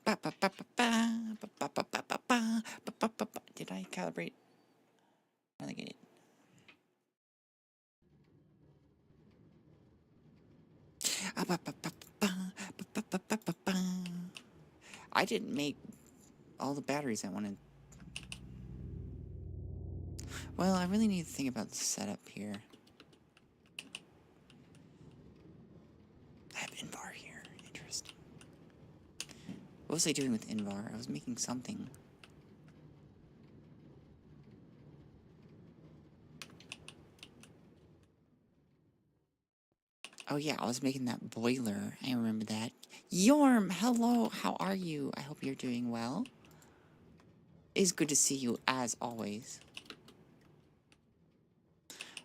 Did I calibrate? I think I did. I didn't make all the batteries I wanted. Well, I really need to think about the setup here. I have Invar here. Interesting. What was I doing with Invar? I was making something. Oh yeah, I was making that boiler. I remember that. Yorm, hello, how are you? I hope you're doing well. It's good to see you, as always.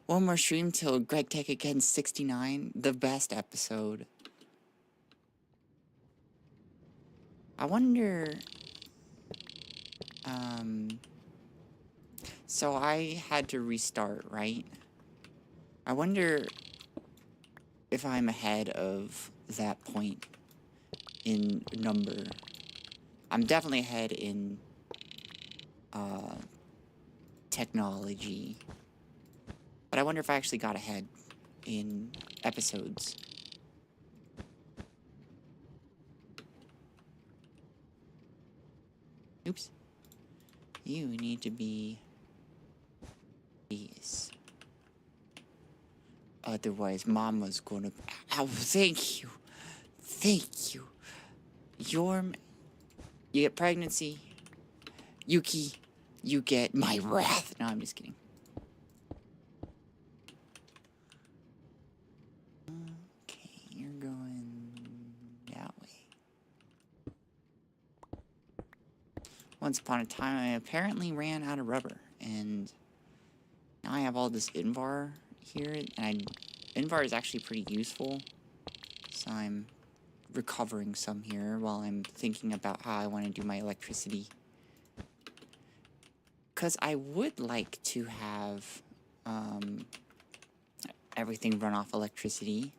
One more stream till Gregtech Again 69, the best episode. I wonder... So I had to restart, right? I wonder if I'm ahead of that point in number. I'm definitely ahead in technology. But I wonder if I actually got ahead in episodes. Oops. You need to be... Yes. Otherwise, Mama's gonna... Oh, thank you. Thank you. Yorm... You get pregnancy. Yuki, you get my wrath. No, I'm just kidding. Okay, you're going that way. Once upon a time, I apparently ran out of rubber, and now I have all this Invar here, and Invar is actually pretty useful, so I'm recovering some here while I'm thinking about how I want to do my electricity. Because I would like to have everything run off electricity.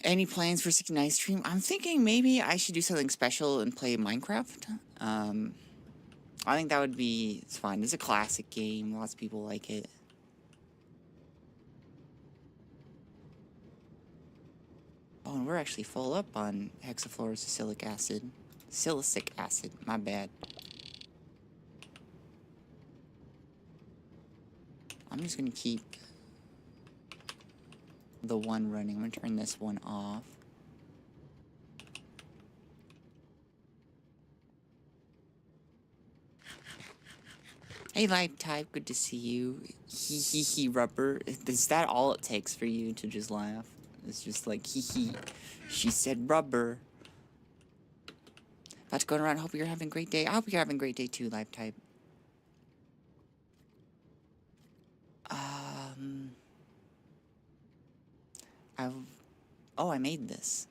Any plans for 69 stream? I'm thinking maybe I should do something special and play Minecraft. I think that would be... It's fun. It's a classic game. Lots of people like it. Oh, and we're actually full up on hexafluorosilicic acid. Silicic acid. My bad. I'm just gonna keep the one running. I'm gonna turn this one off. Hey, Light Type, good to see you. Hee rubber. Is that all it takes for you to just laugh? It's just like, hee. She said rubber. About to go around. Hope you're having a great day. I hope you're having a great day too, Live Type. Oh, I made this.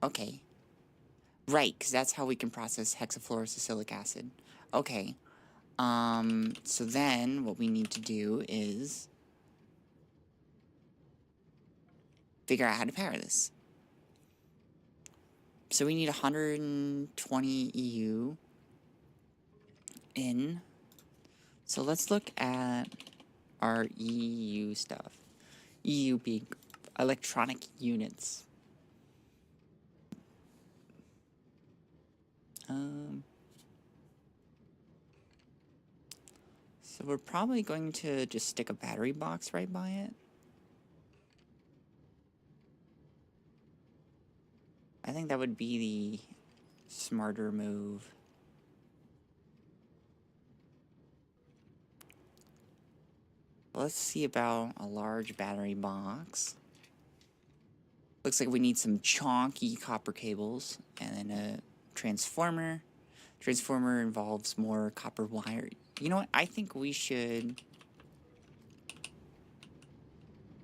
Okay. Right, because that's how we can process hexafluorosilicic acid. Okay. So then what we need to do is figure out how to power this. So we need 120 EU in. So let's look at our EU stuff. EU being electronic units. So we're probably going to just stick a battery box right by it. I think that would be the smarter move. Let's see about a large battery box. Looks like we need some chonky copper cables and then a transformer. Transformer involves more copper wire. You know what? I think we should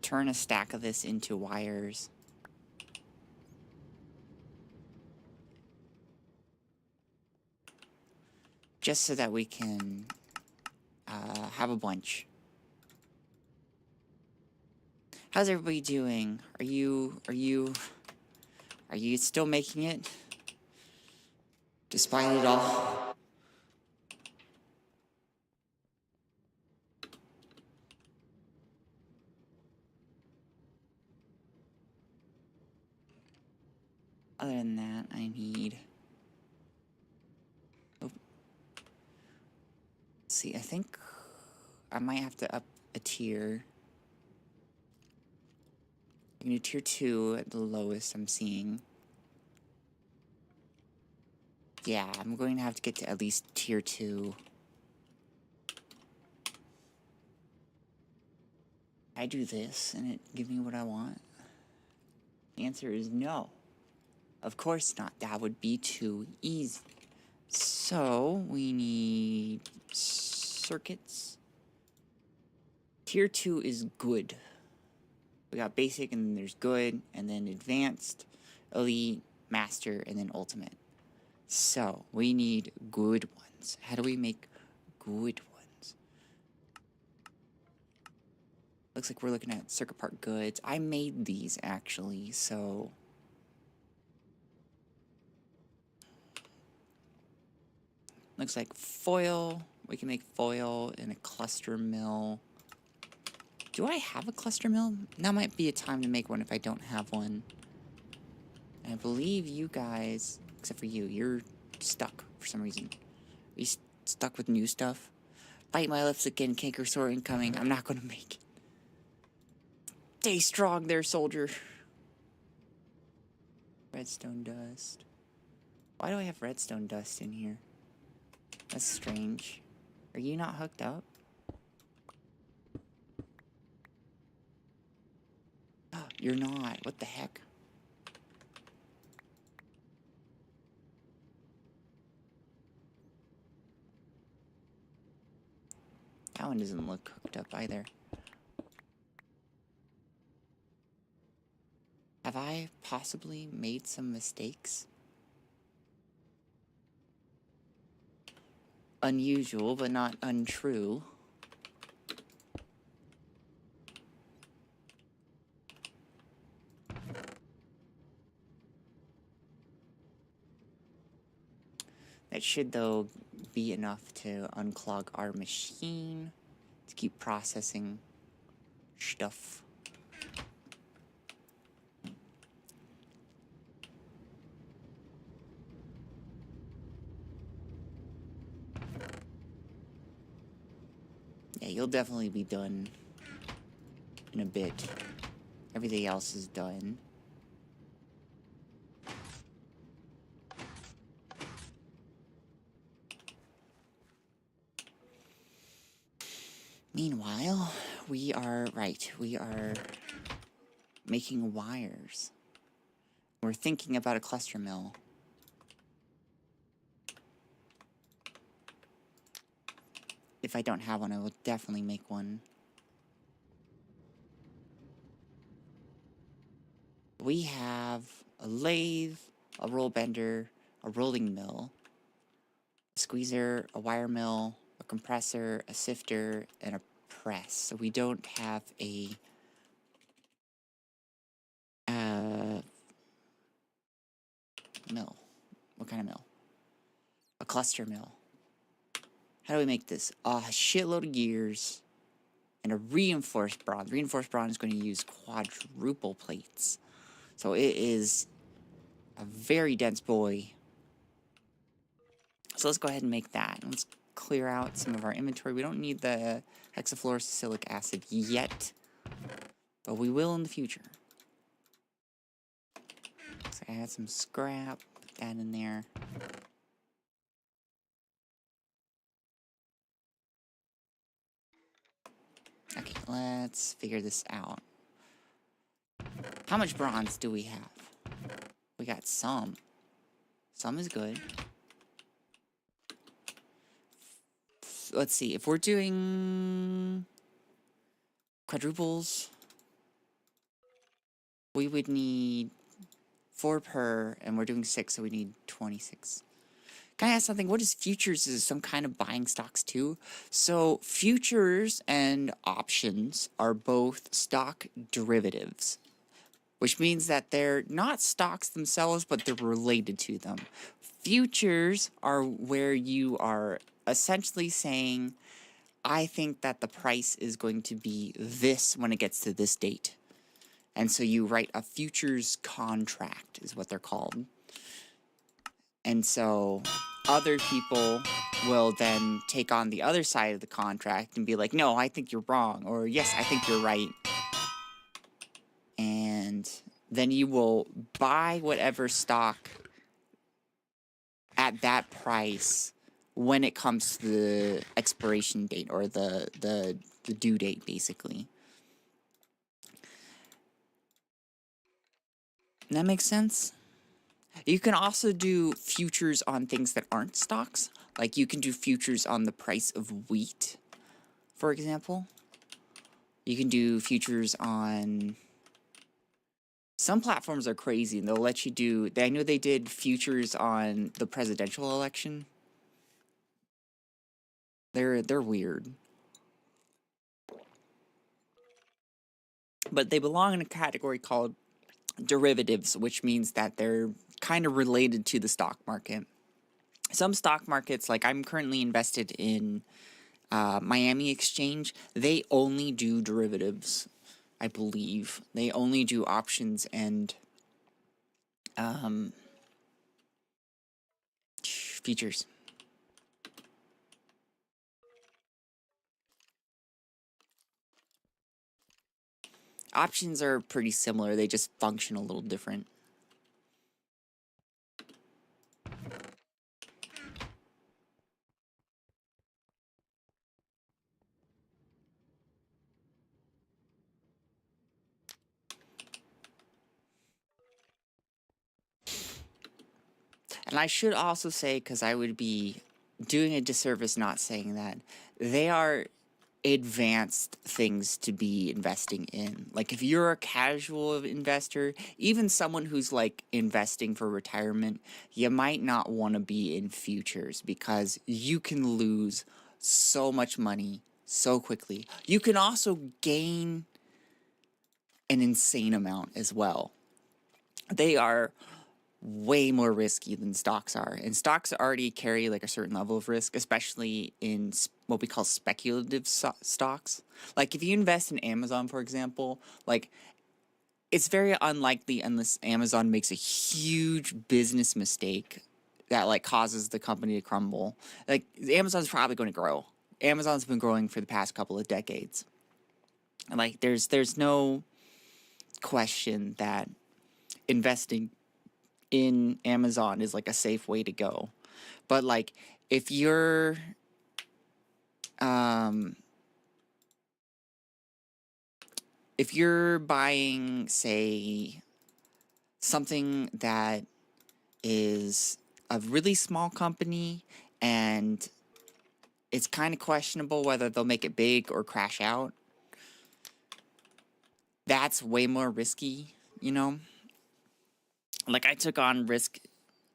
turn a stack of this into wires. Just so that we can have a bunch. How's everybody doing? Are you still making it? Despite it all? Other than that, I need... Oh. See, I think I might have to up a tier. I can do tier 2 at the lowest I'm seeing. Yeah, I'm going to have to get to at least tier 2. I do this and it give me what I want. The answer is no. Of course not. That would be too easy. So we need circuits. Tier 2 is good. We got basic, and then there's good, and then advanced, elite, master, and then ultimate. So we need good ones. How do we make good ones? Looks like we're looking at circuit part goods. I made these actually, so looks like foil. We can make foil in a cluster mill. Do I have a cluster mill? Now might be a time to make one if I don't have one. And I believe you guys, except for you, you're stuck for some reason. Are you stuck with new stuff? Bite my lips again, Cankersaur incoming. I'm not gonna make it. Stay strong there, soldier. Redstone dust. Why do I have redstone dust in here? That's strange. Are you not hooked up? You're not. What the heck? That one doesn't look hooked up either. Have I possibly made some mistakes? Unusual, but not untrue. That should, though, be enough to unclog our machine to keep processing stuff. Yeah, you'll definitely be done in a bit. Everything else is done. Meanwhile, we are making wires. We're thinking about a cluster mill. If I don't have one, I will definitely make one. We have a lathe, a roll bender, a rolling mill, a squeezer, a wire mill, a compressor, a sifter, and a press. So we don't have a mill. What kind of mill? A cluster mill. How do we make this? A shitload of gears and a reinforced bronze. Reinforced bronze is going to use quadruple plates. So it is a very dense boy. So let's go ahead and make that. Let's clear out some of our inventory. We don't need the hexafluorosilicic acid yet, but we will in the future. So I had some scrap. Put that in there. Okay, let's figure this out. How much bronze do we have? We got some. Some is good. Let's see, if we're doing quadruples, we would need 4 per, and we're doing 6, so we need 26. Can I ask something? What is futures? Is some kind of buying stocks too? So futures and options are both stock derivatives, which means that they're not stocks themselves, but they're related to them. Futures are where you are essentially saying, I think that the price is going to be this when it gets to this date. And so you write a futures contract, is what they're called. And so other people will then take on the other side of the contract and be like, no, I think you're wrong, or yes, I think you're right. And then you will buy whatever stock at that price when it comes to the expiration date, or the due date, basically. That makes sense? You can also do futures on things that aren't stocks. Like you can do futures on the price of wheat, for example. You can do futures on... Some platforms are crazy, and they'll let you do... I know they did futures on the presidential election. They're weird. But they belong in a category called derivatives, which means that they're kind of related to the stock market. Some stock markets, like I'm currently invested in Miami Exchange, they only do derivatives, I believe. They only do options and futures. Options are pretty similar, they just function a little different. And I should also say, because I would be doing a disservice not saying that, they are advanced things to be investing in. Like if you're a casual investor, even someone who's like investing for retirement, you might not want to be in futures because you can lose so much money so quickly. You can also gain an insane amount as well. They are way more risky than stocks are, and stocks already carry like a certain level of risk, especially in what we call speculative stocks. Like if you invest in Amazon, for example, like it's very unlikely unless Amazon makes a huge business mistake that like causes the company to crumble. Like Amazon's probably going to grow. Amazon's been growing for the past couple of decades. And like there's no question that investing in Amazon is like a safe way to go. But like if you're buying, say, something that is a really small company and it's kind of questionable whether they'll make it big or crash out, that's way more risky, you know? Like I took on risk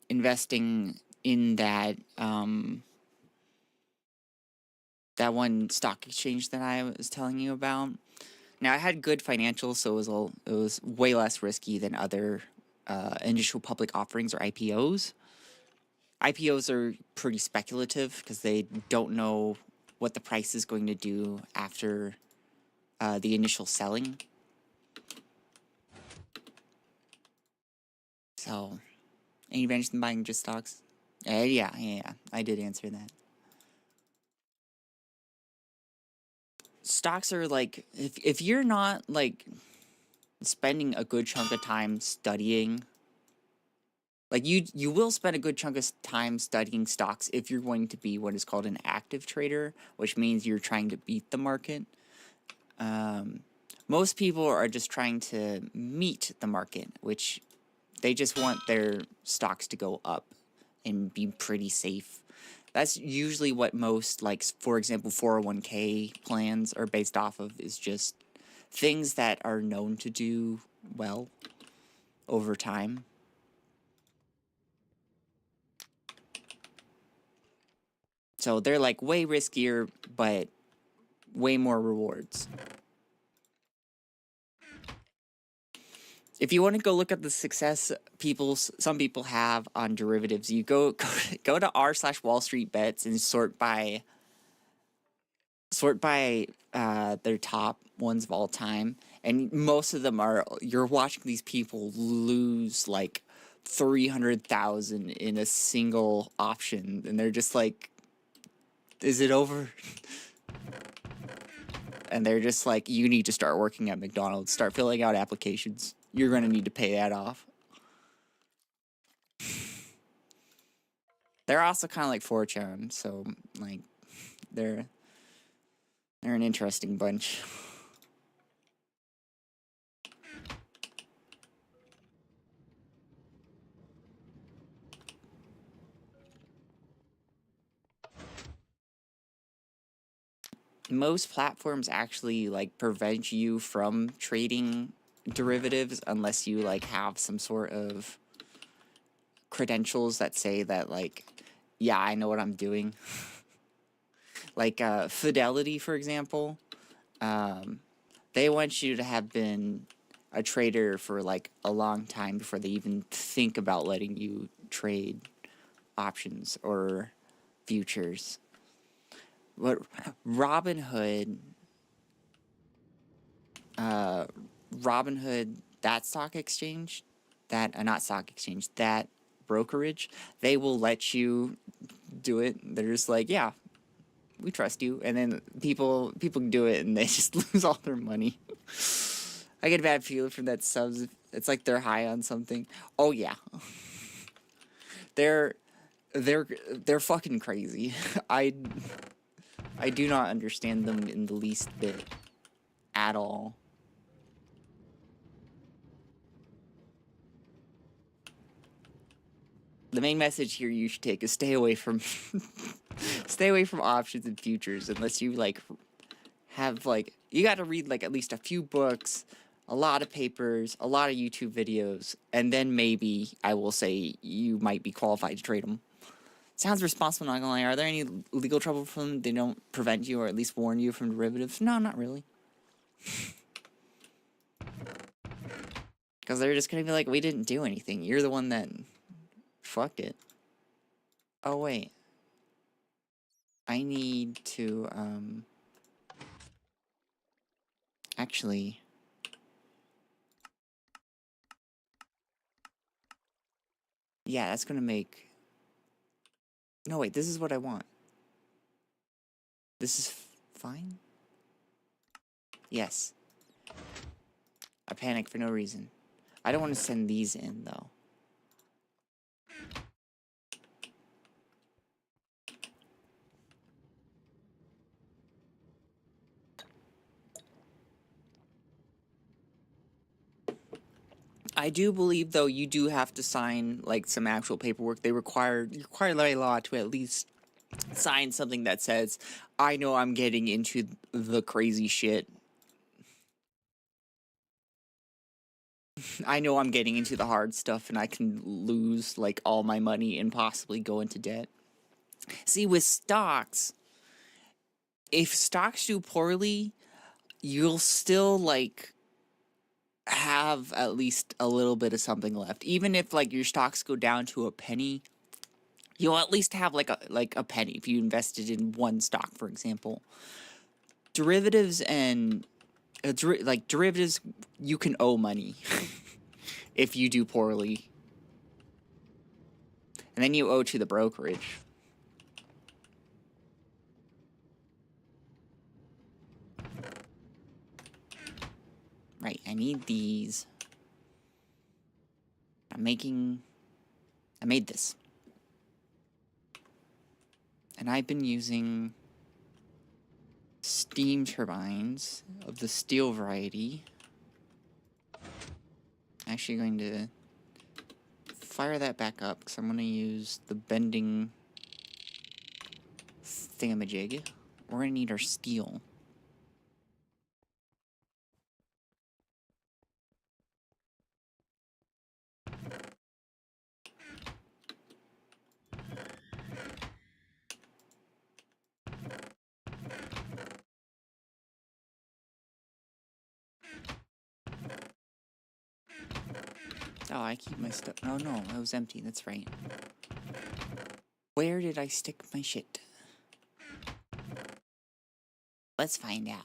investing in that that one stock exchange that I was telling you about. Now I had good financials, so it was way less risky than other initial public offerings or IPOs. IPOs are pretty speculative because they don't know what the price is going to do after the initial selling. So, any advantage in buying just stocks? Yeah, I did answer that. Stocks are like, if you're not like spending a good chunk of time studying, like you will spend a good chunk of time studying stocks if you're going to be what is called an active trader, which means you're trying to beat the market. Most people are just trying to meet the market, which they just want their stocks to go up and be pretty safe. That's usually what most, like, for example, 401k plans are based off of, is just things that are known to do well over time. So they're like way riskier, but way more rewards. If you want to go look at the success some people have on derivatives, you go to r/Wall Street Bets and sort by their top ones of all time, and most of them are, you're watching these people lose like 300,000 in a single option, and they're just like, is it over? And they're just like, you need to start working at McDonald's, start filling out applications. You're going to need to pay that off. They're also kind of like 4chan, so like they're an interesting bunch. Most platforms actually like prevent you from trading derivatives unless you like have some sort of credentials that say that, like, yeah, I know what I'm doing. Like Fidelity, for example, they want you to have been a trader for like a long time before they even think about letting you trade options or futures. What Robinhood, that stock exchange, that not stock exchange, that brokerage, they will let you do it. They're just like, yeah, we trust you, and then people do it and they just lose all their money. I get a bad feeling from that subs. It's like they're high on something. Oh yeah, they're fucking crazy. I do not understand them in the least bit at all. The main message here you should take is stay away from options and futures unless you like have like, you got to read like at least a few books, a lot of papers, a lot of YouTube videos, and then maybe I will say you might be qualified to trade them. Sounds responsible, not gonna lie. Are there any legal trouble from them? They don't prevent you or at least warn you from derivatives? No, not really. Because they're just gonna be like, we didn't do anything. You're the one that fucked it. Oh, wait. I need to, actually... Yeah, that's gonna make... No, wait, this is what I want. This is fine? Yes. I panicked for no reason. I don't want to send these in, though. I do believe, though, you do have to sign, like, some actual paperwork. They require by law to at least sign something that says, I know I'm getting into the crazy shit. I know I'm getting into the hard stuff and I can lose, like, all my money and possibly go into debt. See, with stocks, if stocks do poorly, you'll still, like, have at least a little bit of something left. Even if, like, your stocks go down to a penny, you'll at least have, like a penny if you invested in one stock, for example. Derivatives and... derivatives, you can owe money if you do poorly. And then you owe to the brokerage. Right, I need these. I made this. And I've been using steam turbines of the steel variety. I'm actually going to fire that back up because I'm going to use the bending thingamajig. We're going to need our steel. Oh, I keep my stuff. Oh no, it was empty. That's right. Where did I stick my shit? Let's find out.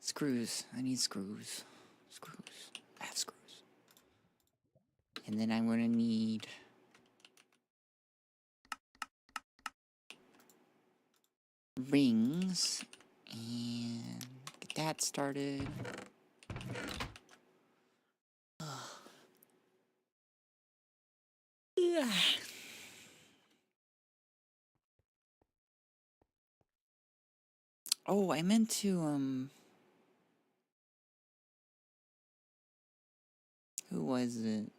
Screws. I need screws. Screws. I have screws. And then I'm gonna need rings and get that started. Oh, I meant to who was it?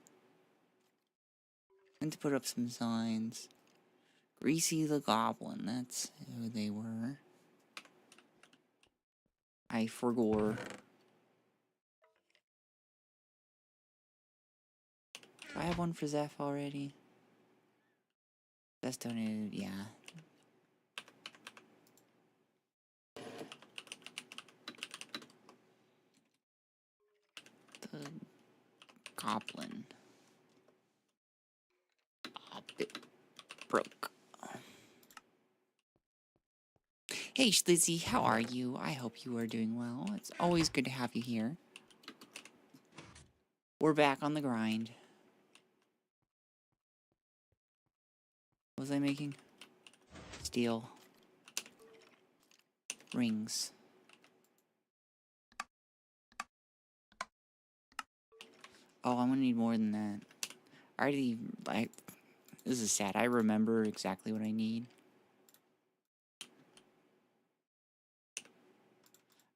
I meant to put up some signs. Greasy the Goblin, that's who they were. I forgot. Do I have one for Zeph already? That's donated, yeah. The Goblin. A bit broke. Hey, Schlizzy, how are you? I hope you are doing well. It's always good to have you here. We're back on the grind. What was I making? Steel. Rings. Oh, I'm gonna need more than that. This is sad. I remember exactly what I need.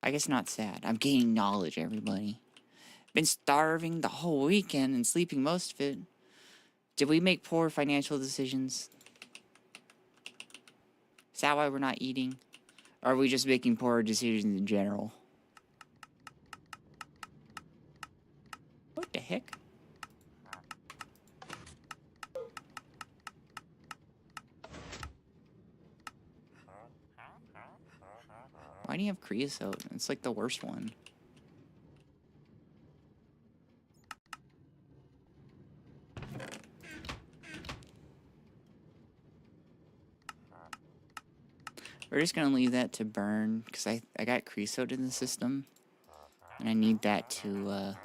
I guess not sad. I'm gaining knowledge, everybody. Been starving the whole weekend and sleeping most of it. Did we make poor financial decisions? Is that why we're not eating? Or are we just making poor decisions in general? What the heck? Why do you have creosote? It's like the worst one. We're just gonna leave that to burn, because I got creosote in the system. And I need that to, well,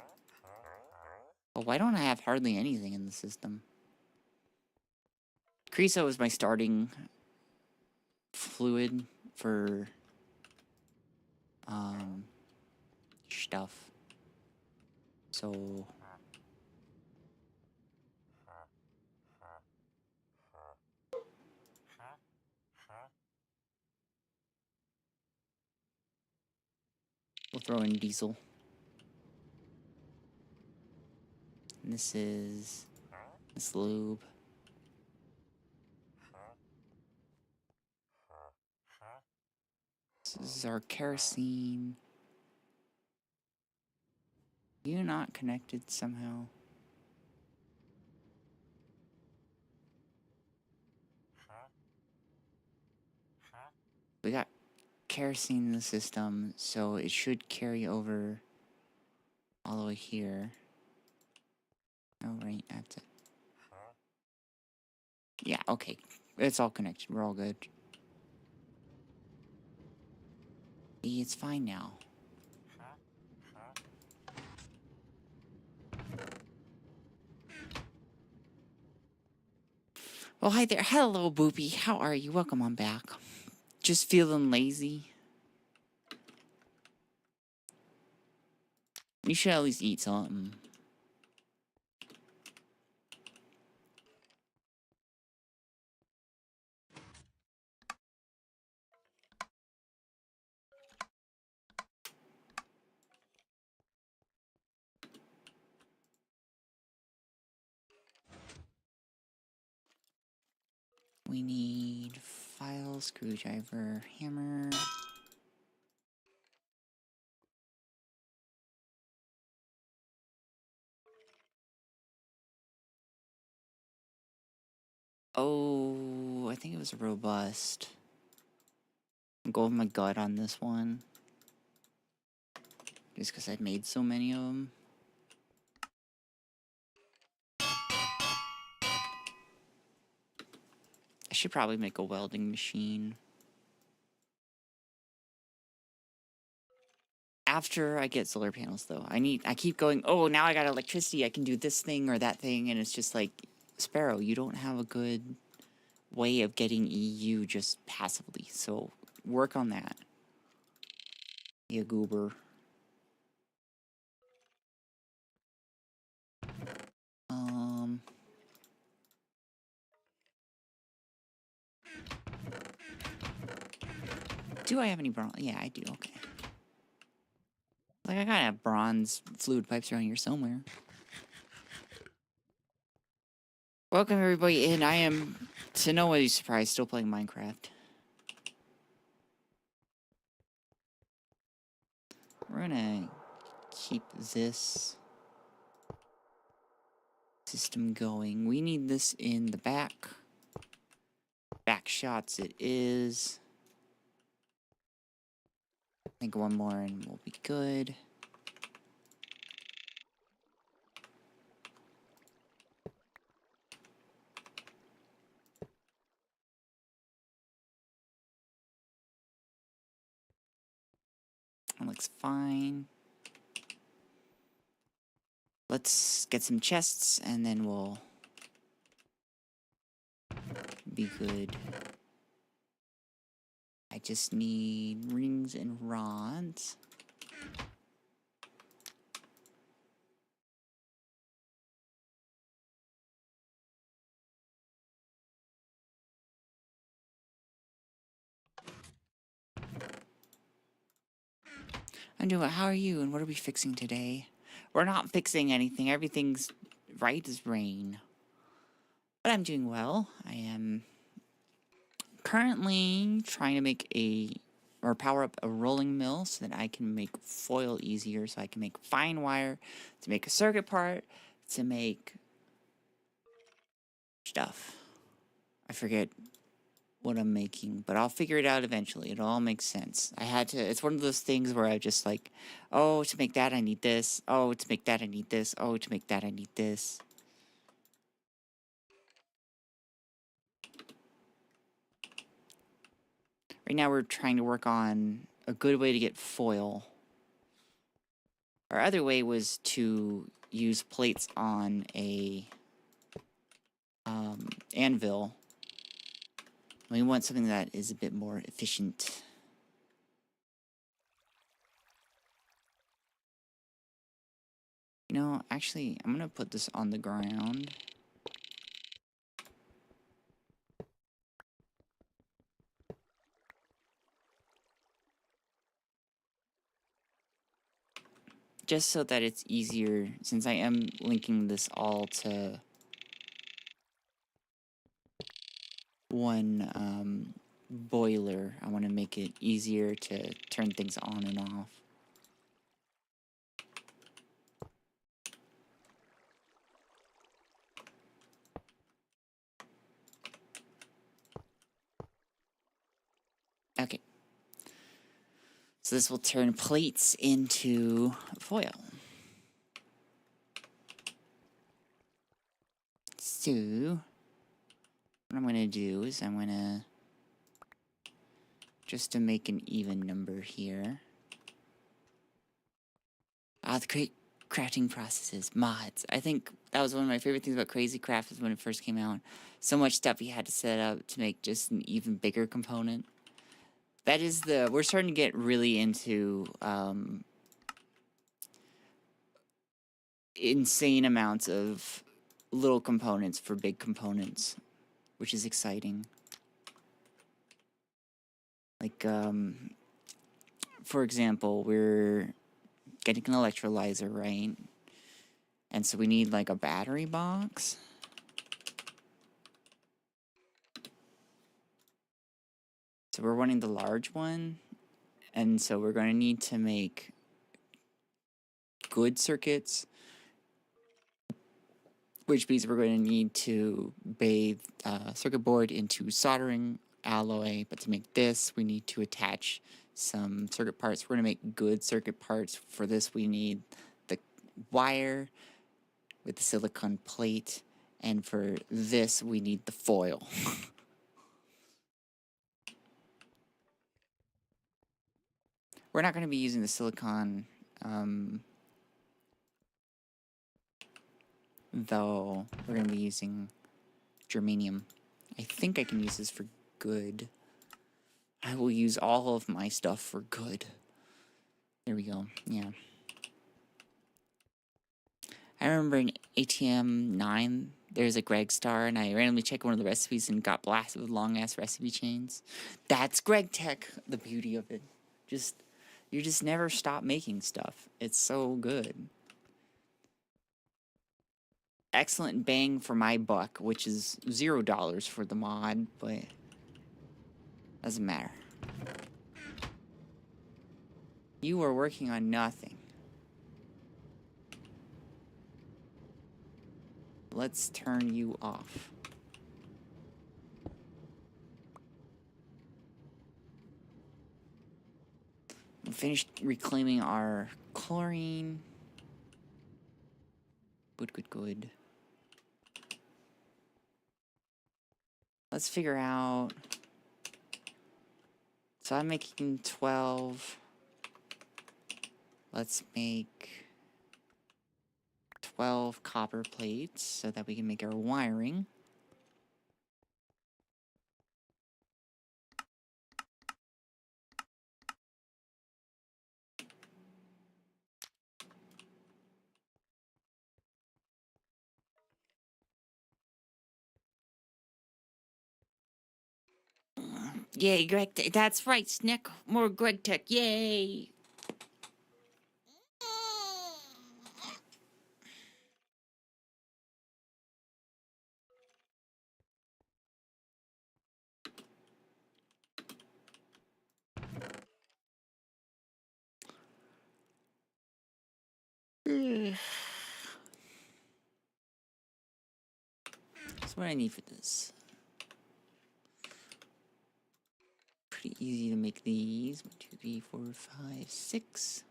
why don't I have hardly anything in the system? Creosote is my starting fluid for, stuff. So... we'll throw in diesel. And this is lube. This is our kerosene. You not connected somehow? We got kerosene in the system, so it should carry over all the way here. Oh, right, I have to... yeah, okay. It's all connected. We're all good. It's fine now. Well, hi there. Hello, Boopy. How are you? Welcome on back. Just feeling lazy. You should at least eat something. We need file, screwdriver, hammer. Oh, I think it was a robust. I'll go with my gut on this one. Just because I've made so many of them. I should probably make a welding machine. After I get solar panels, though. I keep going, oh, now I got electricity, I can do this thing or that thing, and it's just like, Sparrow, you don't have a good way of getting EU just passively, so work on that. You goober. Do I have any bronze? Yeah, I do, okay. Like, I gotta have bronze fluid pipes around here somewhere. Welcome, everybody, and I am, to nobody's surprise, still playing Minecraft. We're gonna keep this system going. We need this in the back. Back shots it is. I think one more and we'll be good. That looks fine. Let's get some chests and then we'll be good. I just need rings and rods. I'm doing well. How are you? And what are we fixing today? We're not fixing anything. Everything's right as rain. But I'm doing well. I am currently trying to make or power up a rolling mill so that I can make foil easier, so I can make fine wire, to make a circuit part, to make stuff. I forget what I'm making, but I'll figure it out eventually. It all makes sense. It's one of those things where I just like, oh, to make that I need this. Oh, to make that I need this. Oh, to make that I need this. Right now we're trying to work on a good way to get foil. Our other way was to use plates on a anvil. We want something that is a bit more efficient. You know, actually, I'm gonna put this on the ground. Just so that it's easier, since I am linking this all to one boiler. I want to make it easier to turn things on and off. Okay. So this will turn plates into foil. So, what I'm going to do is I'm going to, just to make an even number here. The great crafting processes, mods. I think that was one of my favorite things about Crazy Craft is when it first came out. So much stuff you had to set up to make just an even bigger component. That is we're starting to get really into insane amounts of little components for big components, which is exciting. Like, for example, we're getting an electrolyzer, right? And so we need, like, a battery box. So we're wanting the large one. And so we're going to need to make good circuits, which means we're going to need to bathe circuit board into soldering alloy. But to make this, we need to attach some circuit parts. We're going to make good circuit parts. For this, we need the wire with the silicone plate. And for this, we need the foil. We're not going to be using the silicone, though we're going to be using germanium. I think I can use this for good. I will use all of my stuff for good. There we go. Yeah. I remember in ATM 9, there's a Greg star, and I randomly checked one of the recipes and got blasted with long-ass recipe chains. That's Gregtech, the beauty of it. You just never stop making stuff. It's so good. Excellent bang for my buck, which is $0 for the mod, but doesn't matter. You are working on nothing. Let's turn you off. We finished reclaiming our chlorine. Good. Let's figure out. So I'm making 12. Let's make 12 copper plates so that we can make our wiring. Yay, Gregtech. That's right, Snick. More Gregtech. Yay. That's what I need for this. Pretty easy to make these. 1, 2, 3, 4, 5, 6.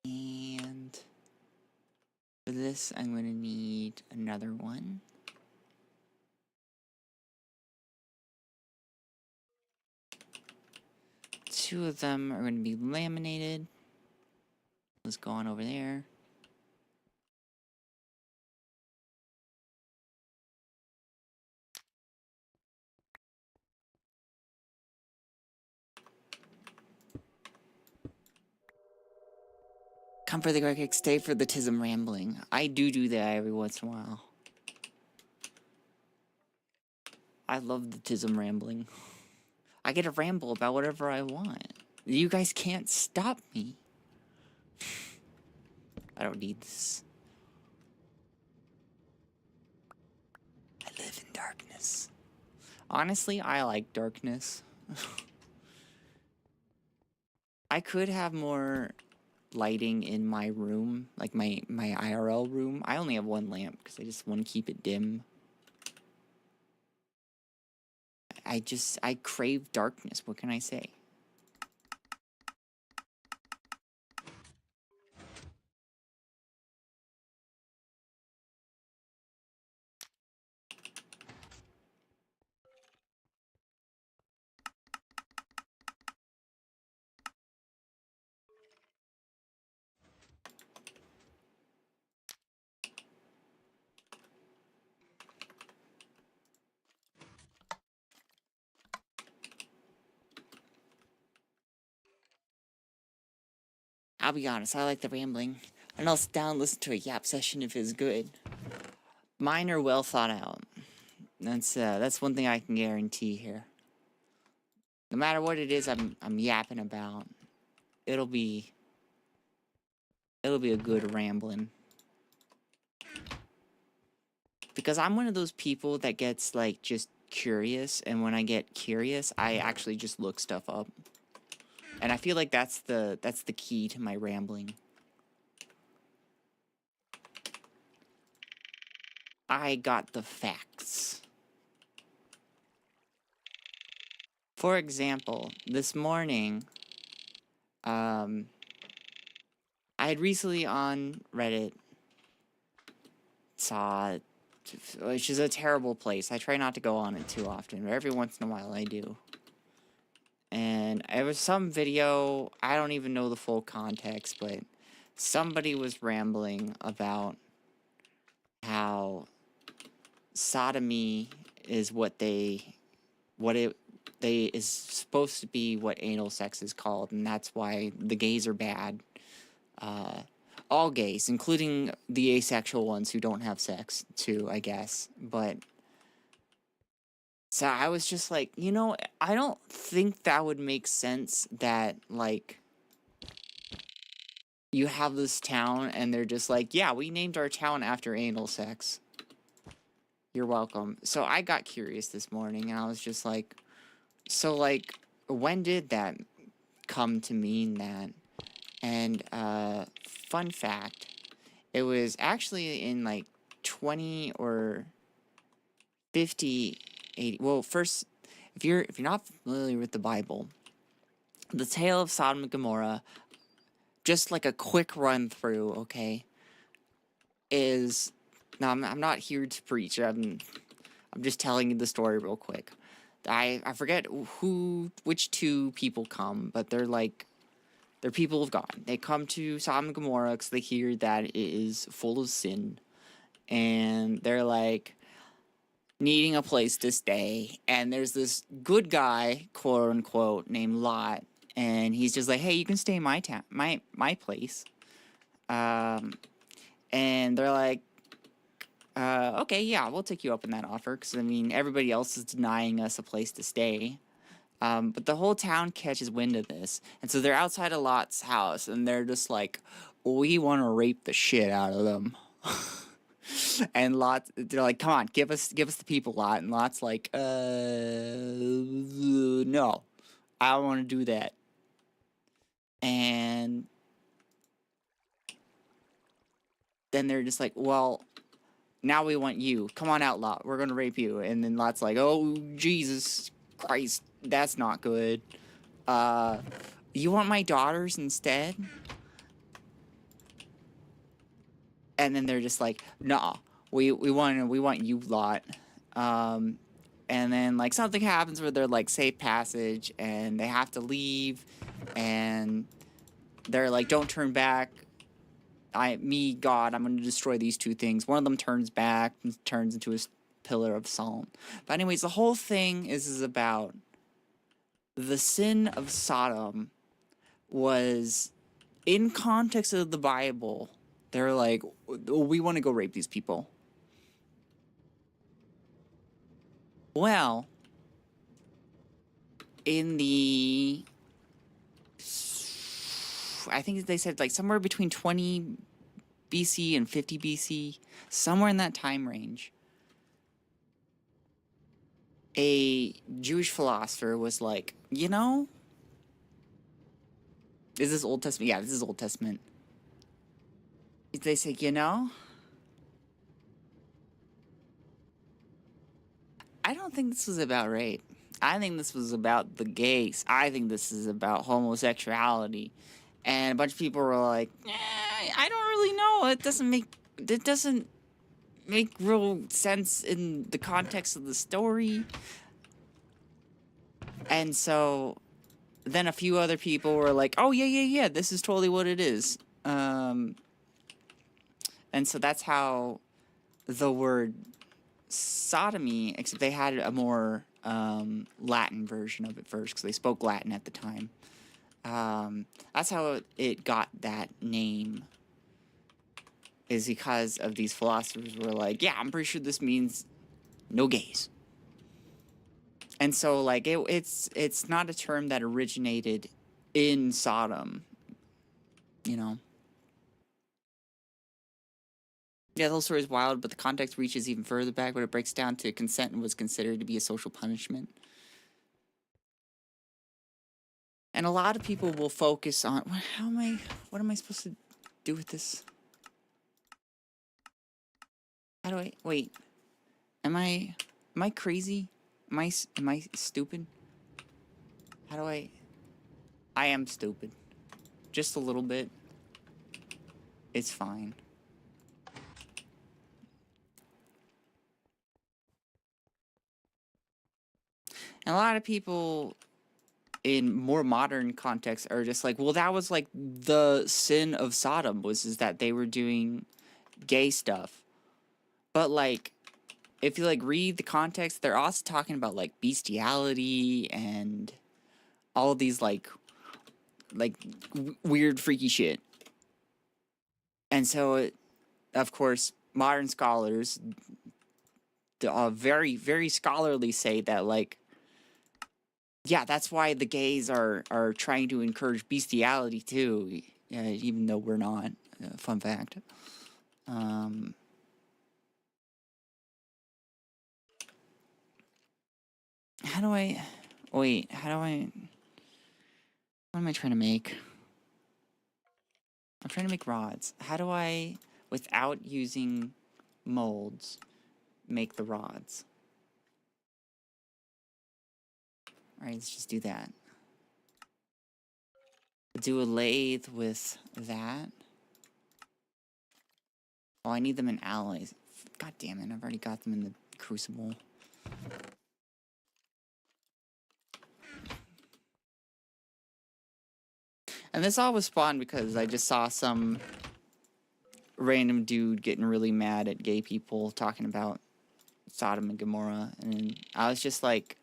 And for this, I'm going to need another one. Two of them are going to be laminated. Let's go on over there. Come for the Gregtech, stay for the tism rambling. I do that every once in a while. I love the tism rambling. I get to ramble about whatever I want. You guys can't stop me. I don't need this. I live in darkness. Honestly, I like darkness. I could have more lighting in my room, like my IRL room. I only have one lamp because I just want to keep it dim. I crave darkness. What can I say? I'll be honest, I like the rambling. And I'll sit down and listen to a yap session if it's good. Mine are well thought out. That's one thing I can guarantee here. No matter what it is I'm yapping about, it'll be a good rambling. Because I'm one of those people that gets like just curious, and when I get curious, I actually just look stuff up. And I feel like that's the key to my rambling. I got the facts. For example, this morning, I had recently on Reddit saw, which is a terrible place. I try not to go on it too often, but every once in a while I do. And it was some video, I don't even know the full context, but somebody was rambling about how sodomy is is supposed to be what anal sex is called, and that's why the gays are bad. All gays, including the asexual ones who don't have sex, too, I guess. But so I was just like, you know, I don't think that would make sense that, like, you have this town and they're just like, yeah, we named our town after anal sex. You're welcome. So I got curious this morning and I was just like, so, like, when did that come to mean that? And, fun fact, it was actually in, like, 20 or 50, 80... Well, first, if you're not familiar with the Bible, the tale of Sodom and Gomorrah, just like a quick run-through, okay, is... Now, I'm not here to preach. I'm just telling you the story real quick. I forget which two people come, but they're people of God. They come to Sodom and Gomorrah because they hear that it is full of sin. And they're like needing a place to stay. And there's this good guy, quote unquote, named Lot. And he's just like, hey, you can stay in my town, my place. And they're like, okay, yeah, we'll take you up on that offer. Because, I mean, everybody else is denying us a place to stay. But the whole town catches wind of this. And so they're outside of Lot's house, and they're just like, we want to rape the shit out of them. And they're like, come on, give us the people, Lot. And Lot's like, no, I don't want to do that. And then they're just like, well, now we want you. Come on out, Lot. We're going to rape you. And then Lot's like, oh, Jesus Christ, that's not good. You want my daughters instead? And then they're just like, nah, we want you, Lot. And then, like, something happens where they're, like, safe passage, and they have to leave, and they're like, don't turn back. God, I'm going to destroy these two things. One of them turns back and turns into a pillar of salt. But anyways, the whole thing is about the sin of Sodom was, in context of the Bible, they're like, we want to go rape these people. Well, in the... I think they said, like, somewhere between 20 BC and 50 BC, somewhere in that time range, a Jewish philosopher was like, you know, is this Old Testament? Yeah, this is Old Testament. They say, you know, I don't think this was about rape. I think this was about the gays. I think this is about homosexuality. And a bunch of people were like, I don't really know. It doesn't make real sense in the context of the story. And so then a few other people were like, oh, yeah, this is totally what it is. And so that's how the word sodomy, except they had a more Latin version of it first, because they spoke Latin at the time. That's how it got that name. is because of these philosophers who were like, yeah, I'm pretty sure this means no gays. And so, like, it's not a term that originated in Sodom, you know? Yeah, the whole story is wild, but the context reaches even further back when it breaks down to consent was considered to be a social punishment. And a lot of people will focus on, what am I supposed to do with this? How do I, wait, am I crazy? Am I stupid? How do I am stupid. Just a little bit. It's fine. And a lot of people in more modern contexts are just like, well, that was like the sin of Sodom is that they were doing gay stuff. But like, if you like read the context, they're also talking about like bestiality and all these like weird freaky shit. And so, of course, modern scholars, very, very scholarly say that like, yeah, that's why the gays are trying to encourage bestiality too, even though we're not. Fun fact. How do I... Wait, how do I... What am I trying to make? I'm trying to make rods. How do I, without using molds, make the rods? Alright, let's just do that. Do a lathe with that. Oh, I need them in alloys. God damn it, I've already got them in the crucible. And this all was spawned because I just saw some random dude getting really mad at gay people talking about Sodom and Gomorrah. And I was just like,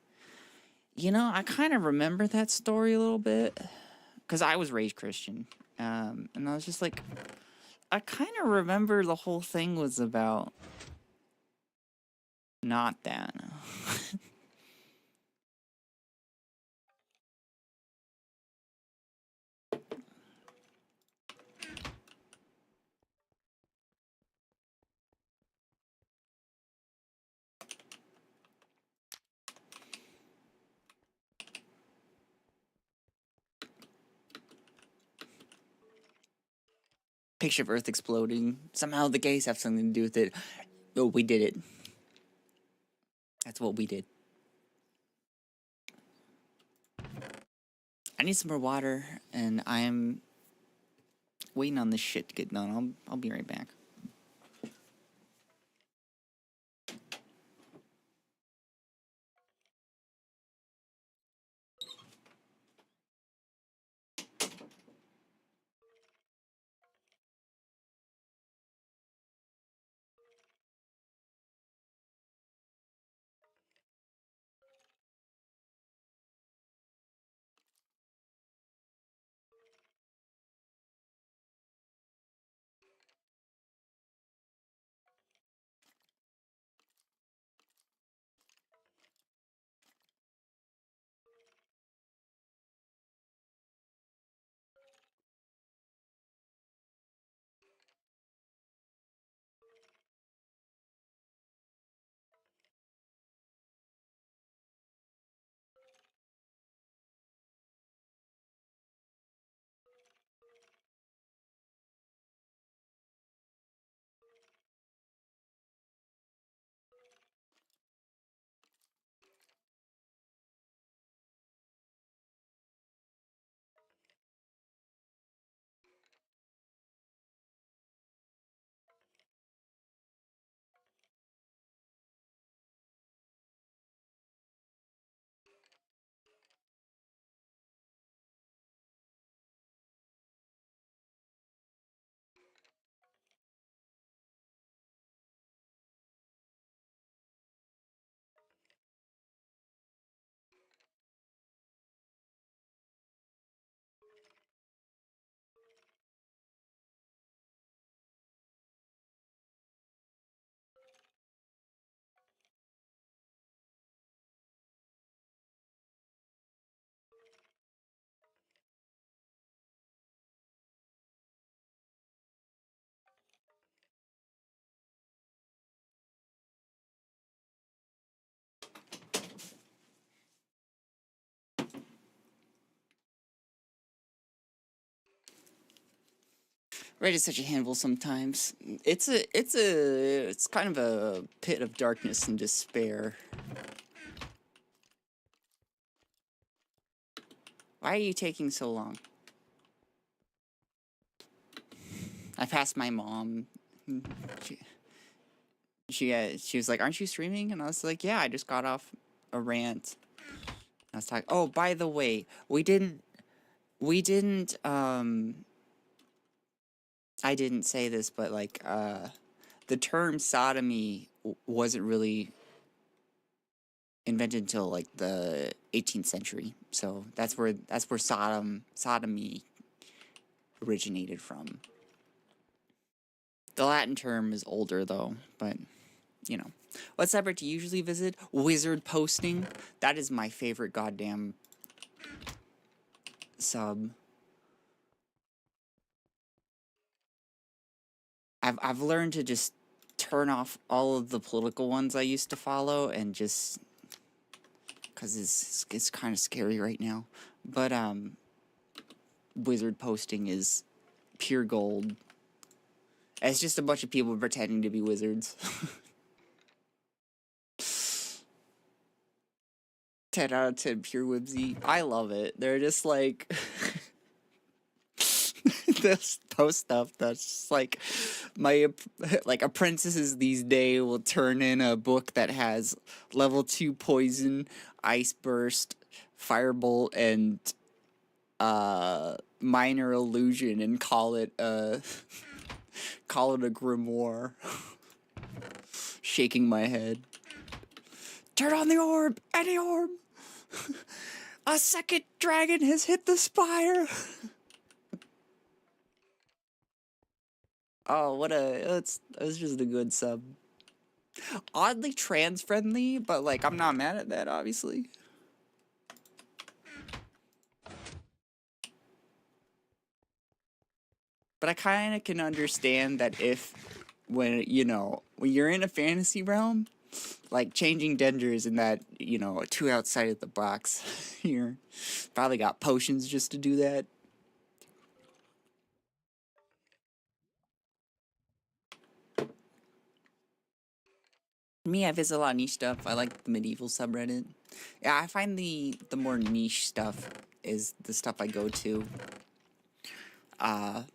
you know, I kind of remember that story a little bit. Because I was raised Christian. And I was just like, I kind of remember the whole thing was about not that. Picture of Earth exploding. Somehow the gays have something to do with it. Oh, we did it. That's what we did. I need some more water, and I'm waiting on this shit to get done. I'll be right back. Red is such a handful sometimes. It's kind of a pit of darkness and despair. Why are you taking so long? I passed my mom. She was like, "Aren't you streaming?" And I was like, "Yeah, I just got off a rant." I was talking. Oh, by the way, we didn't. I didn't say this, but like, the term sodomy wasn't really invented until like the 18th century. So that's where sodomy originated from. The Latin term is older though, but you know. What subreddit do you usually visit? Wizard posting. That is my favorite goddamn sub. I've learned to just turn off all of the political ones I used to follow and just because it's kind of scary right now. But wizard posting is pure gold. It's just a bunch of people pretending to be wizards. 10 out of 10 pure whimsy. I love it. They're just like this post stuff that's just like like apprentices these days will turn in a book that has level 2 poison, ice burst, firebolt, and minor illusion and call it a grimoire. Shaking my head. Turn on the orb! Any orb! A second dragon has hit the spire! Oh, it's just a good sub. Oddly trans-friendly, but like, I'm not mad at that, obviously. But I kind of can understand that when you're in a fantasy realm, like changing genders and that, too outside of the box. You're probably got potions just to do that. Me, I visit a lot of niche stuff. I like the medieval subreddit. Yeah, I find the more niche stuff is the stuff I go to. I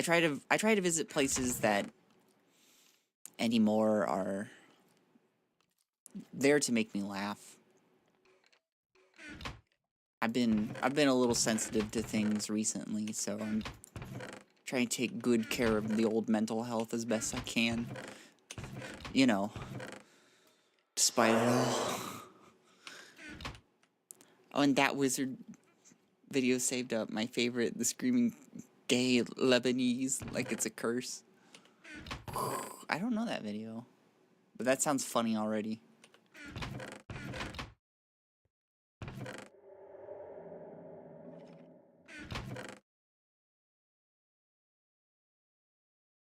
try to visit places that anymore are there to make me laugh. I've been a little sensitive to things recently, so I'm trying to take good care of the old mental health as best I can. Despite it all. Oh, and that wizard video saved up my favorite, the screaming gay Lebanese like it's a curse. I don't know that video, but that sounds funny already.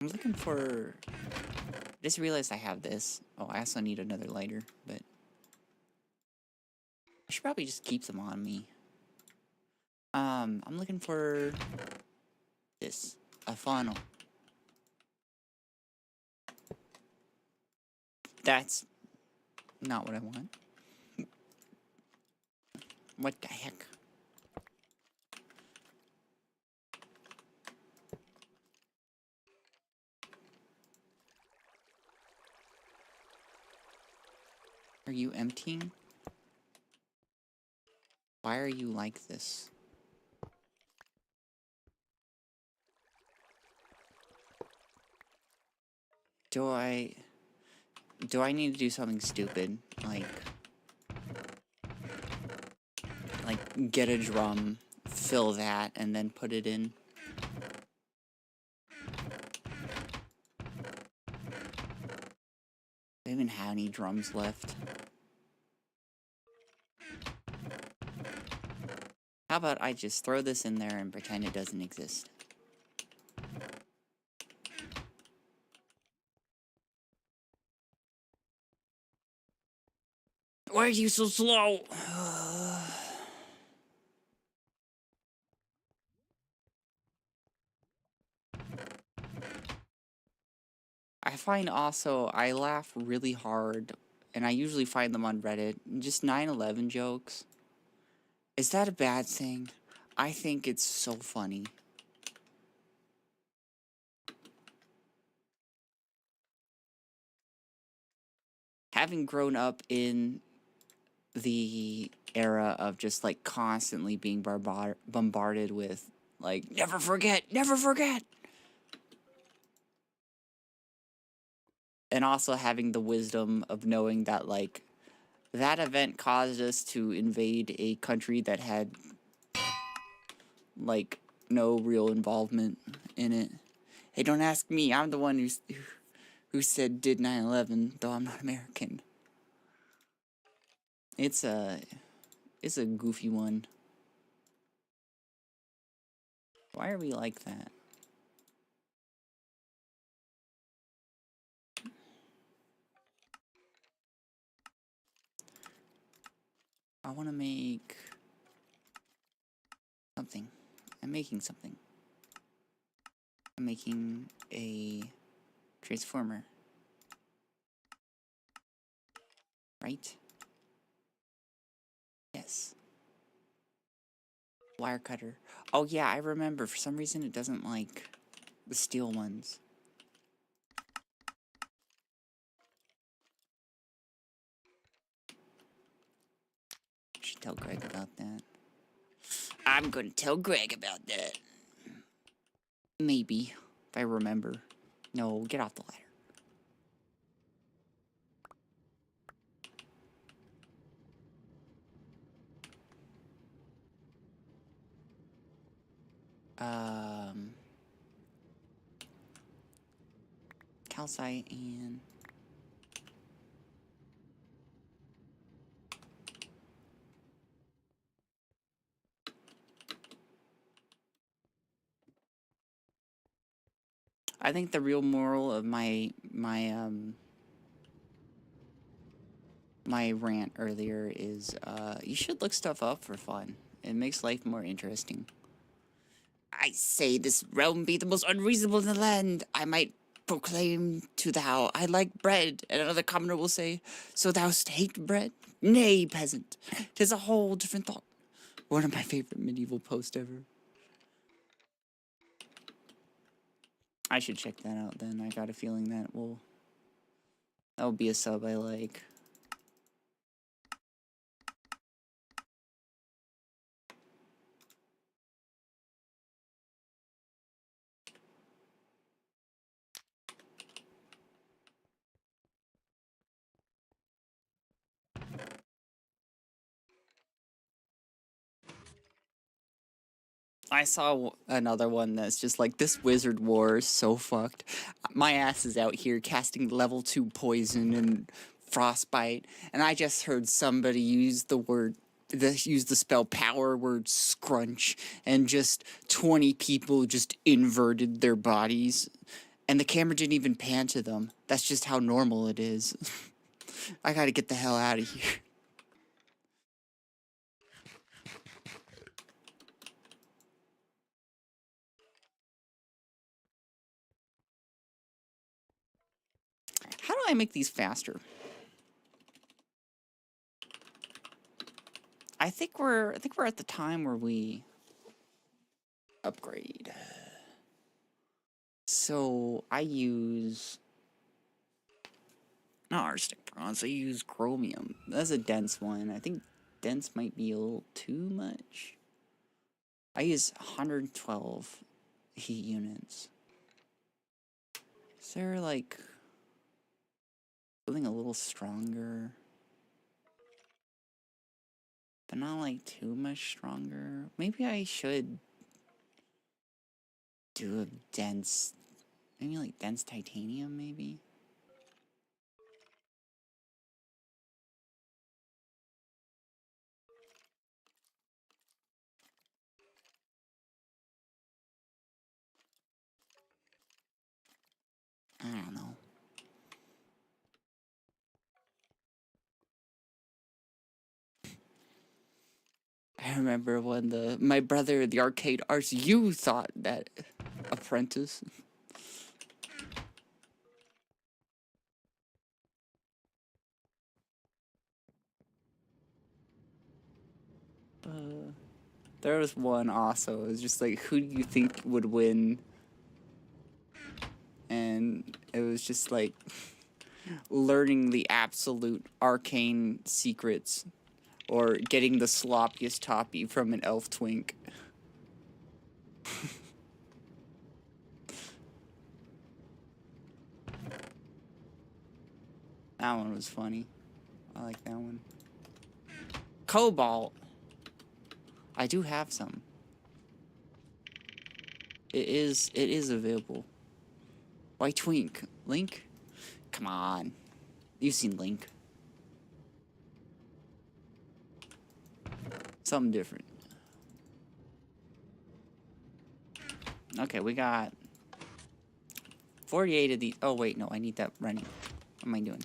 I'm looking for... I just realized I have this. Oh, I also need another lighter, but... I should probably just keep them on me. I'm looking for... this. A funnel. That's... not what I want. What the heck? Are you emptying? Why are you like this? Do I need to do something stupid? Like get a drum, fill that, and then put it in? Do I even have any drums left? How about I just throw this in there and pretend it doesn't exist? Why are you so slow? I find also, I laugh really hard, and I usually find them on Reddit, just 9/11 jokes. Is that a bad thing? I think it's so funny. Having grown up in the era of just like constantly being bombarded with like, never forget, never forget. And also having the wisdom of knowing that like that event caused us to invade a country that had like no real involvement in it. Hey, don't ask me. I'm the one who said did 9/11, though I'm not American. It's a goofy one. Why are we like that? I want to make something. I'm making something. I'm making a transformer. Right? Yes. Wire cutter. Oh yeah, I remember. For some reason it doesn't like the steel ones. Should tell Greg about that. I'm gonna tell Greg about that. Maybe, if I remember. No, get off the ladder. Calcite and... I think the real moral of my rant earlier is, you should look stuff up for fun. It makes life more interesting. I say this realm be the most unreasonable in the land. I might proclaim to thou, I like bread. And another commoner will say, so thou'st hate bread? Nay, peasant, 'tis a whole different thought. One of my favorite medieval posts ever. I should check that out then. I got a feeling that will be a sub I like. I saw another one that's just like, this wizard war is so fucked. My ass is out here casting level 2 poison and frostbite, and I just heard somebody use the spell power word scrunch, and just 20 people just inverted their bodies, and the camera didn't even pan to them. That's just how normal it is. I gotta get the hell out of here. How do I make these faster? I think we're at the time where we upgrade. So I use not arsenic bronze, I use chromium. That's a dense one. I think dense might be a little too much. I use 112 heat units. Is there like something a little stronger? But not like too much stronger. Maybe I should do a dense, maybe like dense titanium, maybe? I don't know. I remember when my brother, the arcade arts, you thought that Apprentice. There was one also. It was just like, who do you think would win? And it was just like learning the absolute arcane secrets or getting the sloppiest toppy from an elf twink. That one was funny. I like that one. Cobalt. I do have some. It is available. Why twink? Link? Come on. You've seen Link. Something different. Okay, we got 48 of these. Oh, wait, no, I need that running. What am I doing?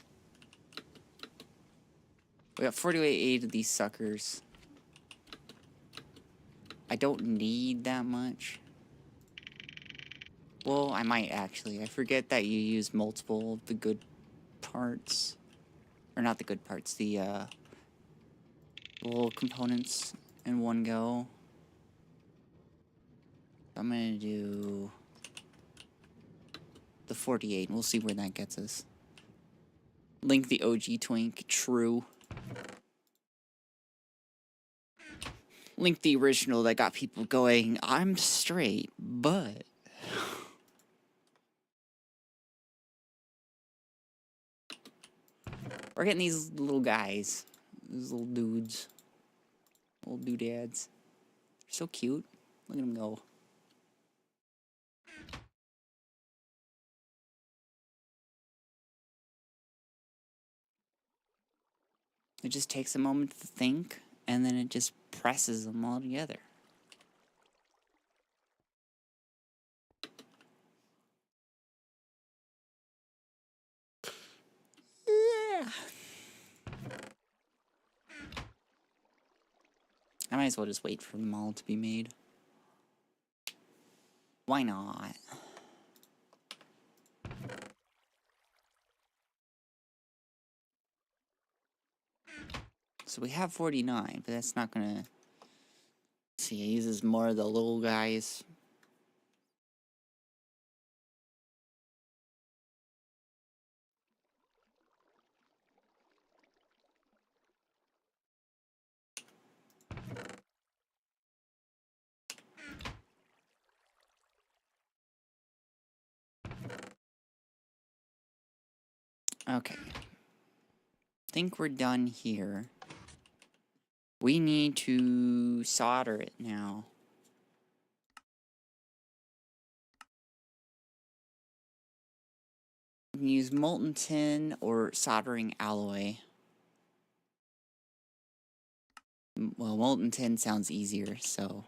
We got 48 of these suckers. I don't need that much. Well, I might actually. I forget that you use multiple of the good parts. Or not the good parts, the little components in one go. I'm gonna do the 48, and we'll see where that gets us. Link the OG twink, true. Link the original that got people going, I'm straight, but... We're getting these little guys. These little dudes. Little doodads. They're so cute. Look at them go. It just takes a moment to think, and then it just presses them all together. Yeah. I might as well just wait for them all to be made. Why not? So we have 49, but that's not gonna... See, it uses more of the little guys. Okay. Think we're done here. We need to solder it now. We can use molten tin or soldering alloy. Well, molten tin sounds easier, so...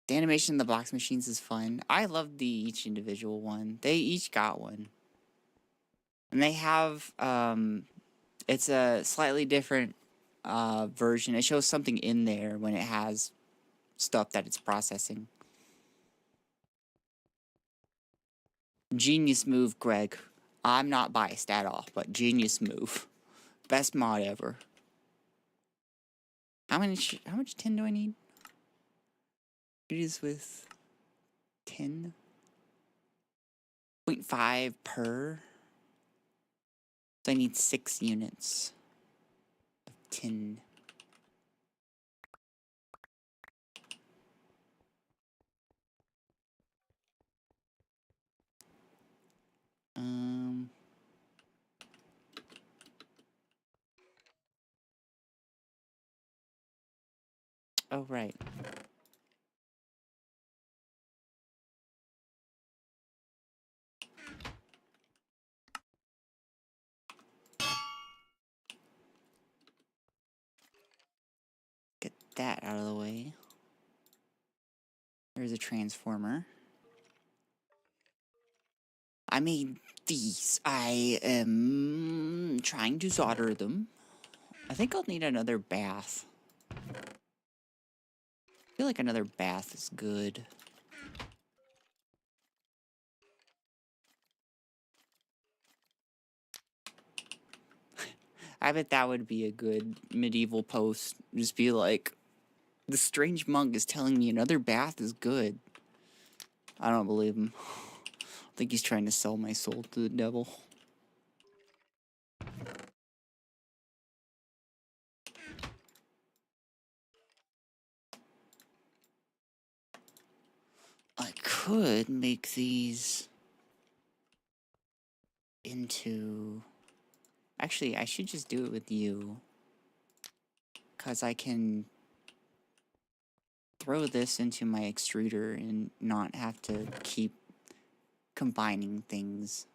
The animation of the box machines is fun. I love each individual one. They each got one. And they have, it's a slightly different version. It shows something in there when it has stuff that it's processing. Genius move, Greg. I'm not biased at all, but genius move. Best mod ever. How much tin do I need? It is with 10.5 per. So I need 6 units of tin. Oh, right. Get that out of the way. There's a transformer. I made these. I am trying to solder them. I think I'll need another bath. I feel like another bath is good. I bet that would be a good medieval post. Just be like, the strange monk is telling me another bath is good. I don't believe him. I think he's trying to sell my soul to the devil. I could make these into... Actually, I should just do it with you. Because I can throw this into my extruder and not have to keep combining things.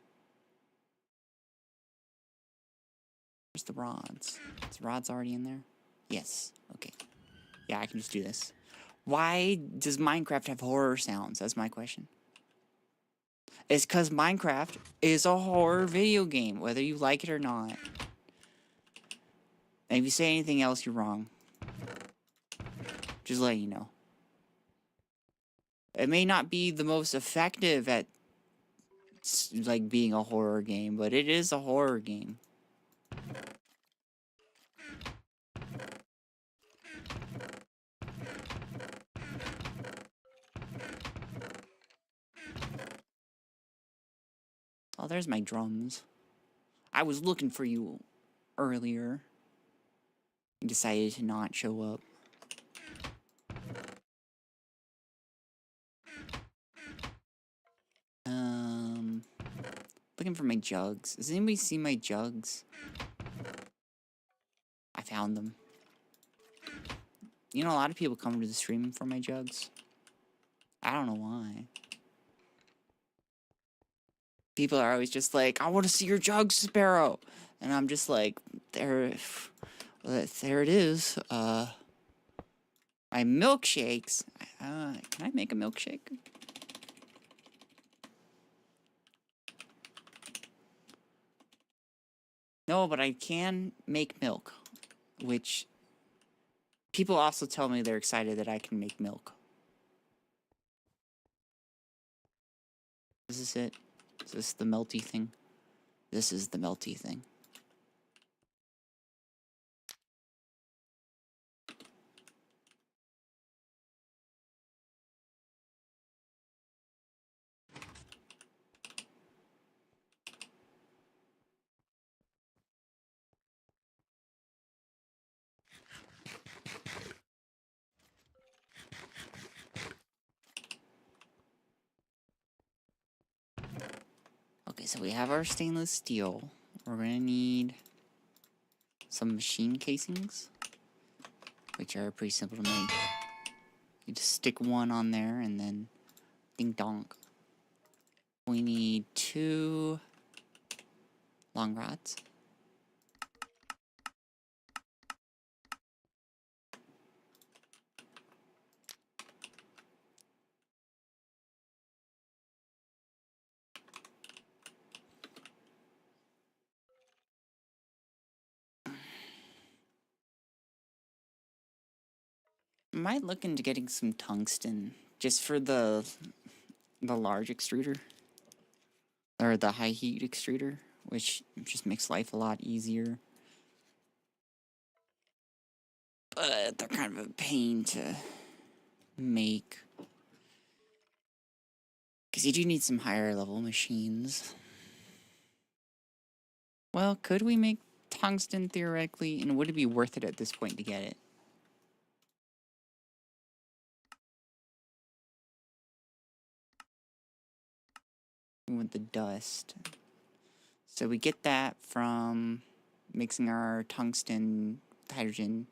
Where's the rods? Is the rods already in there? Yes. Okay. Yeah, I can just do this. Why does Minecraft have horror sounds? That's my question. It's because Minecraft is a horror video game, whether you like it or not. And if you say anything else, you're wrong. Just letting you know. It may not be the most effective at, like, being a horror game, but it is a horror game. Oh, there's my drums. I was looking for you earlier. You decided to not show up. Looking for my jugs. Does anybody see my jugs? I found them. You know, a lot of people come to the stream for my jugs. I don't know why. People are always just like, I want to see your jugs, Sparrow. And I'm just like, there it is. My milkshakes. Can I make a milkshake? No, but I can make milk, which people also tell me they're excited that I can make milk. Is this it? Is this the melty thing? This is the melty thing. Okay, so we have our stainless steel. We're gonna need some machine casings, which are pretty simple to make. You just stick one on there and then ding donk. We need 2 long rods. I might look into getting some tungsten just for the large extruder or the high heat extruder, which just makes life a lot easier. But they're kind of a pain to make because you do need some higher level machines. Well, could we make tungsten theoretically, and would it be worth it at this point to get it? With the dust. So we get that from mixing our tungsten hydrogen,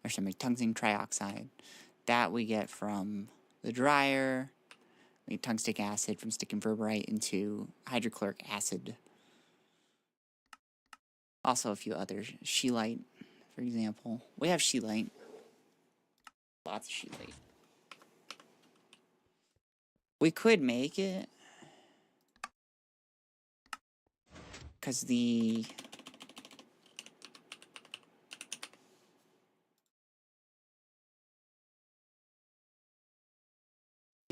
or sorry, tungsten trioxide. That we get from the dryer. We get tungstic acid from sticking verberite into hydrochloric acid. Also a few others. Scheelite, for example. We have scheelite. Lots of scheelite. We could make it because you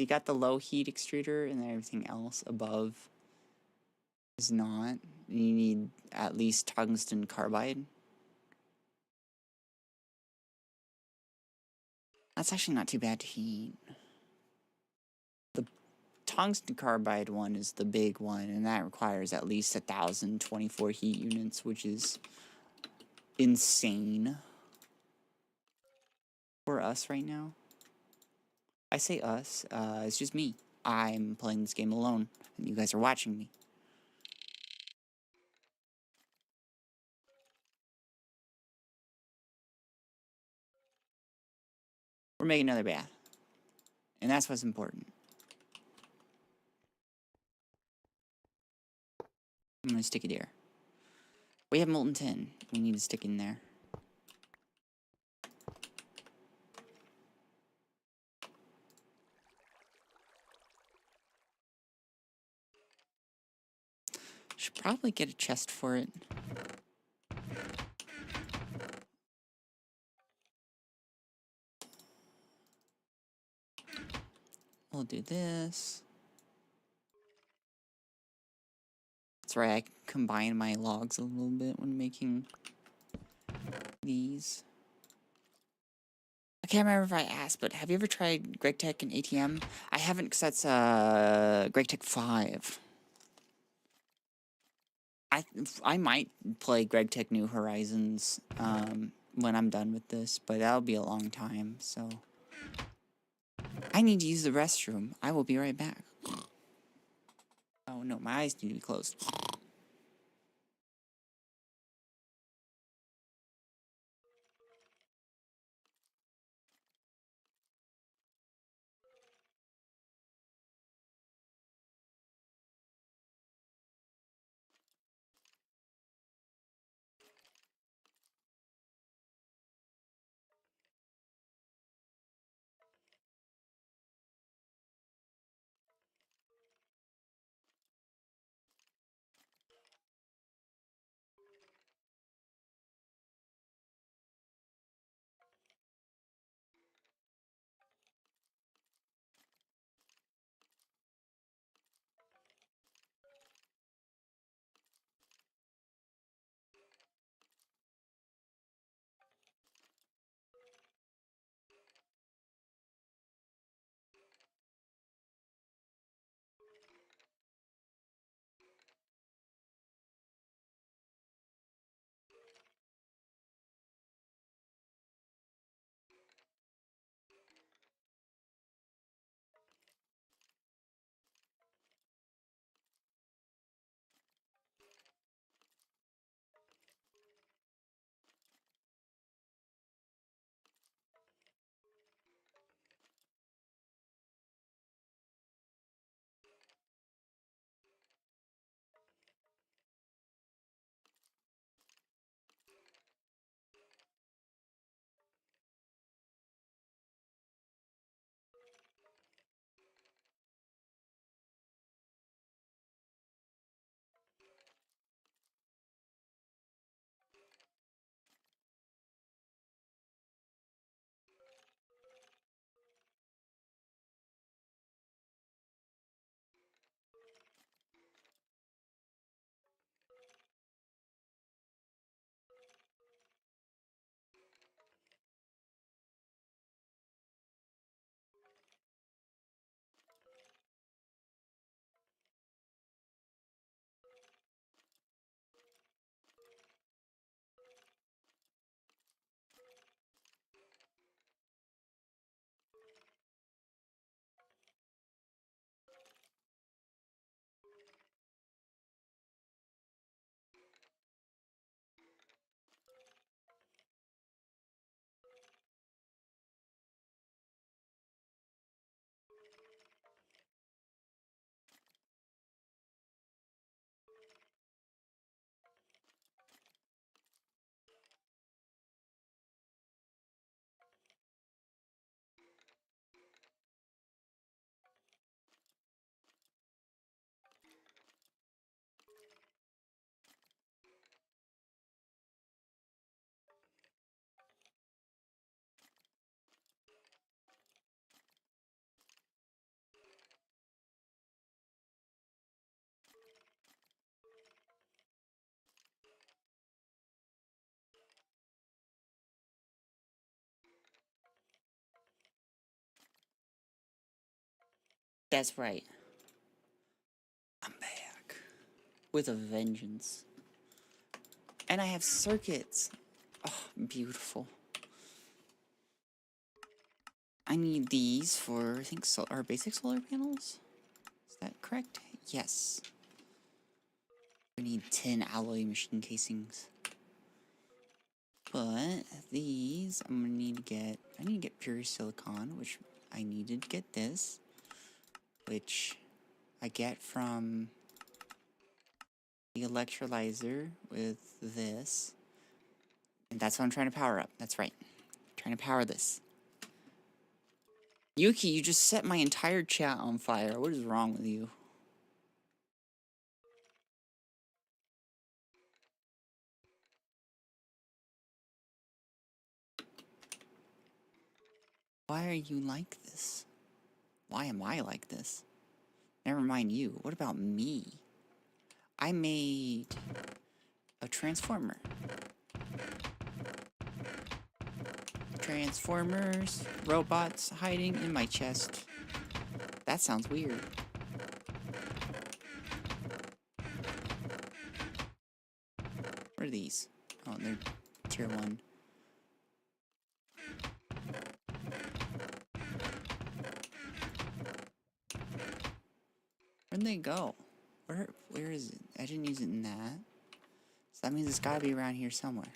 got the low heat extruder and then everything else above is not. You need at least tungsten carbide. That's actually not too bad to heat. The tungsten carbide one is the big one, and that requires at least 1,024 heat units, which is insane for us right now. I say us, it's just me. I'm playing this game alone, and you guys are watching me. We're making another bath. And that's what's important. I'm gonna stick it here. We have molten tin. We need to stick in there. Should probably get a chest for it. We'll do this. That's right, I can combine my logs a little bit when making these. I can't remember if I asked, but have you ever tried Gregtech and ATM? I haven't, because that's Gregtech 5. I might play Gregtech New Horizons when I'm done with this, but that'll be a long time, so... I need to use the restroom. I will be right back. Oh no, my eyes need to be closed. That's right. I'm back. With a vengeance. And I have circuits. Oh, beautiful. I need these for, I think, our basic solar panels? Is that correct? Yes. We need 10 alloy machine casings. But these, I'm gonna need to get, I need to get pure silicon, which I needed to get this. Which I get from the electrolyzer with this. And that's what I'm trying to power up. That's right. I'm trying to power this. Yuki, you just set my entire chat on fire. What is wrong with you? Why are you like this? Why am I like this? Never mind you. What about me? I made a transformer. Transformers, robots hiding in my chest. That sounds weird. What are these? Oh, they're tier 1. Where'd they go? Where is it? I didn't use it in that. So that means it's gotta be around here somewhere.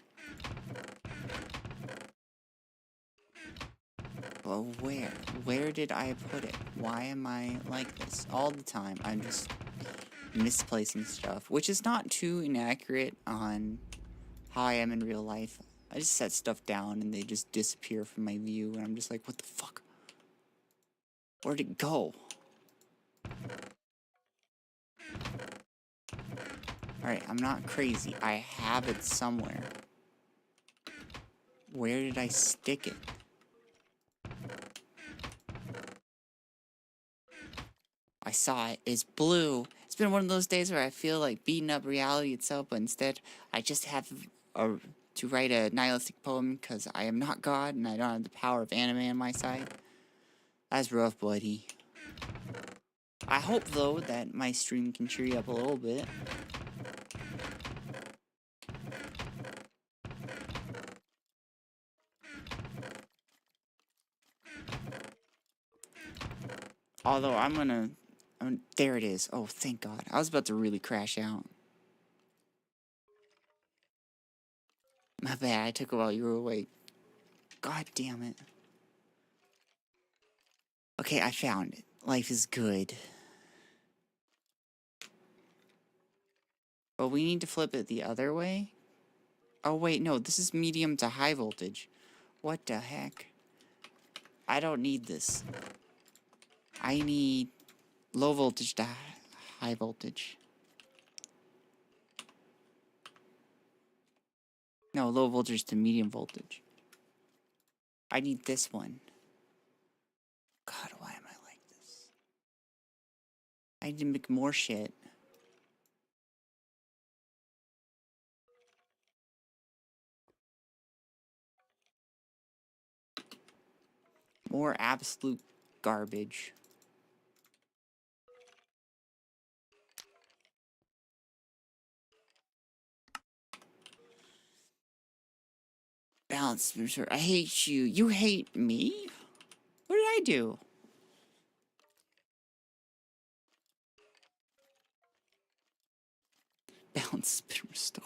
Well, where? Where did I put it? Why am I like this? All the time, I'm just misplacing stuff, which is not too inaccurate on how I am in real life. I just set stuff down and they just disappear from my view, and I'm just like, what the fuck? Where'd it go? Alright, I'm not crazy. I have it somewhere. Where did I stick it? I saw it. It's blue. It's been one of those days where I feel like beating up reality itself, but instead I just have to write a nihilistic poem because I am not God and I don't have the power of anime on my side. That's rough, buddy. I hope, though, that my stream can cheer you up a little bit. Although there it is. Oh, thank God. I was about to really crash out. My bad. I took a while you were awake. God damn it. Okay, I found it. Life is good. But we need to flip it the other way. Oh, wait, no. This is medium to high voltage. What the heck? I don't need this. I need low voltage to high voltage. No, low voltage to medium voltage. I need this one. God, why am I like this? I need to make more shit. More absolute garbage. Balance, sir. I hate you. You hate me? What did I do? Balance spin restore.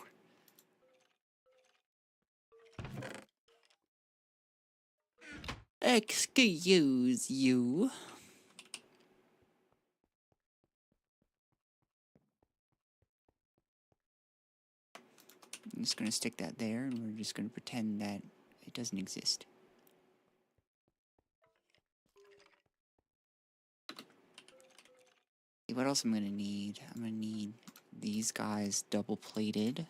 Excuse you. I'm just gonna stick that there, and we're just gonna pretend that it doesn't exist. What else I'm gonna need? I'm gonna need these guys double plated.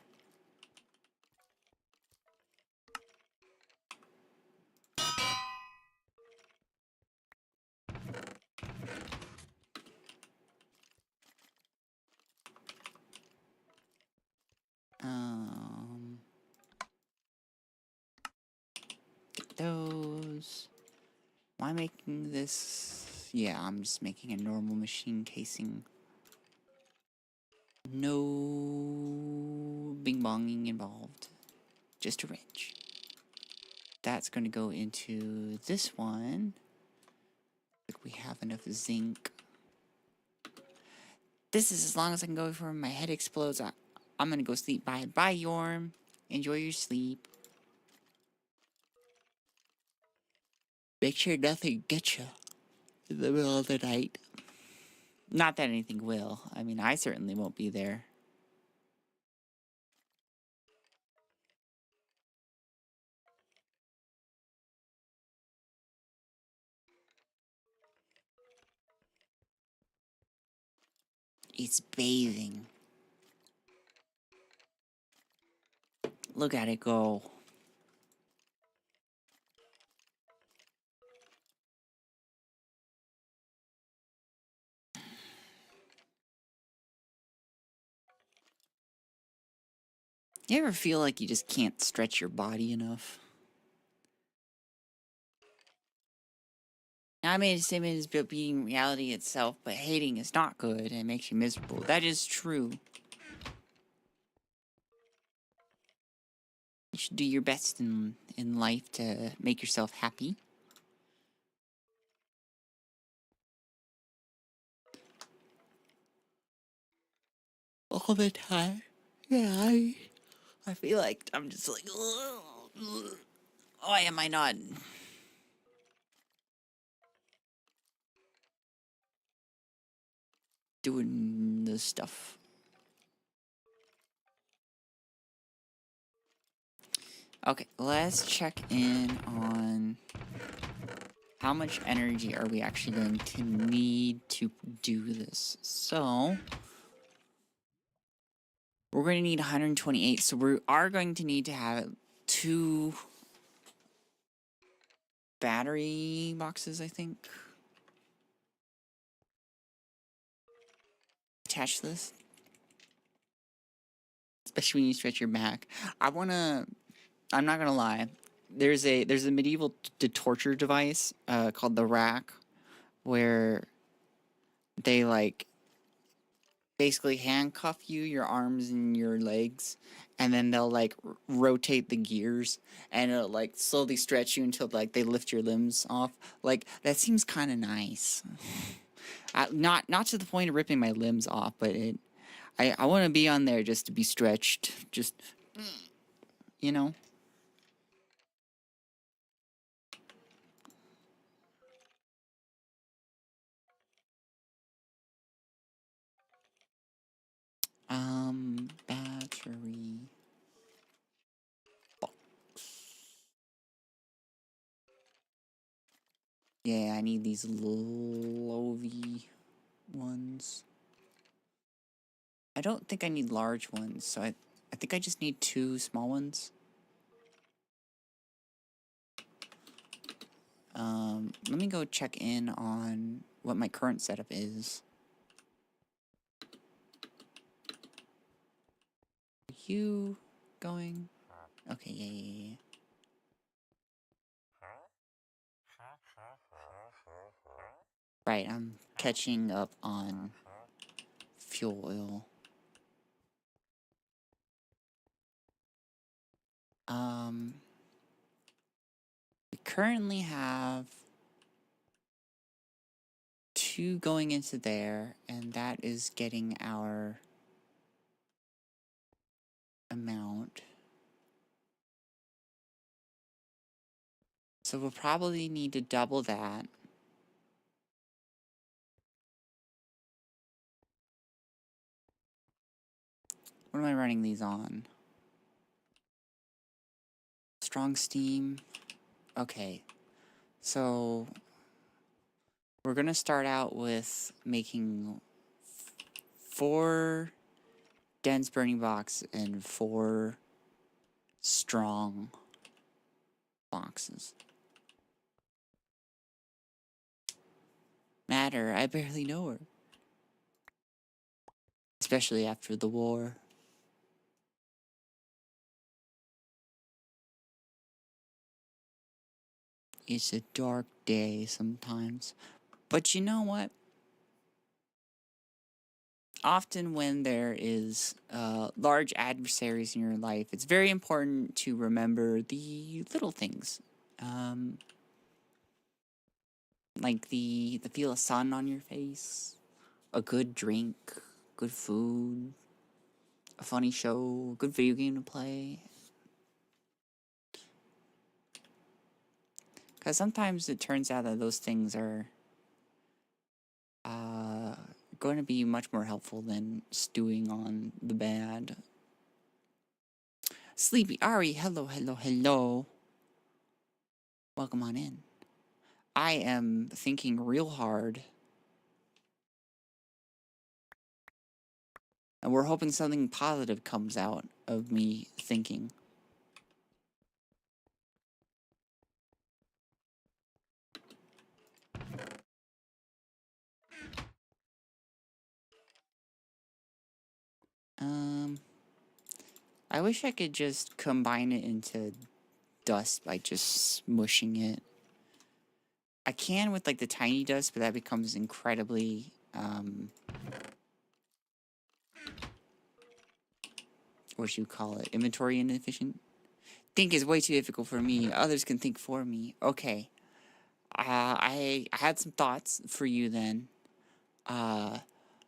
Get those. Am I making this? Yeah, I'm just making a normal machine casing. No bing bonging involved. Just a wrench. That's going to go into this one. Like we have enough zinc. This is as long as I can go before my head explodes. I'm going to go sleep. Bye. Bye, Yorm. Enjoy your sleep. Make sure nothing gets you in the middle of the night. Not that anything will. I mean, I certainly won't be there. It's bathing. Look at it go. You ever feel like you just can't stretch your body enough? I made a statement is about being reality itself, but hating is not good and it makes you miserable. That is true. You should do your best in life to make yourself happy. All the time. Yeah, I feel like I'm just like, why am I not? Doing this stuff. Okay, let's check in on how much energy are we actually going to need to do this. So, we're going to need 128, so we are going to need to have 2 battery boxes, I think. Attach this. Especially when you stretch your back. I'm not gonna lie. There's a medieval torture device called the rack, where they like basically handcuff you, your arms and your legs, and then they'll like rotate the gears, and it'll like slowly stretch you until like they lift your limbs off. Like that seems kind of nice. Not to the point of ripping my limbs off, but I want to be on there just to be stretched, just you know. Battery box. Yeah, I need these lovey ones. I don't think I need large ones, so I think I just need 2 small ones. Let me go check in on what my current setup is. Are you going? Okay, yeah. Right, I'm catching up on fuel oil. We currently have 2 going into there, and that is getting our amount. So we'll probably need to double that. What am I running these on? Strong steam. Okay. So we're going to start out with making 4 dense burning box and 4 strong boxes. Matter, I barely know her. Especially after the war. It's a dark day sometimes. But you know what? Often when there is large adversaries in your life, it's very important to remember the little things. Like the feel of sun on your face, a good drink, good food, a funny show, a good video game to play. Because sometimes it turns out that those things are going to be much more helpful than stewing on the bad. Sleepy Ari, hello, hello, hello. Welcome on in. I am thinking real hard. And we're hoping something positive comes out of me thinking. I wish I could just combine it into dust by just smushing it. I can with like the tiny dust, but that becomes incredibly what you call it, inventory inefficient. Think is way too difficult for me. Others can think for me. Okay. I had some thoughts for you then.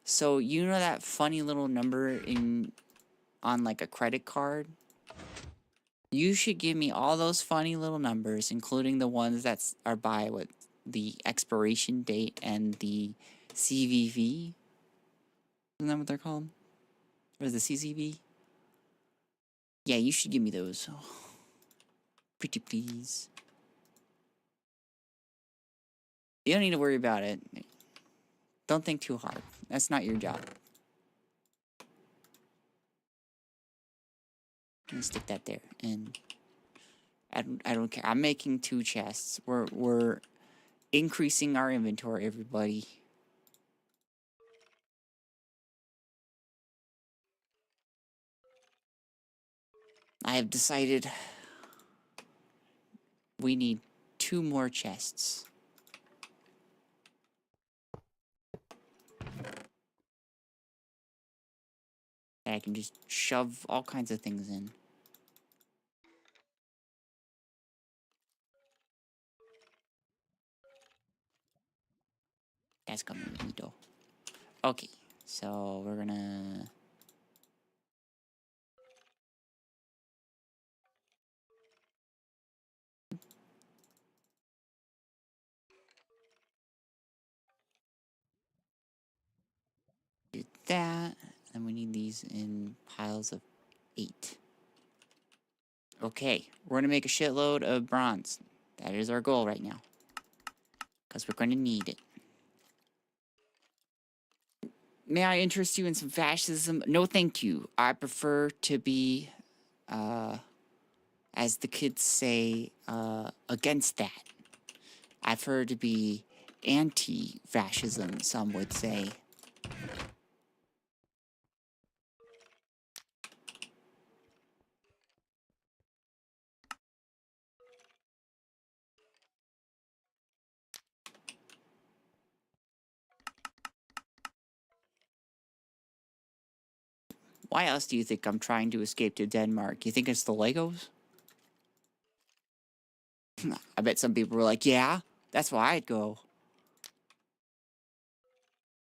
So you know that funny little number on like a credit card? You should give me all those funny little numbers, including the ones that are by what the expiration date and the CVV. Isn't that what they're called? Or the CCV? Yeah, you should give me those. Oh, pretty please. You don't need to worry about it. Don't think too hard. That's not your job. I'm gonna stick that there, and I don't care. I'm making 2 chests. We're increasing our inventory, everybody. I have decided we need 2 more chests. I can just shove all kinds of things in. That's coming with me, though. Okay, so we're gonna... do that, and we need these in piles of 8. Okay, we're gonna make a shitload of bronze. That is our goal right now. Because we're gonna need it. May I interest you in some fascism? No, thank you. I prefer to be, as the kids say, against that. I prefer to be anti-fascism, some would say. Why else do you think I'm trying to escape to Denmark? You think it's the Legos? I bet some people were like, yeah, that's why I'd go.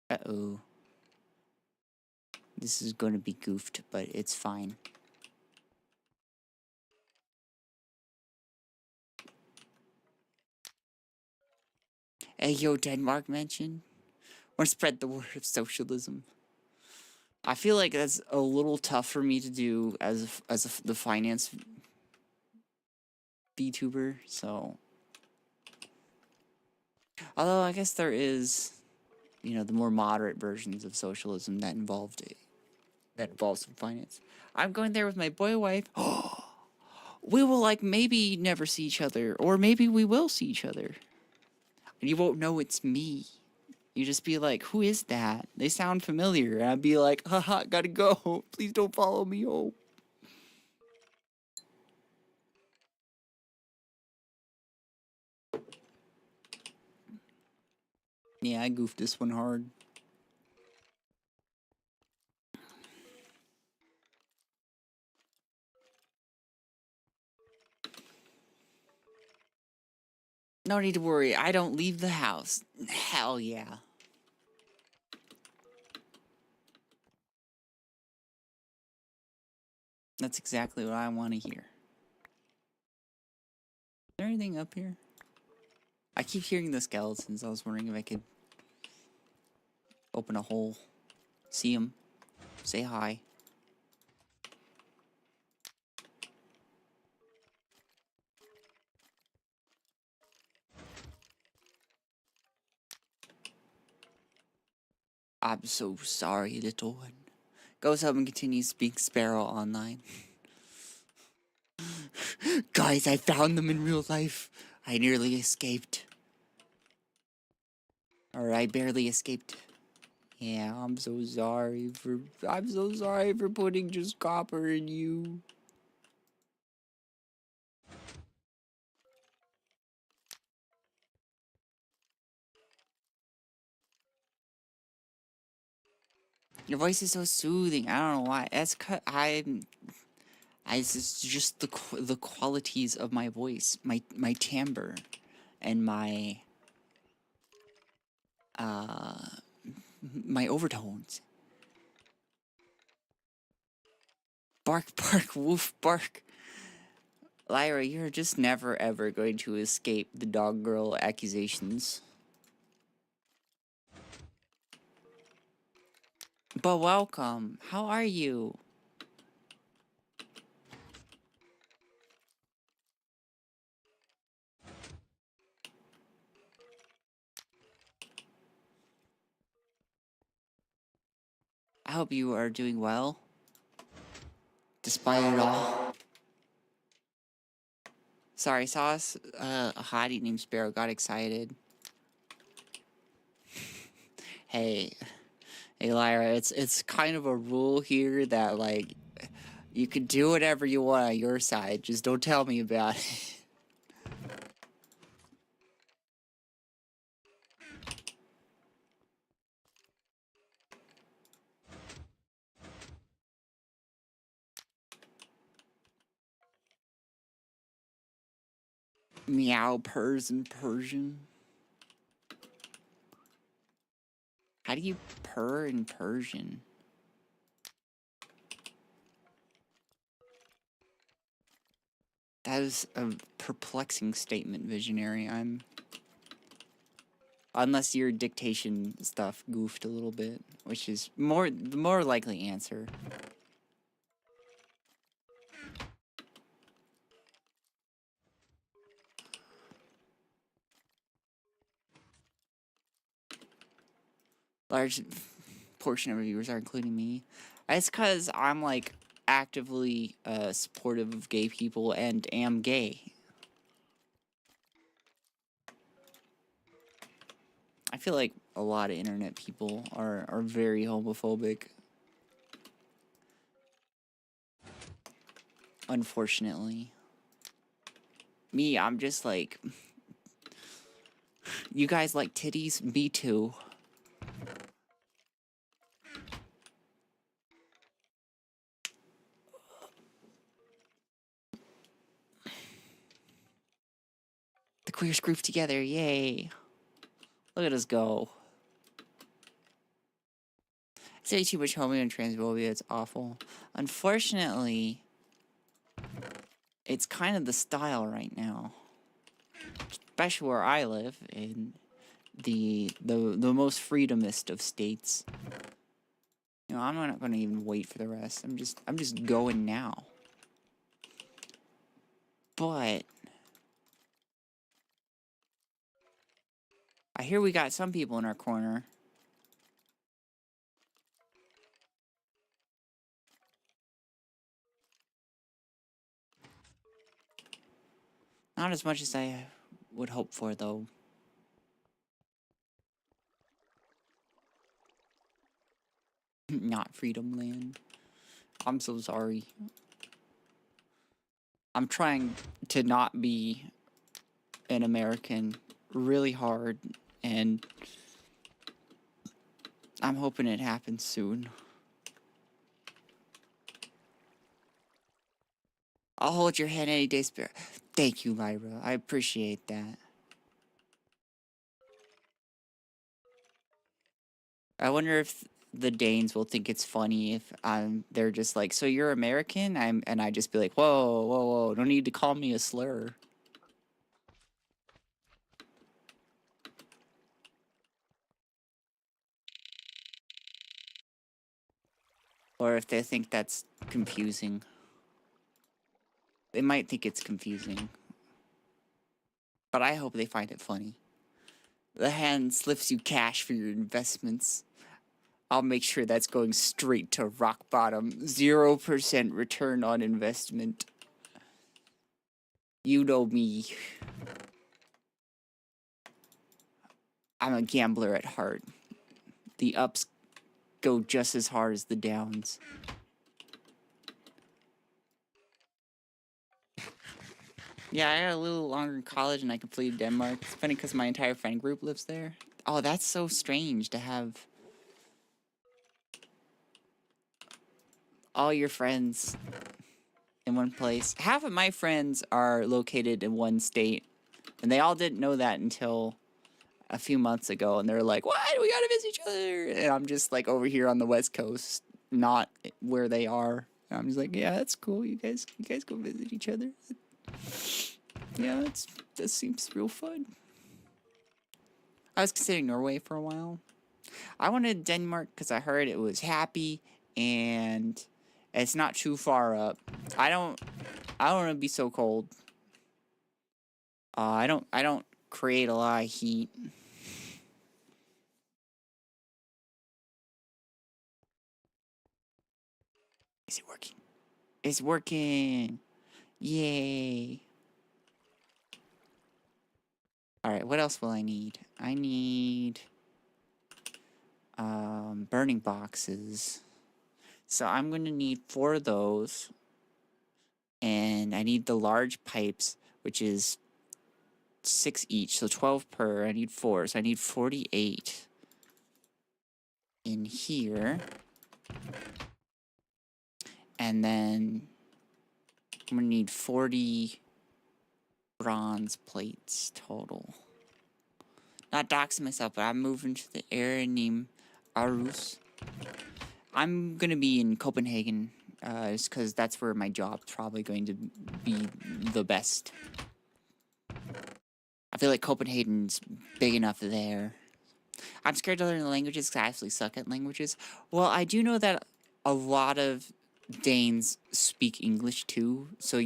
Uh-oh. This is gonna be goofed, but it's fine. Hey, yo, Denmark mention. Or spread the word of socialism. I feel like that's a little tough for me to do as the finance Vtuber, so... Although, I guess there is, you know, the more moderate versions of socialism that involves some finance. I'm going there with my boy wife. We will, like, maybe never see each other, or maybe we will see each other. And you won't know it's me. You just be like, who is that? They sound familiar. And I'd be like, haha, gotta go. Please don't follow me home. Yeah, I goofed this one hard. No need to worry, I don't leave the house. Hell yeah. That's exactly what I want to hear. Is there anything up here? I keep hearing the skeletons. I was wondering if I could open a hole, see them, say hi. I'm so sorry, little one. Goes up and continues speaking Sparrow online. Guys, I found them in real life. I nearly escaped. Or I barely escaped. Yeah, I'm so sorry for putting just copper in you. Your voice is so soothing. I don't know why. That's it's just the qualities of my voice, my timbre, and my overtones. Bark, bark, woof, bark. Lyra, you're just never ever going to escape the dog girl accusations. But welcome. How are you? I hope you are doing well. Despite it all. Sorry, saw a hottie named Sparrow got excited. Hey, Lyra, it's kind of a rule here that, like, you can do whatever you want on your side. Just don't tell me about it. Meow purrs in Persian. How do you purr in Persian? That is a perplexing statement, Visionary. Unless your dictation stuff goofed a little bit, which is the more likely answer. Large portion of our viewers are including me. It's because I'm, like, actively supportive of gay people and am gay. I feel like a lot of internet people are very homophobic. Unfortunately. Me, I'm just like, you guys like titties? Me too. The queers group together, yay. Look at us go. I say too much homie and transphobia, it's awful. Unfortunately, it's kind of the style right now. Especially where I live, in the most freedomist of states. You know, I'm not gonna even wait for the rest. I'm just going now. But I hear we got some people in our corner. Not as much as I would hope for, though. Not Freedom Land. I'm so sorry. I'm trying to not be an American really hard, and I'm hoping it happens soon. I'll hold your hand any day, Sparrow. Thank you, Lyra. I appreciate that. I wonder if the Danes will think it's funny if they're just like, so you're American? And I just be like, whoa, whoa, whoa, don't need to call me a slur. Or if they think that's confusing. They might think it's confusing. But I hope they find it funny. The hand slips you cash for your investments. I'll make sure that's going straight to rock bottom. 0% return on investment. You know me. I'm a gambler at heart. The ups go just as hard as the downs. Yeah, I got a little longer in college and I completed Denmark. It's funny because my entire friend group lives there. Oh, that's so strange to have all your friends in one place. Half of my friends are located in one state, and they all didn't know that until a few months ago, and they're like, what? We gotta visit each other. And I'm just like over here on the West Coast, not where they are. And I'm just like, yeah, that's cool. You guys go visit each other. Yeah, that seems real fun. I was considering Norway for a while. I wanted Denmark because I heard it was happy and it's not too far up. I don't want to be so cold. I don't create a lot of heat. Is it working? It's working. Yay. Alright, what else will I need? I need burning boxes. So I'm going to need 4 of those. And I need the large pipes, which is 6 each, so 12 per. I need 4, so I need 48 in here. And then I'm going to need 40 bronze plates total. Not doxing myself, but I'm moving to the area named Aarhus. I'm going to be in Copenhagen, just because that's where my job's probably going to be the best. I feel like Copenhagen's big enough there. I'm scared to learn the languages because I absolutely suck at languages. Well, I do know that a lot of Danes speak English too, so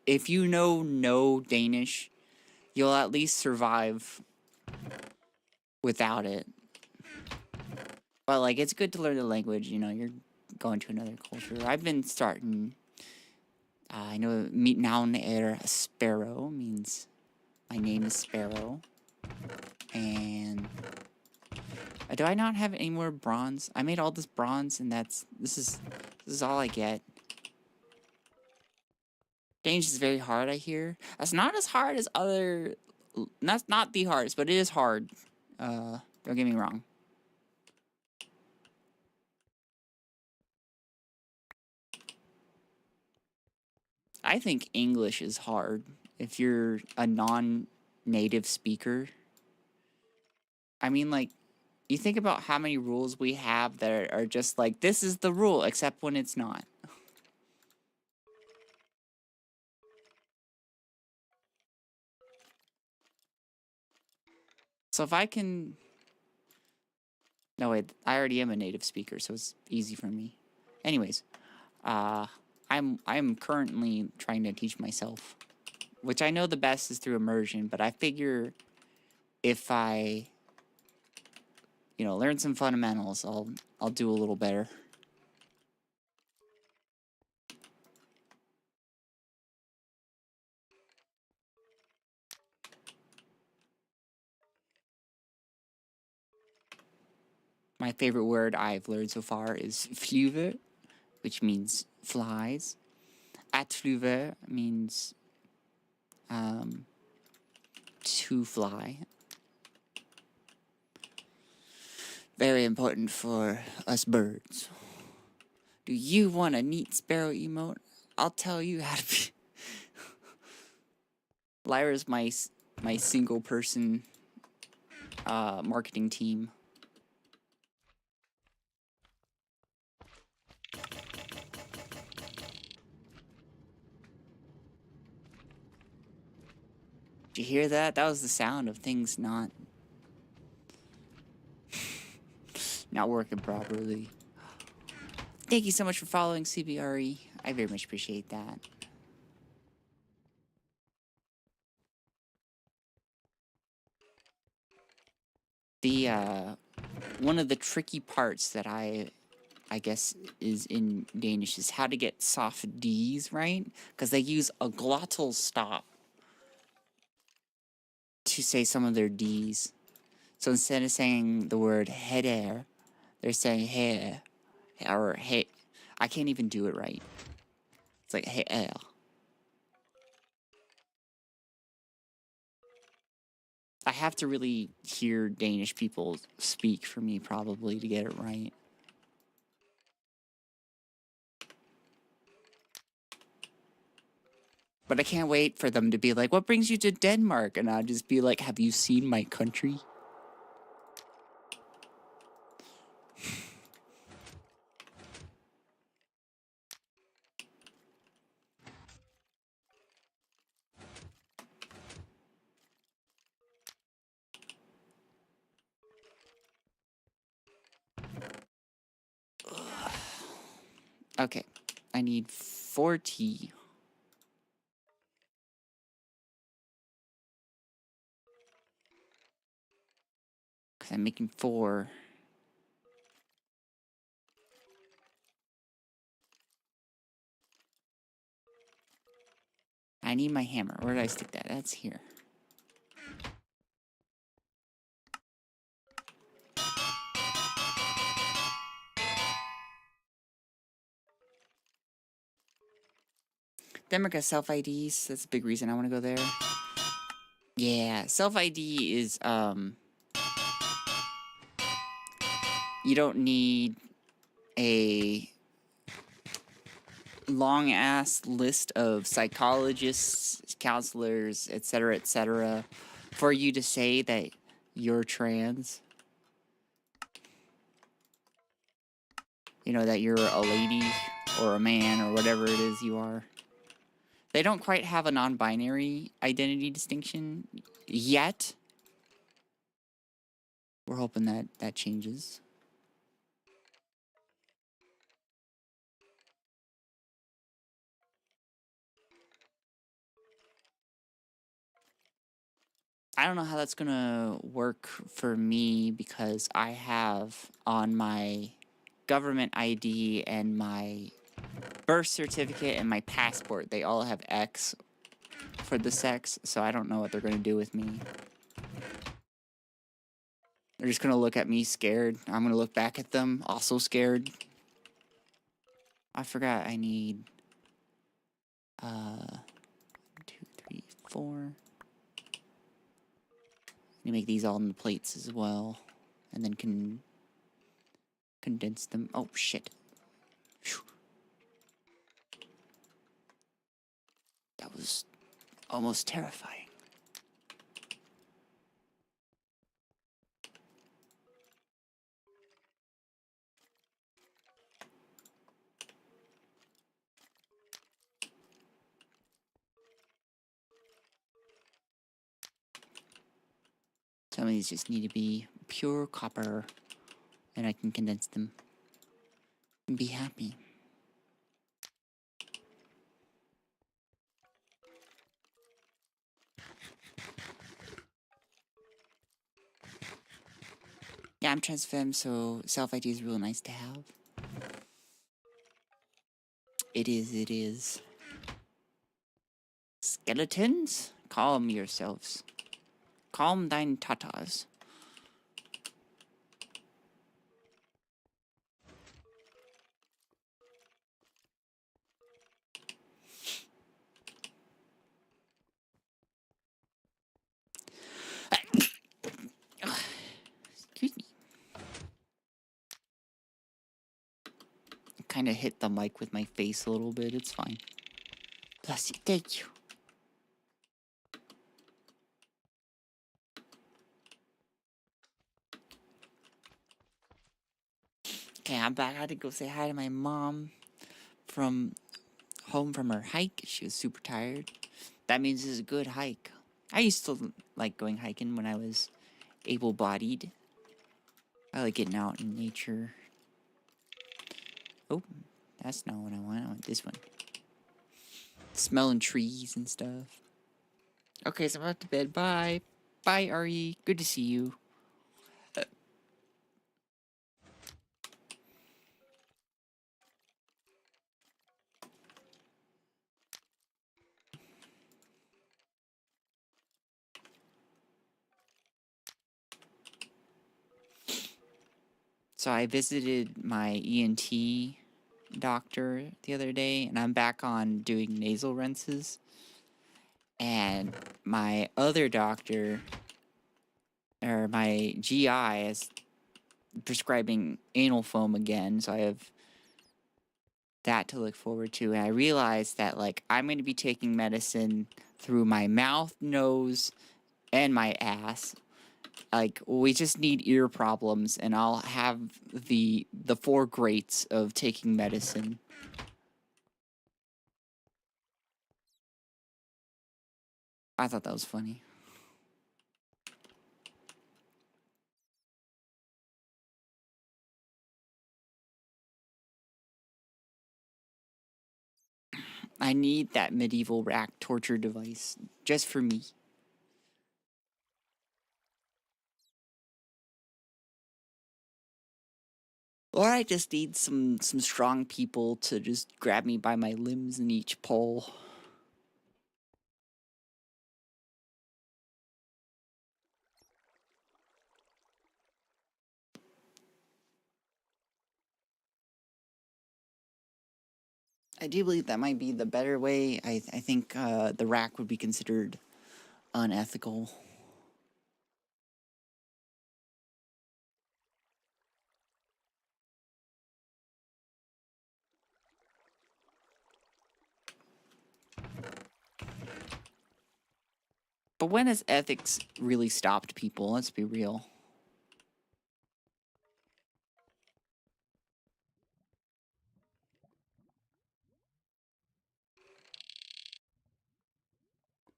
if you know no Danish, you'll at least survive without it. But, like, it's good to learn the language, you know, you're going to another culture. I've been starting, I know mitt navn Sparrow means my name is Sparrow. And do I not have any more bronze? I made all this bronze, and this is all I get. Danish is very hard, I hear. That's not as hard as other... That's not the hardest, but it is hard. Don't get me wrong. I think English is hard if you're a non-native speaker. I mean, like, you think about how many rules we have that are just like, this is the rule, except when it's not. So if I can... No, wait, I already am a native speaker, so it's easy for me. Anyways, I'm currently trying to teach myself, which I know the best is through immersion, but I figure if I, you know, learn some fundamentals, I'll do a little better. My favorite word I've learned so far is flyve, which means flies. At flyve means to fly. Very important for us birds. Do you want a neat sparrow emote? I'll tell you how to be. Lyra's my single person marketing team. Did you hear that? That was the sound of things not working properly. Thank you so much for following CBRE. I very much appreciate that. The one of the tricky parts that I guess is in Danish is how to get soft D's right, because they use a glottal stop to say some of their D's. So instead of saying the word header, they're saying hair or hey. I can't even do it right. It's like hair. I have to really hear Danish people speak for me probably to get it right. But I can't wait for them to be like, what brings you to Denmark? And I'll just be like, have you seen my country? Okay, I need 40. Because I'm making 4. I need my hammer. Where did I stick that? That's here. Denmark has self-IDs. That's a big reason I want to go there. Yeah, self-ID is, you don't need a long-ass list of psychologists, counselors, etc., for you to say that you're trans. You know, that you're a lady or a man or whatever it is you are. They don't quite have a non-binary identity distinction yet. We're hoping that that changes. I don't know how that's gonna work for me because I have on my government ID and my birth certificate and my passport, they all have X for the sex, so I don't know what they're gonna do with me. They're just gonna look at me scared. I'm gonna look back at them, also scared. I forgot I need 1, 2, 3, 4. You make these all in the plates as well, and then can condense them. Oh shit! Whew. That was almost terrifying. Some of these just need to be pure copper, and I can condense them and be happy. Yeah, I'm transfem, so self-ID is real nice to have. It is, it is. Skeletons? Calm yourselves. Calm thine tatas. Excuse me. kind of hit the mic with my face a little bit. It's fine. Bless you. Thank you. Okay, I'm back. I had to go say hi to my mom from home from her hike. She was super tired. That means it's a good hike. I used to like going hiking when I was able-bodied. I like getting out in nature. Oh, that's not what I want. I want this one. Smelling trees and stuff. Okay, so I'm about to bed. Bye. Bye, Ari. Good to see you. So I visited my ENT doctor the other day, and I'm back on doing nasal rinses. And my other doctor, or my GI, is prescribing anal foam again, so I have that to look forward to. And I realized that, like, I'm going to be taking medicine through my mouth, nose, and my ass. Like, we just need ear problems, and I'll have the 4 greats of taking medicine. I thought that was funny. I need that medieval rack torture device just for me. Or I just need some strong people to just grab me by my limbs in each pole. I do believe that might be the better way. I think the rack would be considered unethical. But when has ethics really stopped people? Let's be real.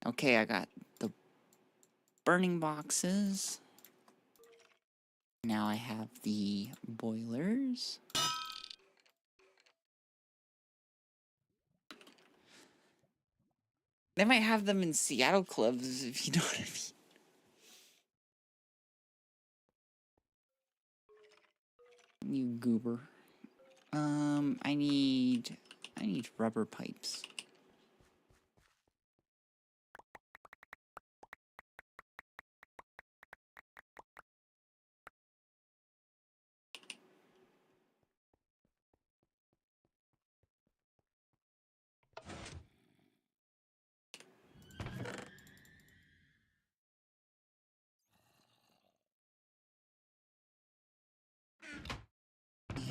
Okay, I got the burning boxes. Now I have the boilers. They might have them in Seattle clubs, if you know what I mean. You goober. I need rubber pipes.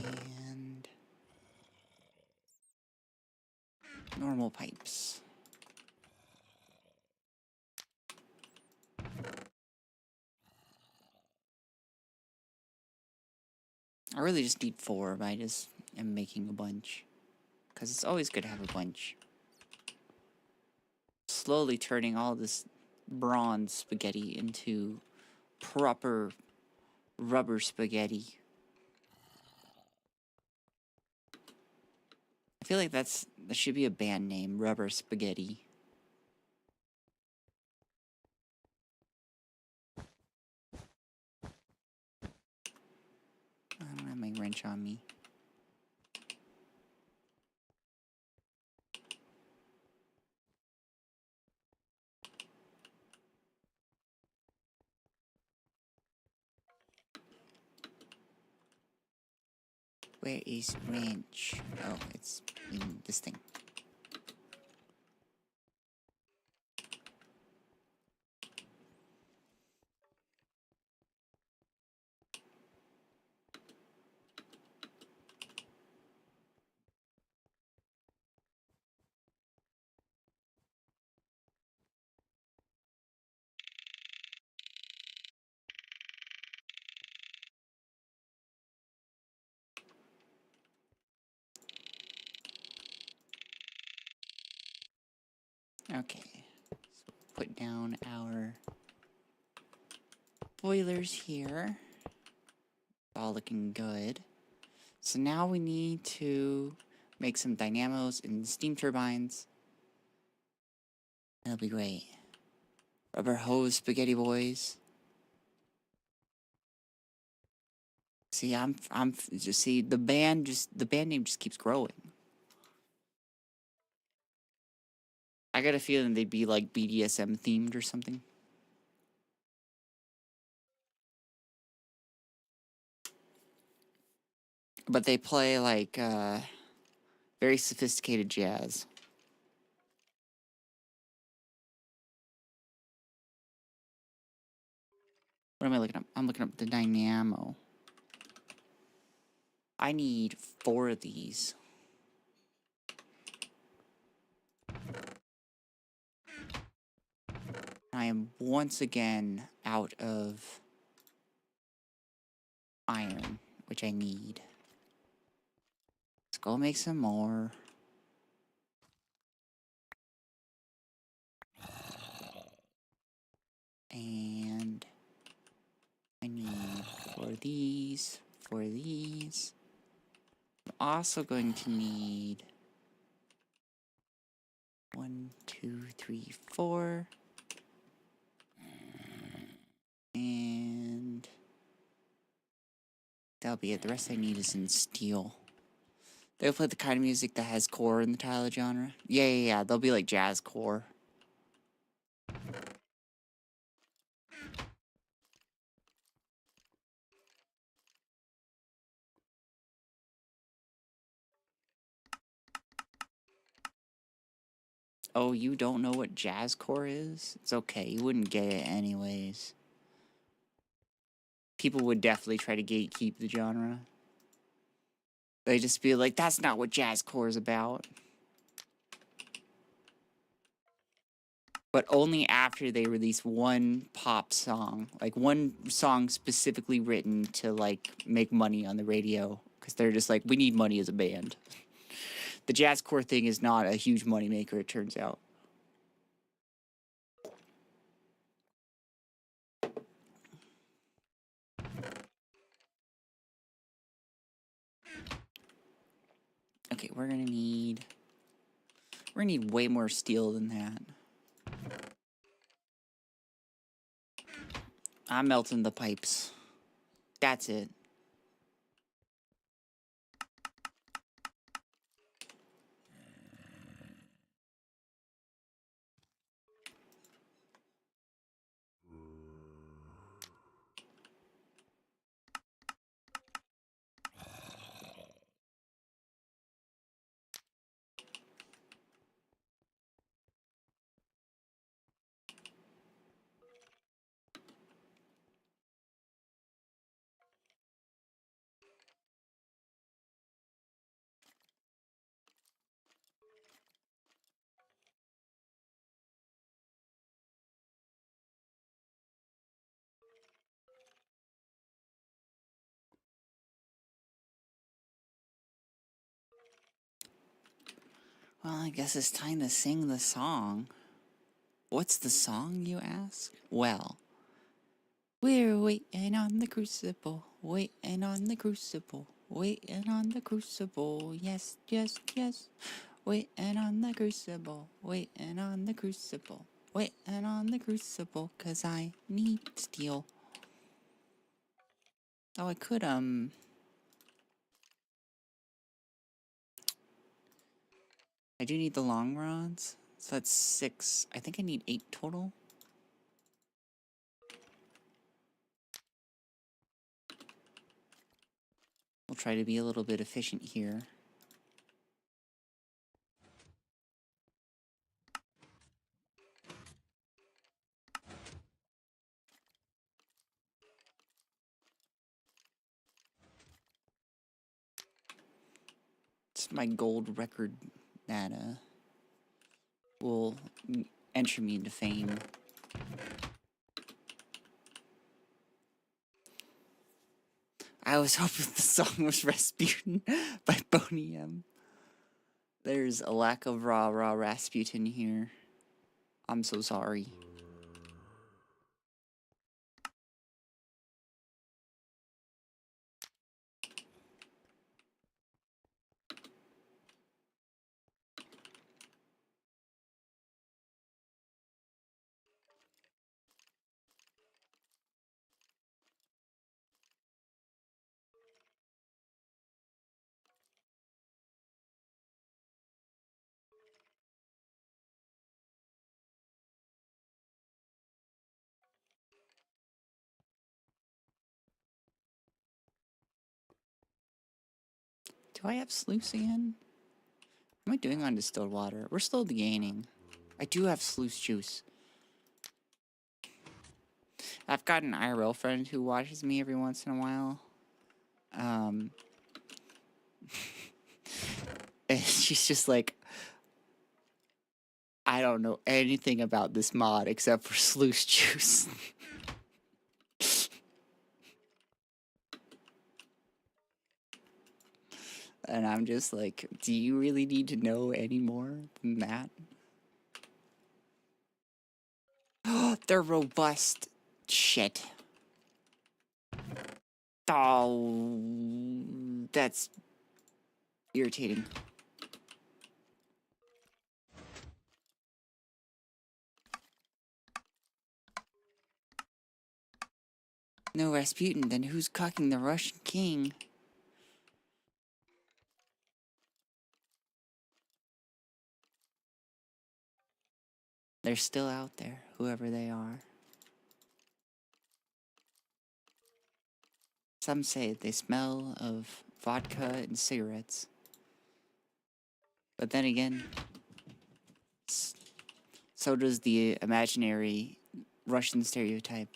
And normal pipes. I really just need 4, but I just am making a bunch. Because it's always good to have a bunch. Slowly turning all this bronze spaghetti into proper rubber spaghetti. I feel like that should be a band name, Rubber Spaghetti. I don't have my wrench on me. Where is wrench? Oh, it's in this thing. Okay, so put down our boilers here. All looking good. So now we need to make some dynamos and steam turbines. That'll be great. Rubber hose spaghetti boys. See, see the band name just keeps growing. I got a feeling they'd be like BDSM themed or something. But they play like very sophisticated jazz. What am I looking up? I'm looking up the dynamo. I need 4 of these. I am once again out of iron, which I need. Let's go make some more. And I need 4 of these, 4 of these. I'm also going to need 1, 2, 3, 4. And that'll be it. The rest I need is in steel. They'll play the kind of music that has core in the Tyler genre. Yeah. They'll be like jazz core. Oh, you don't know what jazz core is? It's okay. You wouldn't get it anyways. People would definitely try to gatekeep the genre. They'd just be like, that's not what jazz core is about. But only after they release one pop song. Like, one song specifically written to, like, make money on the radio. Because they're just like, we need money as a band. The jazz core thing is not a huge moneymaker, it turns out. Okay, we're gonna need way more steel than that. I'm melting the pipes. That's it. Well, I guess it's time to sing the song. What's the song, you ask? Well, we're waiting on the crucible, waiting on the crucible, waiting on the crucible, yes, yes, yes. Waiting on the crucible, waiting on the crucible, waiting on the crucible, 'cause I need steel. Oh, I could, I do need the long rods, so that's 6. I think I need 8 total. We'll try to be a little bit efficient here. It's my gold record that will enter me into fame. I was hoping the song was Rasputin by Botany. There's a lack of raw Rasputin here. I'm so sorry. Do I have sluice again? What am I doing on distilled water? We're still gaining. I do have sluice juice. I've got an IRL friend who watches me every once in a while. And she's just like, I don't know anything about this mod except for sluice juice. And I'm just like, do you really need to know any more than that? Oh, they're robust. Shit. Oh, that's irritating. No Rasputin, then who's cucking the Russian king? They're still out there, whoever they are. Some say they smell of vodka and cigarettes. But then again, so does the imaginary Russian stereotype.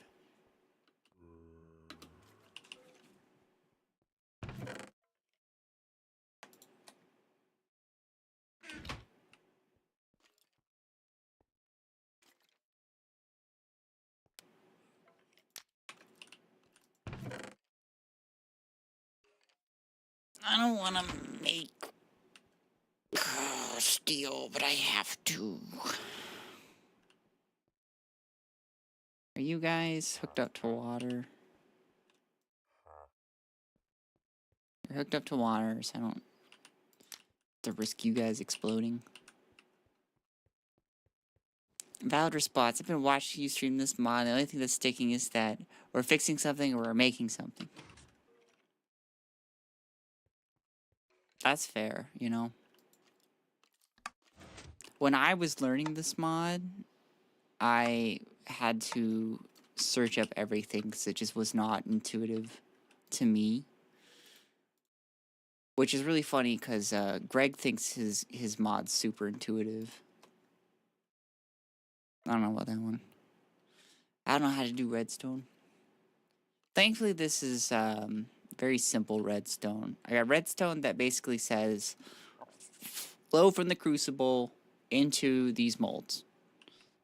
I don't want to make steel, but I have to. Are you guys hooked up to water? You're hooked up to water, so I don't have to risk you guys exploding. Valid response. I've been watching you stream this mod. The only thing that's sticking is that we're fixing something or we're making something. That's fair, you know. When I was learning this mod, I had to search up everything because it just was not intuitive to me. Which is really funny because Greg thinks his mod's super intuitive. I don't know about that one. I don't know how to do redstone. Thankfully, this is very simple redstone. I got redstone that basically says flow from the crucible into these molds.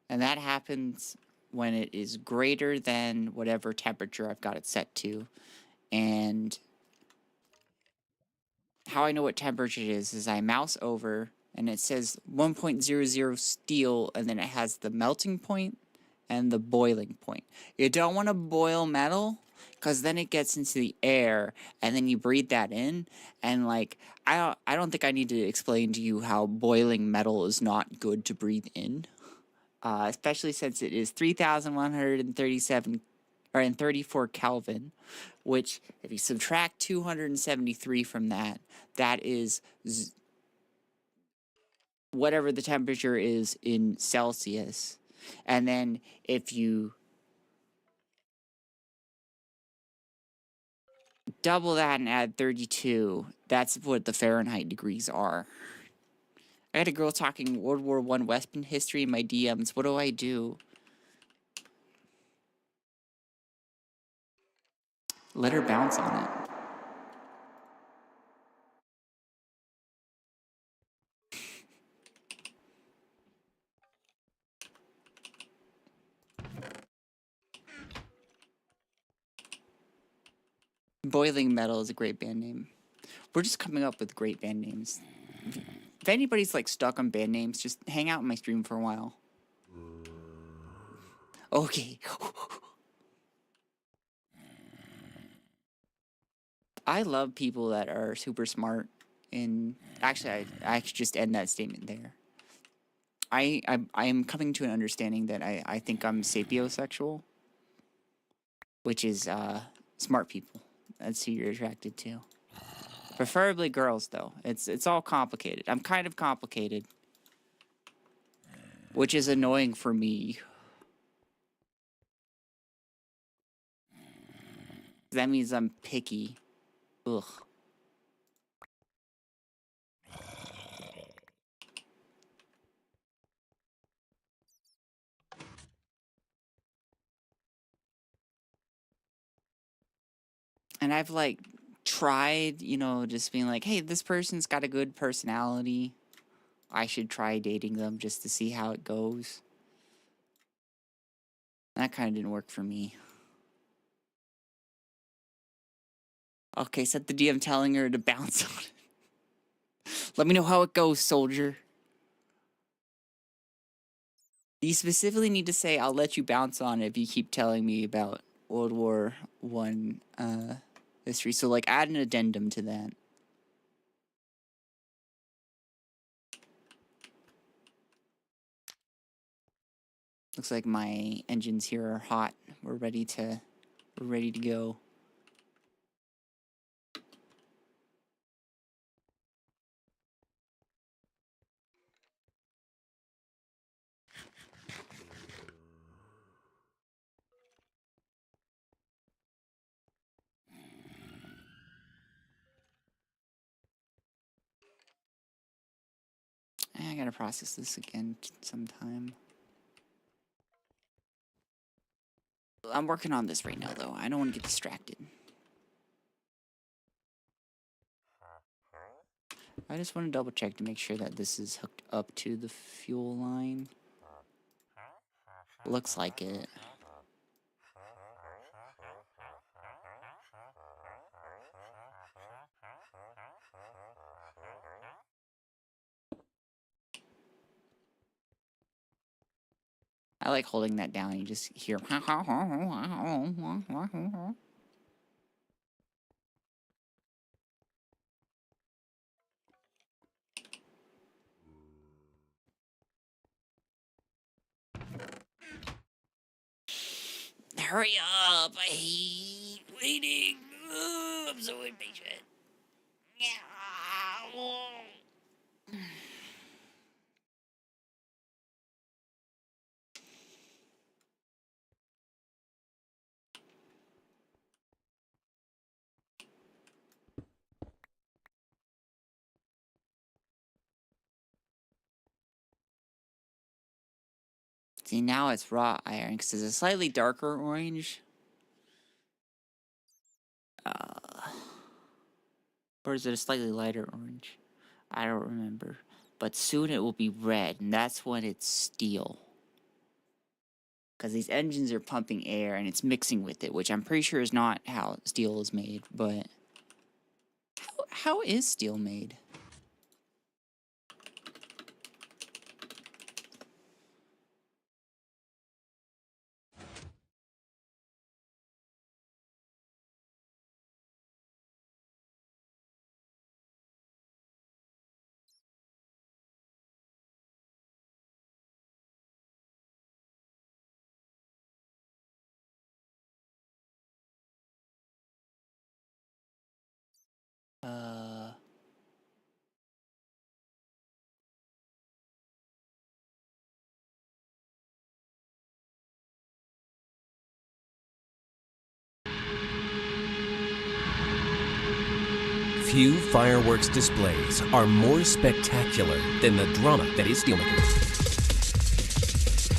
And that happens when it is greater than whatever temperature I've got it set to. And how I know what temperature it is I mouse over and it says 1.00 steel, and then it has the melting point and the boiling point. You don't want to boil metal because then it gets into the air and then you breathe that in, and like I don't think I need to explain to you how boiling metal is not good to breathe in, especially since it is 3,137 or in 34 Kelvin, which if you subtract 273 from that, that is whatever the temperature is in Celsius. And then if you double that and add 32, that's what the Fahrenheit degrees are. I had a girl talking World War I weapon history in my DMs. What do I do? Let her bounce on it. Boiling Metal is a great band name. We're just coming up with great band names. If anybody's like stuck on band names, just hang out in my stream for a while. Okay. I love people that are super smart. And actually, I actually just end that statement there. I am coming to an understanding that I think I'm sapiosexual, which is smart people. That's who you're attracted to. Preferably girls, though. It's all complicated. I'm kind of complicated, which is annoying for me. That means I'm picky. Ugh. And I've like tried, you know, just being like, hey, this person's got a good personality. I should try dating them just to see how it goes. That kind of didn't work for me. Okay, set the DM telling her to bounce on it. Let me know how it goes, soldier. You specifically need to say, I'll let you bounce on it if you keep telling me about World War I history. So, like, add an addendum to that. Looks like my engines here are hot. We're ready to go. I gotta process this again sometime. I'm working on this right now, though. I don't want to get distracted. I just want to double check to make sure that this is hooked up to the fuel line. Looks like it. I like holding that down. You just hear. Hurry up! I hate waiting. I'm so impatient. See, now it's raw iron because it's a slightly darker orange. Or is it a slightly lighter orange? I don't remember. But soon it will be red, and that's when it's steel. Because these engines are pumping air, and it's mixing with it, which I'm pretty sure is not how steel is made, but... How is steel made? Few fireworks displays are more spectacular than the drama that is steelmaking.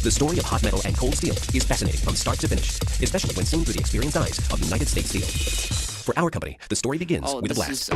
The story of hot metal and cold steel is fascinating from start to finish, especially when seen through the experienced eyes of United States Steel. For our company, the story begins with a blast.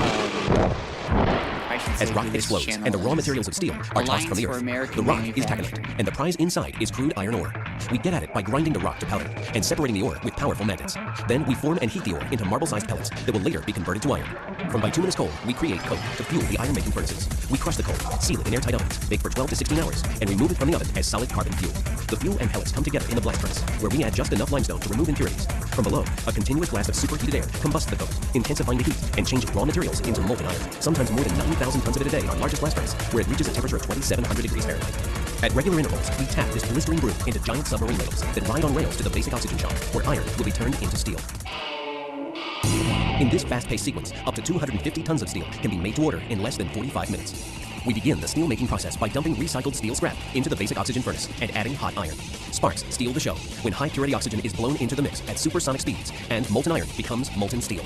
As rock explodes and the raw materials of steel are tossed from the earth, the rock is taconite, and the prize inside is crude iron ore. We get at it by grinding the rock to powder and separating the ore with powerful magnets. Then we form and heat the ore into marble-sized pellets that will later be converted to iron. From bituminous coal, we create coke to fuel the iron-making furnaces. We crush the coal, seal it in airtight ovens, bake for 12 to 16 hours, and remove it from the oven as solid carbon fuel. The fuel and pellets come together in the blast furnace, where we add just enough limestone to remove impurities. From below, a continuous blast of superheated air combusts the coke, intensifying the heat and changing raw materials into molten iron. Sometimes more than 90,000 tons of it a day in our largest blast furnace, where it reaches a temperature of 2,700 degrees Fahrenheit. At regular intervals, we tap this blistering brew into giant submarine ladles that ride on rails to the basic oxygen shop, where iron will be turned into steel. In this fast-paced sequence, up to 250 tons of steel can be made to order in less than 45 minutes. We begin the steel-making process by dumping recycled steel scrap into the basic oxygen furnace and adding hot iron. Sparks steal the show when high-purity oxygen is blown into the mix at supersonic speeds, and molten iron becomes molten steel.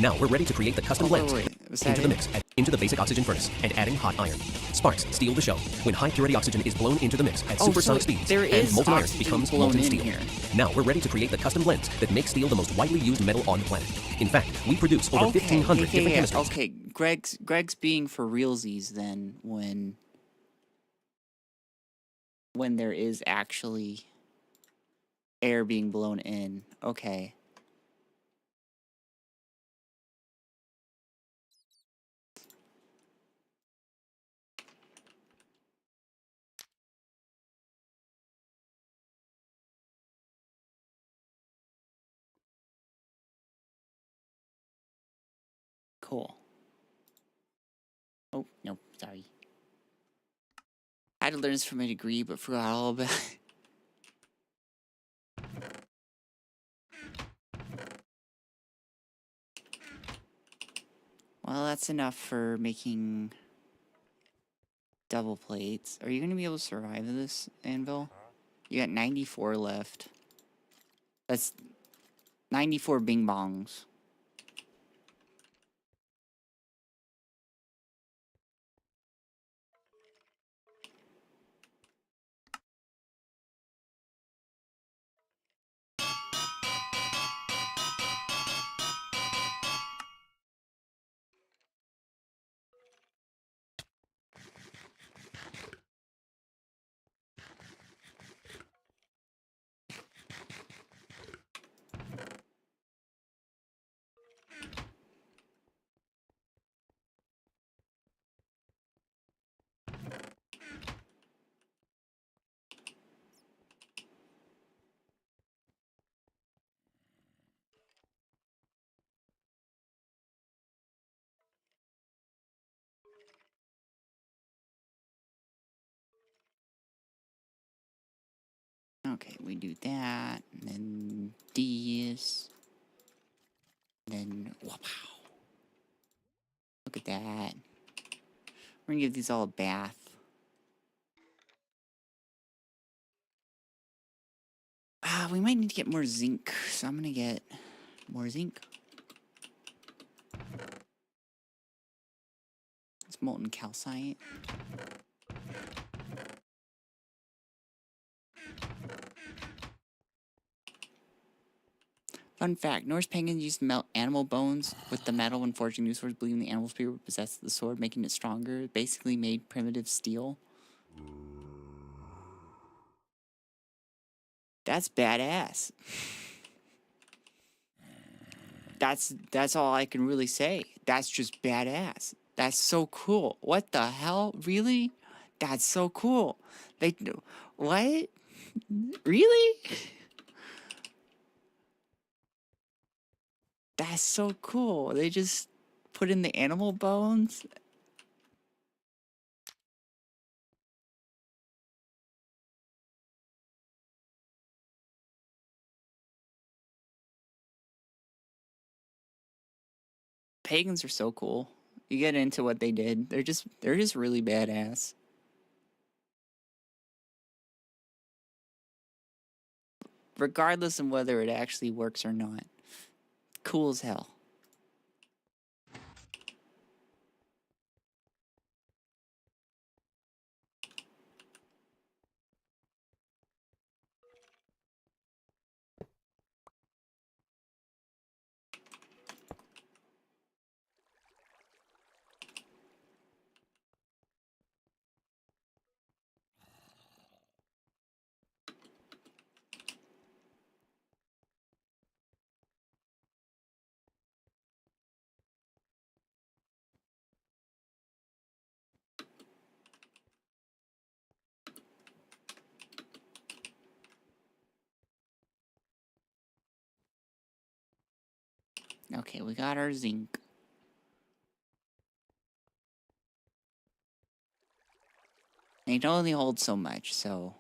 Now we're ready to create the custom blends into the mix, into the basic oxygen furnace, and adding hot iron. Sparks steal the show when high-purity oxygen is blown into the mix at supersonic speeds, and molten iron becomes molten steel. Now we're ready to create the custom blends that make steel the most widely used metal on the planet. In fact, we produce over 1,500 different chemistries. Okay, Greg's being for realsies then when there is actually air being blown in. Okay. Cool. Oh, no, sorry. I had to learn this for my degree, but forgot all about it. Well, that's enough for making double plates. Are you going to be able to survive this, Anvil? You got 94 left. That's 94 bing bongs. Okay, we do that, and then these, then wow, look at that. We're gonna give these all a bath. We might need to get more zinc, so I'm gonna get more zinc. It's molten calcite. Fun fact, Norse pagans used to melt animal bones with the metal when forging new swords, believing the animal spirit would possess the sword, making it stronger. It basically made primitive steel. That's badass. That's all I can really say. That's just badass. That's so cool. What the hell? Really? That's so cool. What? Really? That's so cool. They just put in the animal bones. Pagans are so cool. You get into what they did. They're just really badass. Regardless of whether it actually works or not. Cool as hell. Okay, we got our zinc. And it only holds so much, so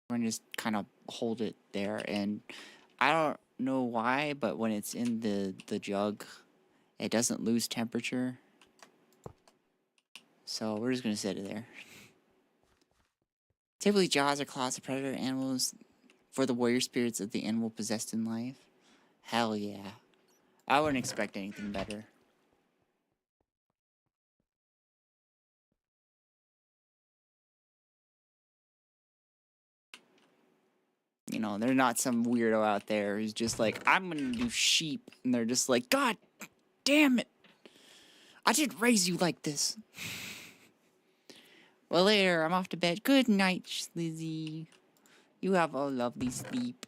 we're gonna just kind of hold it there. And I don't know why, but when it's in the jug, it doesn't lose temperature. So we're just gonna set it there. Typically, jaws or claws of predator animals for the warrior spirits of the animal possessed in life. Hell yeah. I wouldn't expect anything better. You know, they're not some weirdo out there who's just like, I'm gonna do sheep. And they're just like, God damn it. I didn't raise you like this. Well, later, I'm off to bed. Good night, Lizzie. You have a lovely sleep.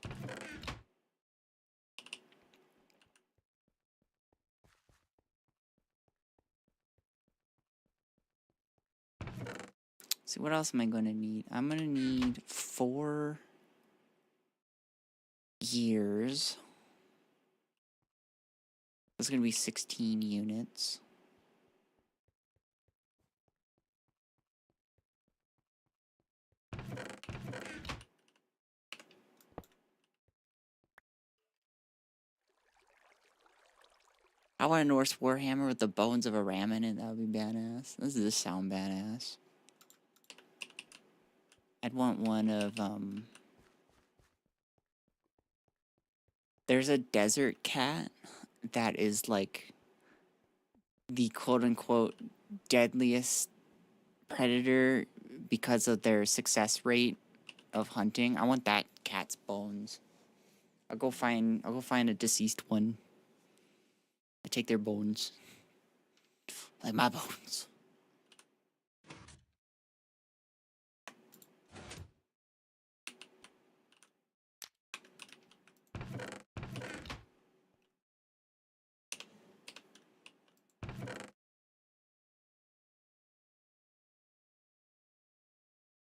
See, what else am I going to need? I'm going to need 4 gears. That's going to be 16 units. I want a Norse Warhammer with the bones of a ram in it. That would be badass. This does sound badass. I'd want one of, there's a desert cat that is like the quote-unquote deadliest predator because of their success rate of hunting. I want that cat's bones. I'll go find a deceased one. I take their bones. Like my bones.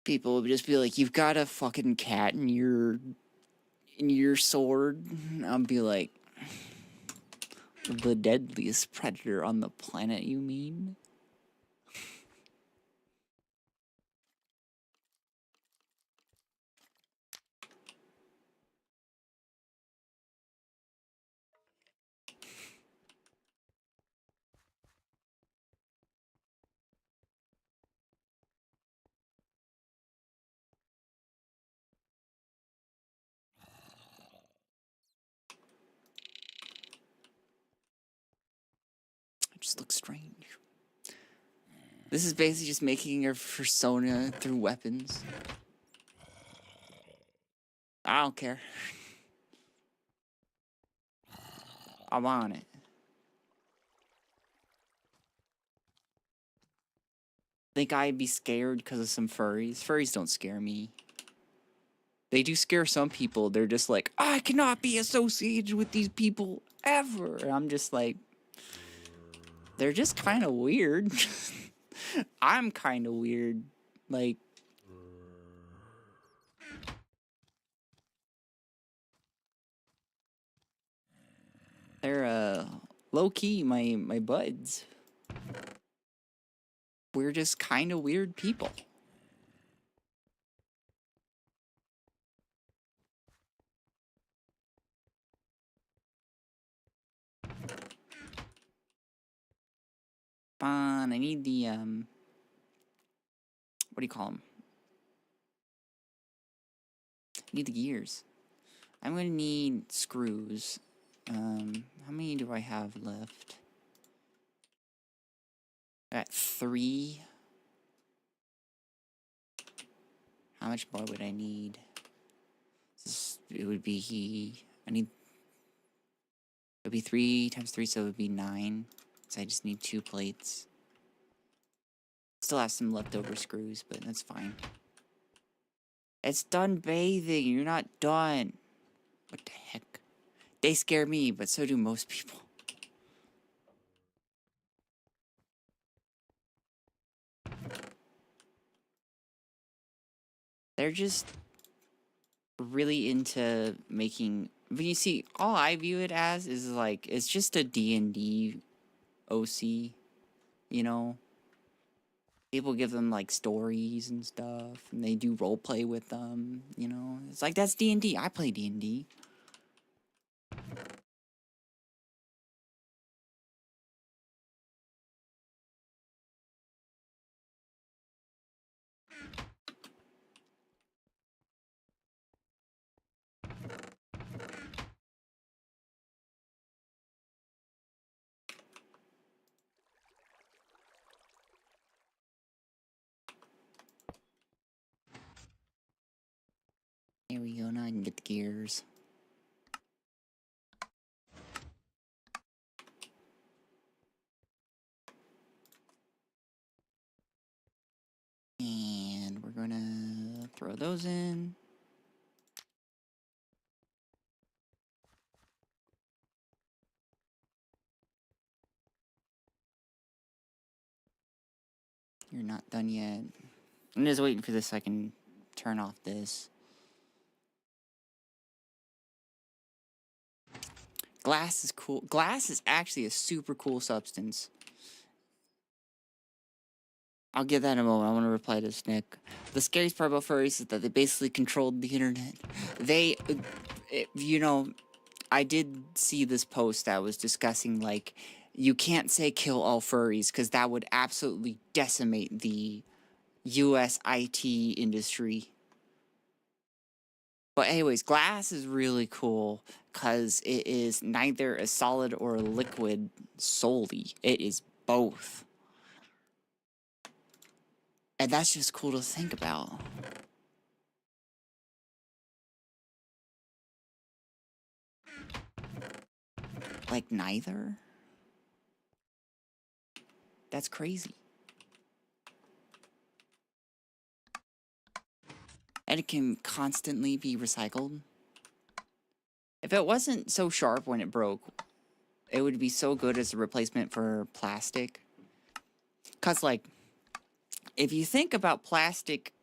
People would just be like, "You've got a fucking cat in your sword." I'll be like, "The deadliest predator on the planet, you mean?" It just looks strange. This is basically just making your persona through weapons. I don't care. I'm on it. Think I'd be scared because of some furries? Furries don't scare me. They do scare some people. They're just like, I cannot be associated with these people ever. And I'm just like, they're just kind of weird. I'm kind of weird. Like, they're low-key my buds. We're just kind of weird people. Fine, I need the, what do you call them? I need the gears. I'm gonna need screws. How many do I have left? I got 3. How much more would I need? It would be, it would be 3 times 3, so it would be 9. So I just need 2 plates. Still have some leftover screws, but that's fine. It's done bathing. You're not done. What the heck? They scare me, but so do most people. They're just really into making But you see, all I view it as is like, it's just a D&D OC, you know? People give them like stories and stuff, and they do roleplay with them, you know? It's like, that's D&D. I play D&D. Here we go, now I can get the gears. And we're gonna throw those in. You're not done yet. I'm just waiting for this so I can turn off this. Glass is cool. Glass is actually a super cool substance. I'll give that in a moment. I want to reply to Snick. The scariest part about furries is that they basically controlled the internet. They, you know, I did see this post that was discussing, like, you can't say kill all furries because that would absolutely decimate the US IT industry. But anyways, glass is really cool because it is neither a solid or a liquid solely. It is both. And that's just cool to think about. Like, neither? That's crazy. And it can constantly be recycled. If it wasn't so sharp when it broke, it would be so good as a replacement for plastic. Because, like, if you think about plastic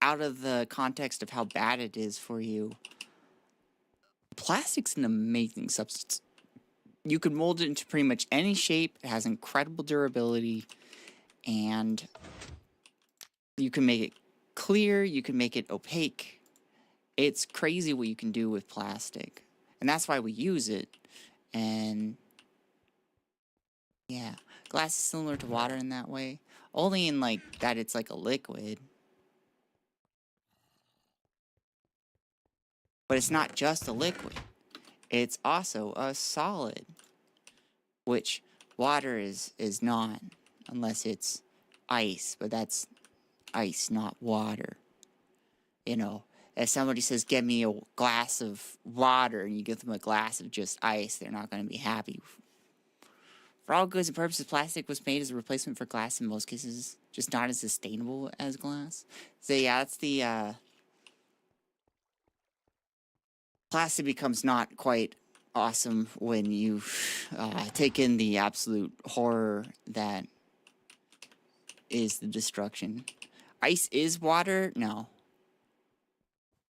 out of the context of how bad it is for you, plastic's an amazing substance. You could mold it into pretty much any shape. It has incredible durability. And you can make it clear. You can make it opaque. It's crazy what you can do with plastic. And that's why we use it. And yeah, glass is similar to water in that way. Only in like that it's like a liquid. But it's not just a liquid. It's also a solid. Which water is not, unless it's ice, but that's ice, not water. You know, if somebody says, get me a glass of water, and you give them a glass of just ice, they're not going to be happy. For all goods and purposes, plastic was made as a replacement for glass in most cases, just not as sustainable as glass. So yeah, that's the, plastic becomes not quite awesome when you take in the absolute horror that is the destruction. Ice is water? No.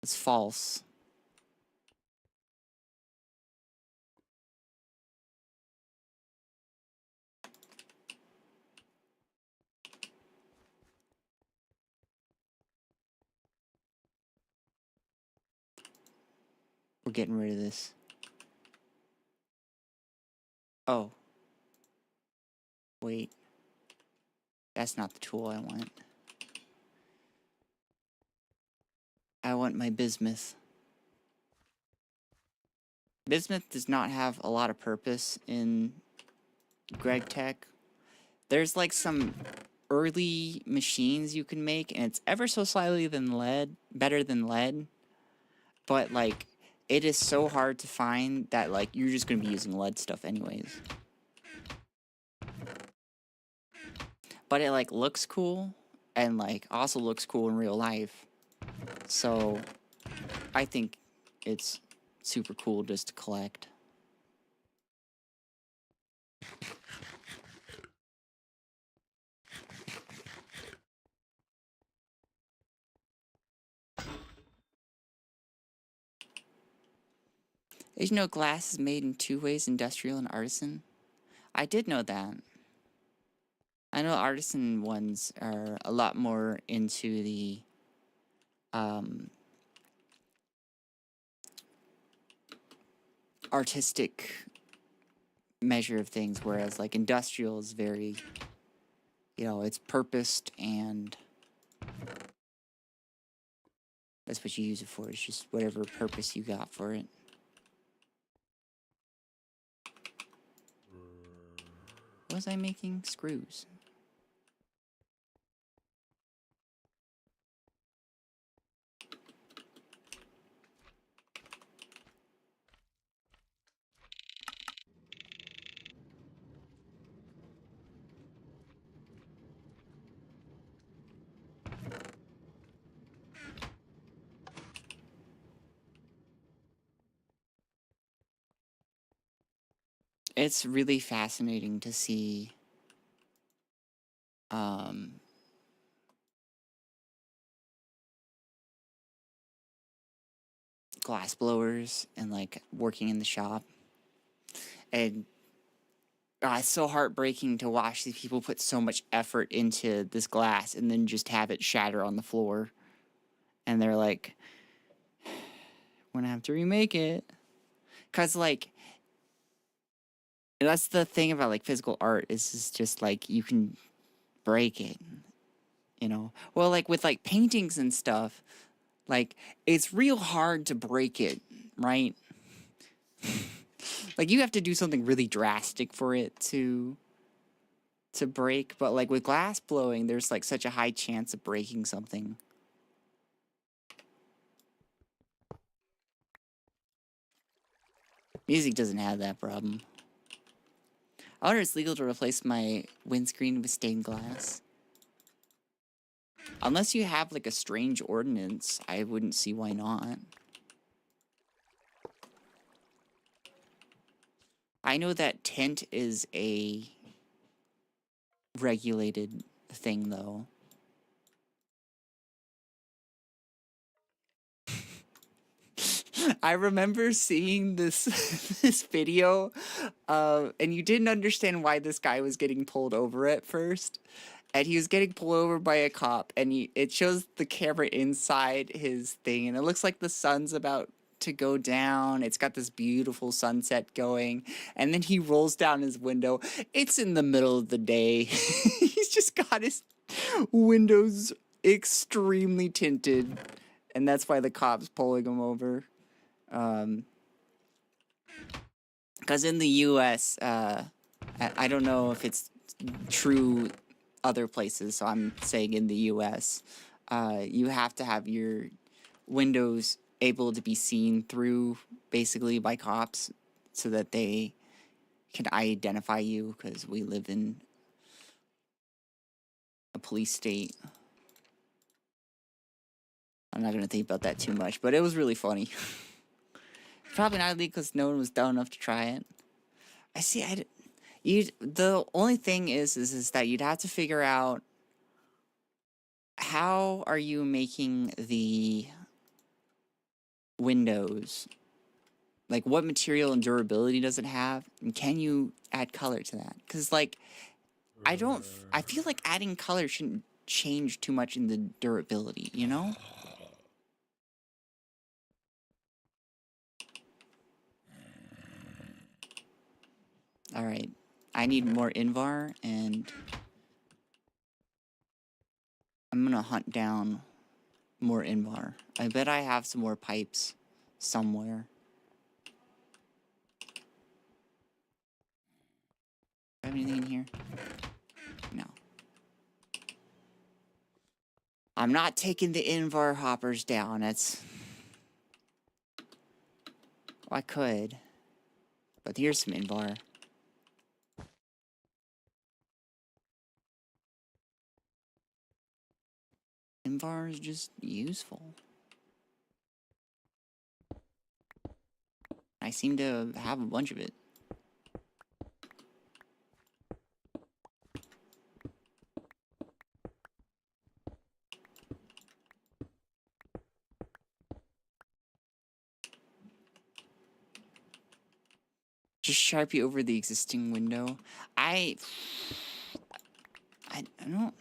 It's false. We're getting rid of this. Oh. Wait. That's not the tool I want. I want my bismuth. Bismuth does not have a lot of purpose in Gregtech. There's like some early machines you can make, and it's ever so slightly better than lead. But like, it is so hard to find that like you're just gonna be using lead stuff anyways. But it like looks cool, and like also looks cool in real life. So I think it's super cool just to collect. Did you know glass is made in two ways, industrial and artisan? I did know that. I know artisan ones are a lot more into the artistic measure of things, whereas like industrial is very, you know, it's purposed and that's what you use it for. It's just whatever purpose you got for it. What was I making? Screws. It's really fascinating to see glass blowers and like working in the shop. And it's so heartbreaking to watch these people put so much effort into this glass and then just have it shatter on the floor. And they're like, we're gonna have to remake it. Cause like, that's the thing about like physical art is just like you can break it, you know? Well, like with like paintings and stuff, like it's real hard to break it, right? Like you have to do something really drastic for it to break, but like with glass blowing, there's like such a high chance of breaking something. Music doesn't have that problem. I wonder if it's legal to replace my windscreen with stained glass. Unless you have like a strange ordinance, I wouldn't see why not. I know that tint is a regulated thing, though. I remember seeing this this video, and you didn't understand why this guy was getting pulled over at first. And he was getting pulled over by a cop, and it shows the camera inside his thing, and it looks like the sun's about to go down. It's got this beautiful sunset going, and then he rolls down his window. It's in the middle of the day. He's just got his windows extremely tinted, and that's why the cop's pulling him over. Because in the U.S., I don't know if it's true other places, so I'm saying in the U.S., you have to have your windows able to be seen through, basically, by cops, so that they can identify you, because we live in a police state. I'm not going to think about that too much, but it was really funny. Probably not illegal because no one was dumb enough to try it. I see, the only thing is that you'd have to figure out how are you making the windows? Like, what material and durability does it have? And can you add color to that? Because, like, I feel like adding color shouldn't change too much in the durability, you know? Alright. I need more Invar, and I'm gonna hunt down more Invar. I bet I have some more pipes somewhere. Do I have anything in here? No. I'm not taking the Invar hoppers down. It's... Well, I could. But here's some Invar. Invar is just useful. I seem to have a bunch of it. Just Sharpie over the existing window. I don't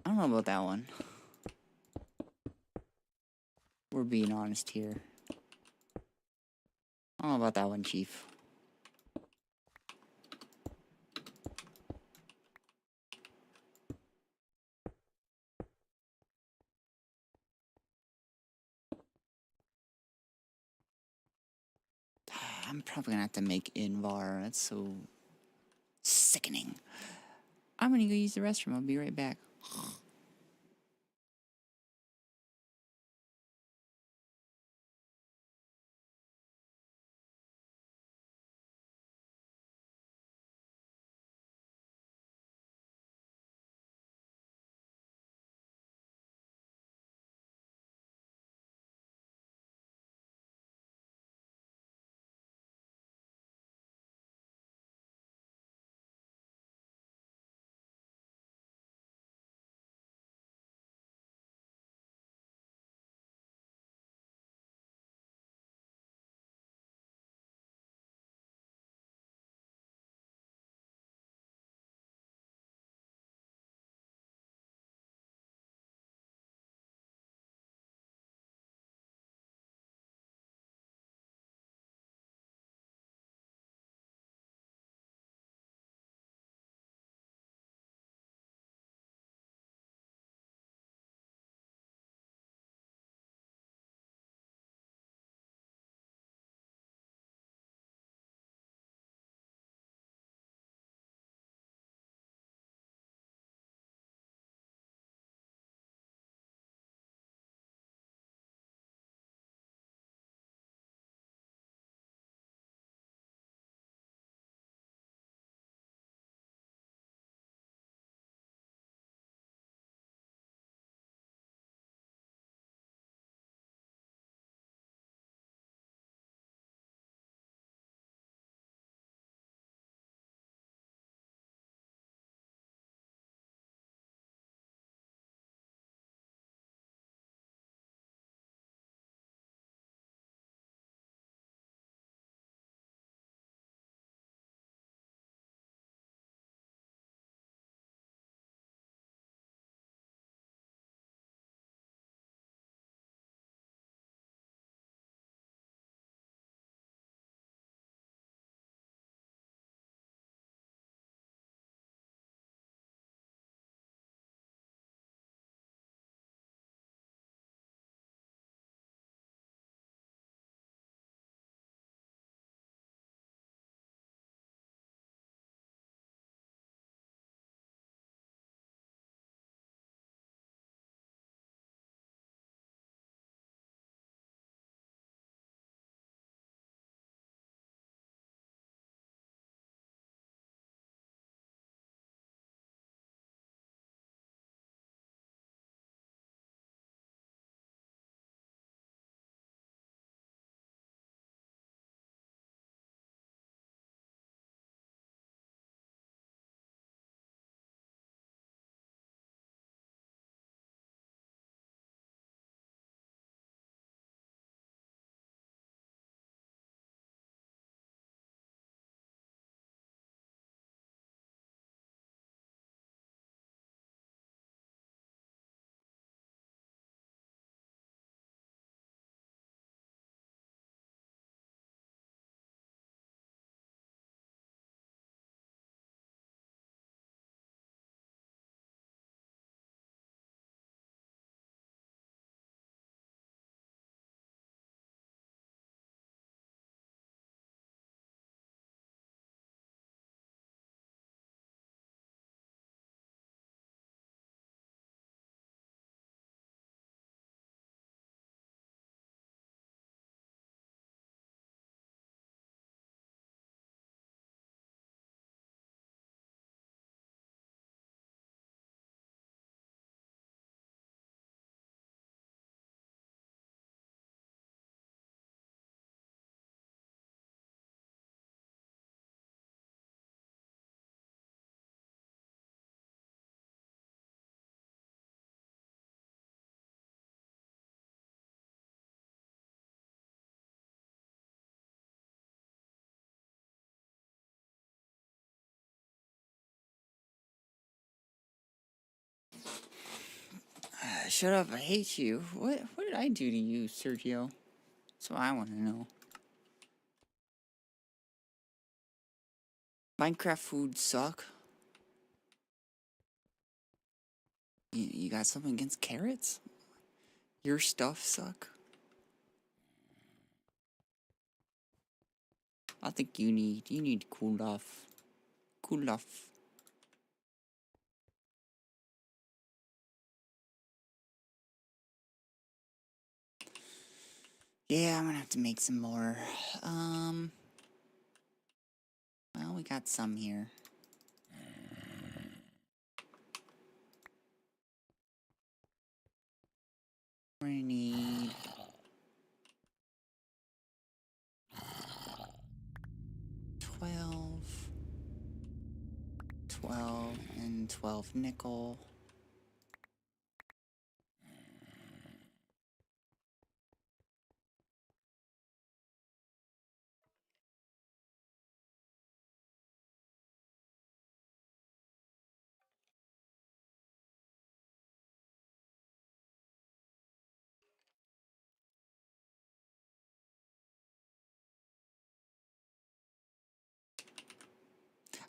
know about that one. We're being honest here. I don't know about that one, Chief. I'm probably gonna have to make Invar. That's so sickening. I'm gonna go use the restroom. I'll be right back. Shut up, I hate you. What did I do to you, Sergio? That's what I want to know. Minecraft food suck. You got something against carrots? Your stuff suck? I think you need cool off. Cool off. Yeah, I'm gonna have to make some more. Well, we got some here. We're gonna need 12, and 12 nickel.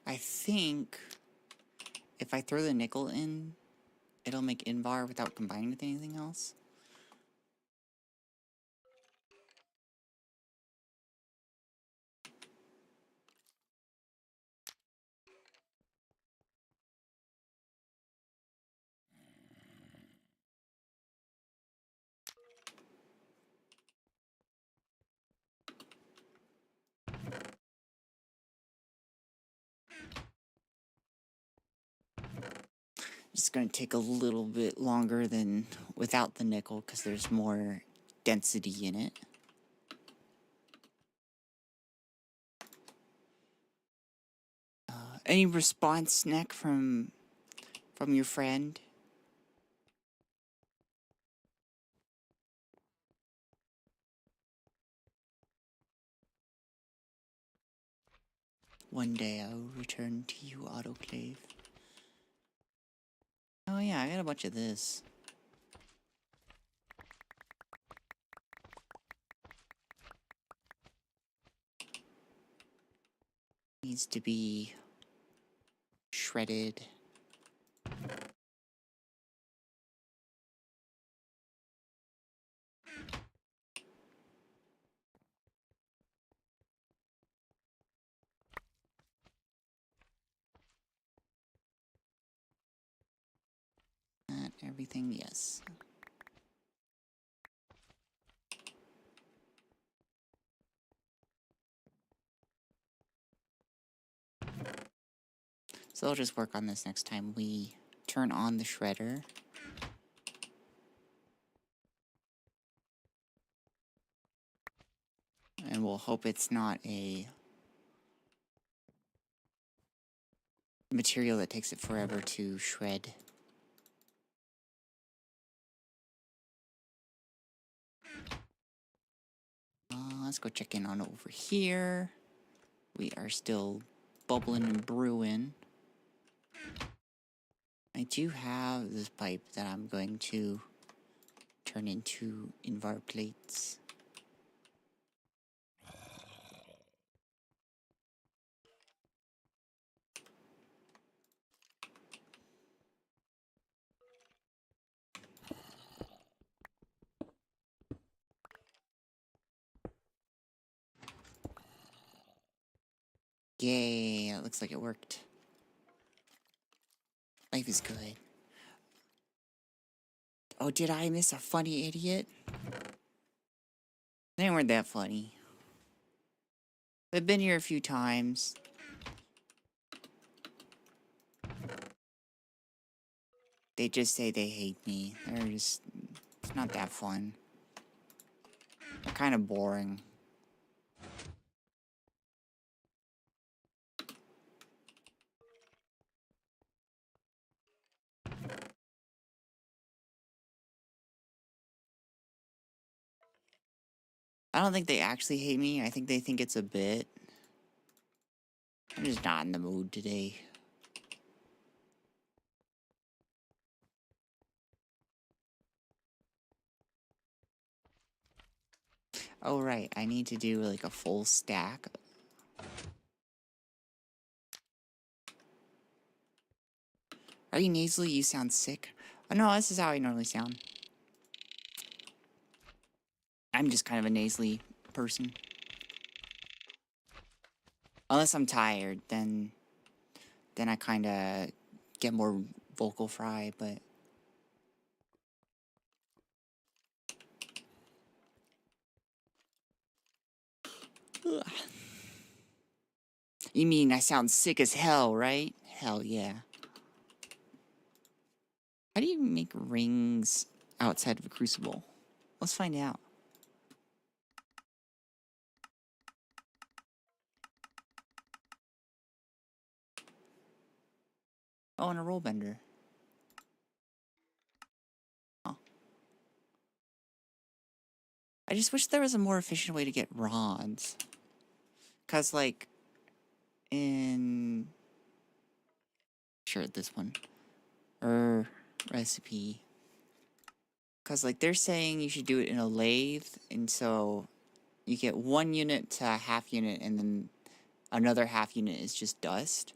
I think if I throw the nickel in, it'll make invar without combining with anything else. It's going to take a little bit longer than without the nickel because there's more density in it. Any response, Nick, from your friend? One day I will return to you, autoclave. Oh yeah, I got a bunch of this. Needs to be shredded. Not everything, yes. So I'll just work on this next time we turn on the shredder. And we'll hope it's not a material that takes it forever to shred. Let's go check in on over here. We are still bubbling and brewing. I do have this pipe that I'm going to turn into invar plates. Yay, it looks like it worked. Life is good. Oh, did I miss a funny idiot? They weren't that funny. They've been here a few times. They just say they hate me. They're just... It's not that fun. They're kind of boring. I don't think they actually hate me. I think they think it's a bit. I'm just not in the mood today. Oh, right. I need to do like a full stack. Are you nasally? You sound sick. Oh, no, this is how I normally sound. I'm just kind of a nasally person. Unless I'm tired, then I kind of get more vocal fry, but... Ugh. You mean I sound sick as hell, right? Hell yeah. How do you make rings outside of a crucible? Let's find out. Oh, and a roll bender. Oh. I just wish there was a more efficient way to get rods. Cause like in sure this one. Recipe. Cause like they're saying you should do it in a lathe, and so you get 1 unit to a half unit, and then another half unit is just dust.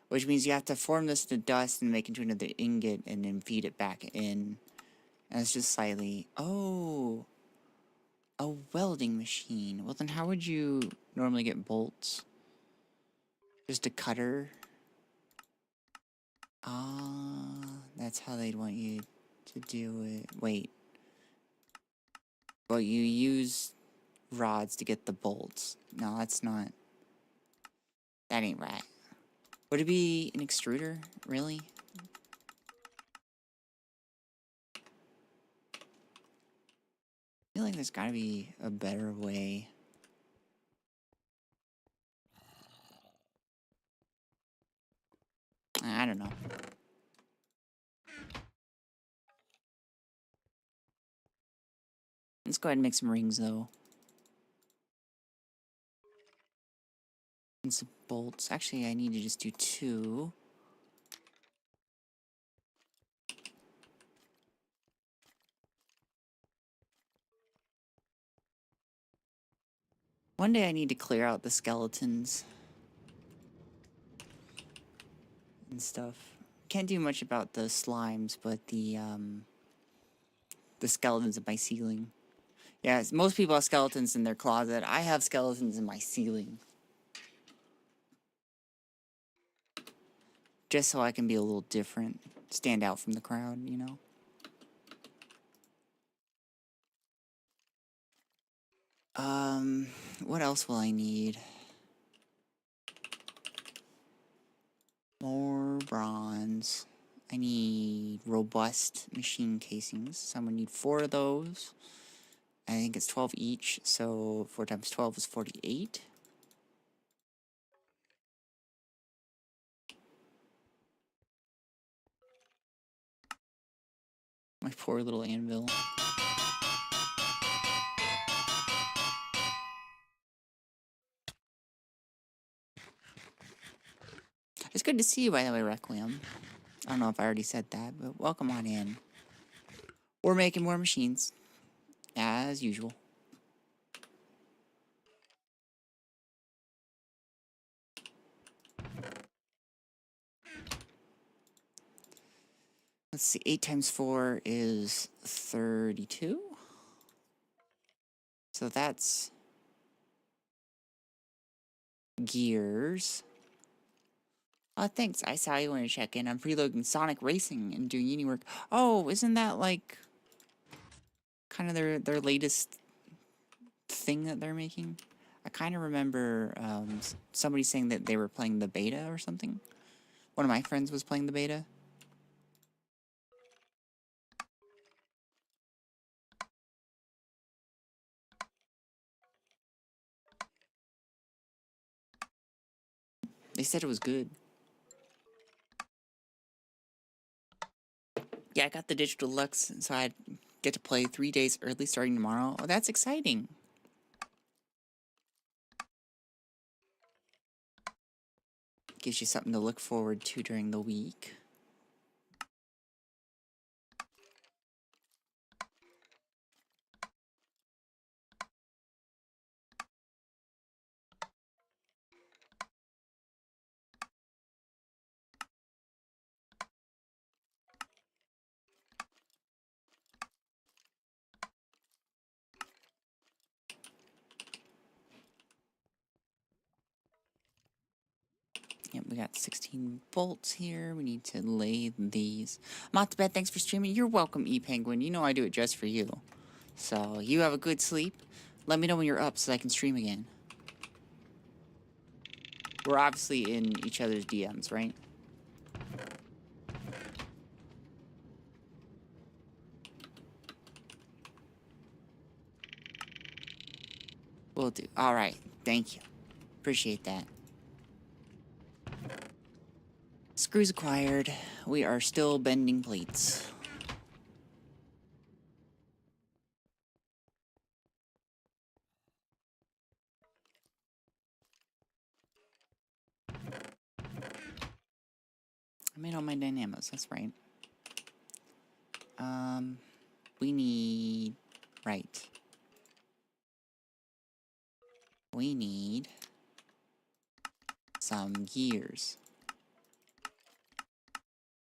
Which means you have to form this to dust and make it into another ingot and then feed it back in. And it's just slightly... Oh! A welding machine. Well, then how would you normally get bolts? Just a cutter? Ah, that's how they'd want you to do it. Wait. Well, you use rods to get the bolts. No, that's not... That ain't right. Would it be an extruder? Really? I feel like there's gotta be a better way. I don't know. Let's go ahead and make some rings, though. And some bolts. Actually, I need to just do 2. One day I need to clear out the skeletons and stuff. Can't do much about the slimes, but the skeletons in my ceiling. Yeah, most people have skeletons in their closet. I have skeletons in my ceiling. Just so I can be a little different. Stand out from the crowd, you know? What else will I need? More bronze. I need robust machine casings. So I'm gonna need 4 of those. I think it's 12 each, so 4 times 12 is 48. My poor little anvil. It's good to see you, by the way, Requiem. I don't know if I already said that, but welcome on in. We're making more machines, as usual. Let's see, 8 times 4 is 32. So that's gears. Thanks. I saw you want to check in. I'm preloading Sonic Racing and doing uni work. Oh, isn't that like kind of their latest thing that they're making? I kind of remember somebody saying that they were playing the beta or something. One of my friends was playing the beta. They said it was good. Yeah, I got the digital deluxe, so I get to play 3 days early starting tomorrow. Oh, that's exciting. Gives you something to look forward to during the week. we got 16 bolts here. We need to lay these. I'm off to bed. Thanks for streaming. You're welcome, E-Penguin. You know I do it just for you. So, you have a good sleep. Let me know when you're up so I can stream again. We're obviously in each other's DMs, right? Will do. Alright. Thank you. Appreciate that. Screws acquired. We are still bending plates. I made all my dynamos, that's right. We need... Right. We need... some gears.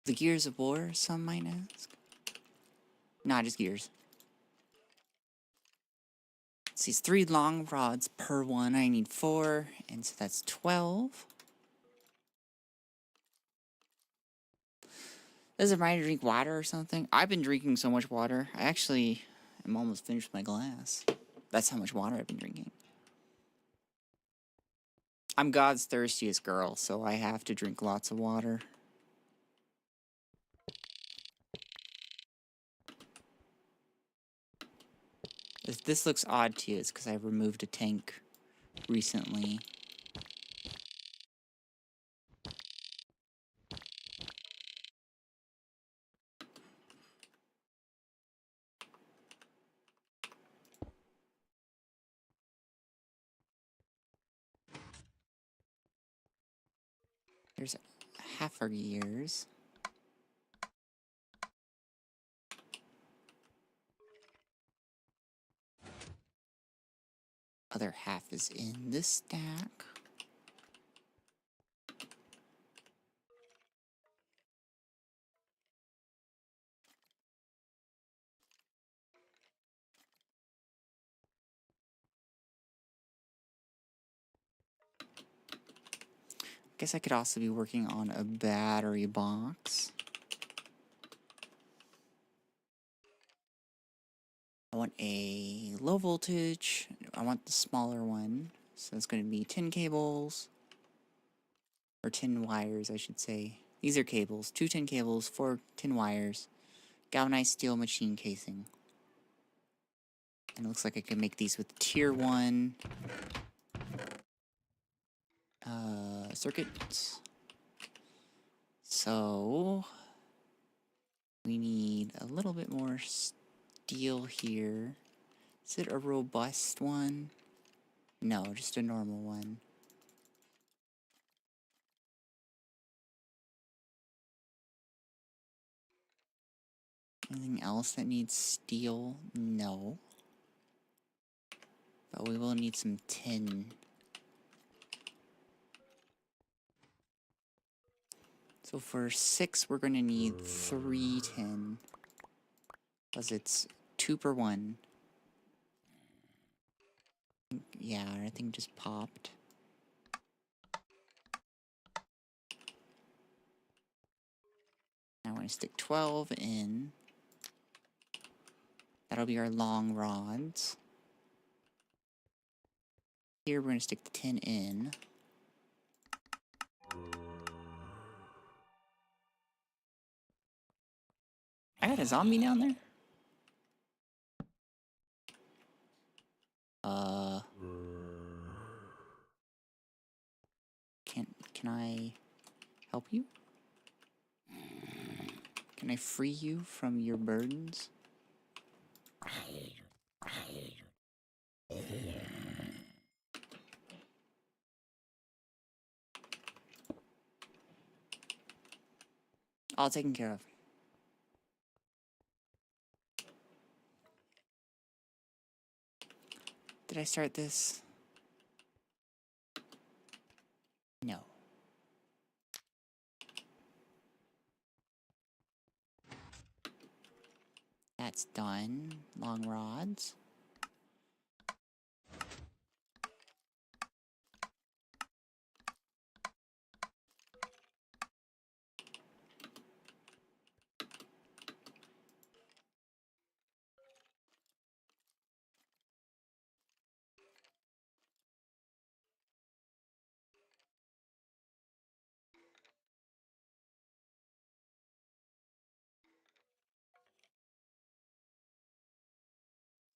The gears of war, some might ask? Nah, just gears. See, it's 3 long rods per one. I need 4, and so that's 12. Does it mind to drink water or something? I've been drinking so much water. I actually am almost finished my glass. That's how much water I've been drinking. I'm God's thirstiest girl, so I have to drink lots of water. If this looks odd to you, it's because I removed a tank recently. Here's half our gears. Other half is in this stack. Guess I could also be working on a battery box. I want a low voltage. I want the smaller one. So it's going to be 10 cables. Or 10 wires, I should say. These are cables. 2 10 cables, 4 10 wires. Galvanized steel machine casing. And it looks like I can make these with tier 1 circuits. So we need a little bit more steel here. Is it a robust one? No, just a normal one. Anything else that needs steel? No. But we will need some tin. So for 6, we're going to need 3 tin. Because it's 2 per 1. Yeah, our thing just popped. Now we're going to stick 12 in. That'll be our long rods. Here we're going to stick the 10 in. I got a zombie down there? Can I help you? Can I free you from your burdens? All taken care of. Did I start this? No. That's done. Long rods.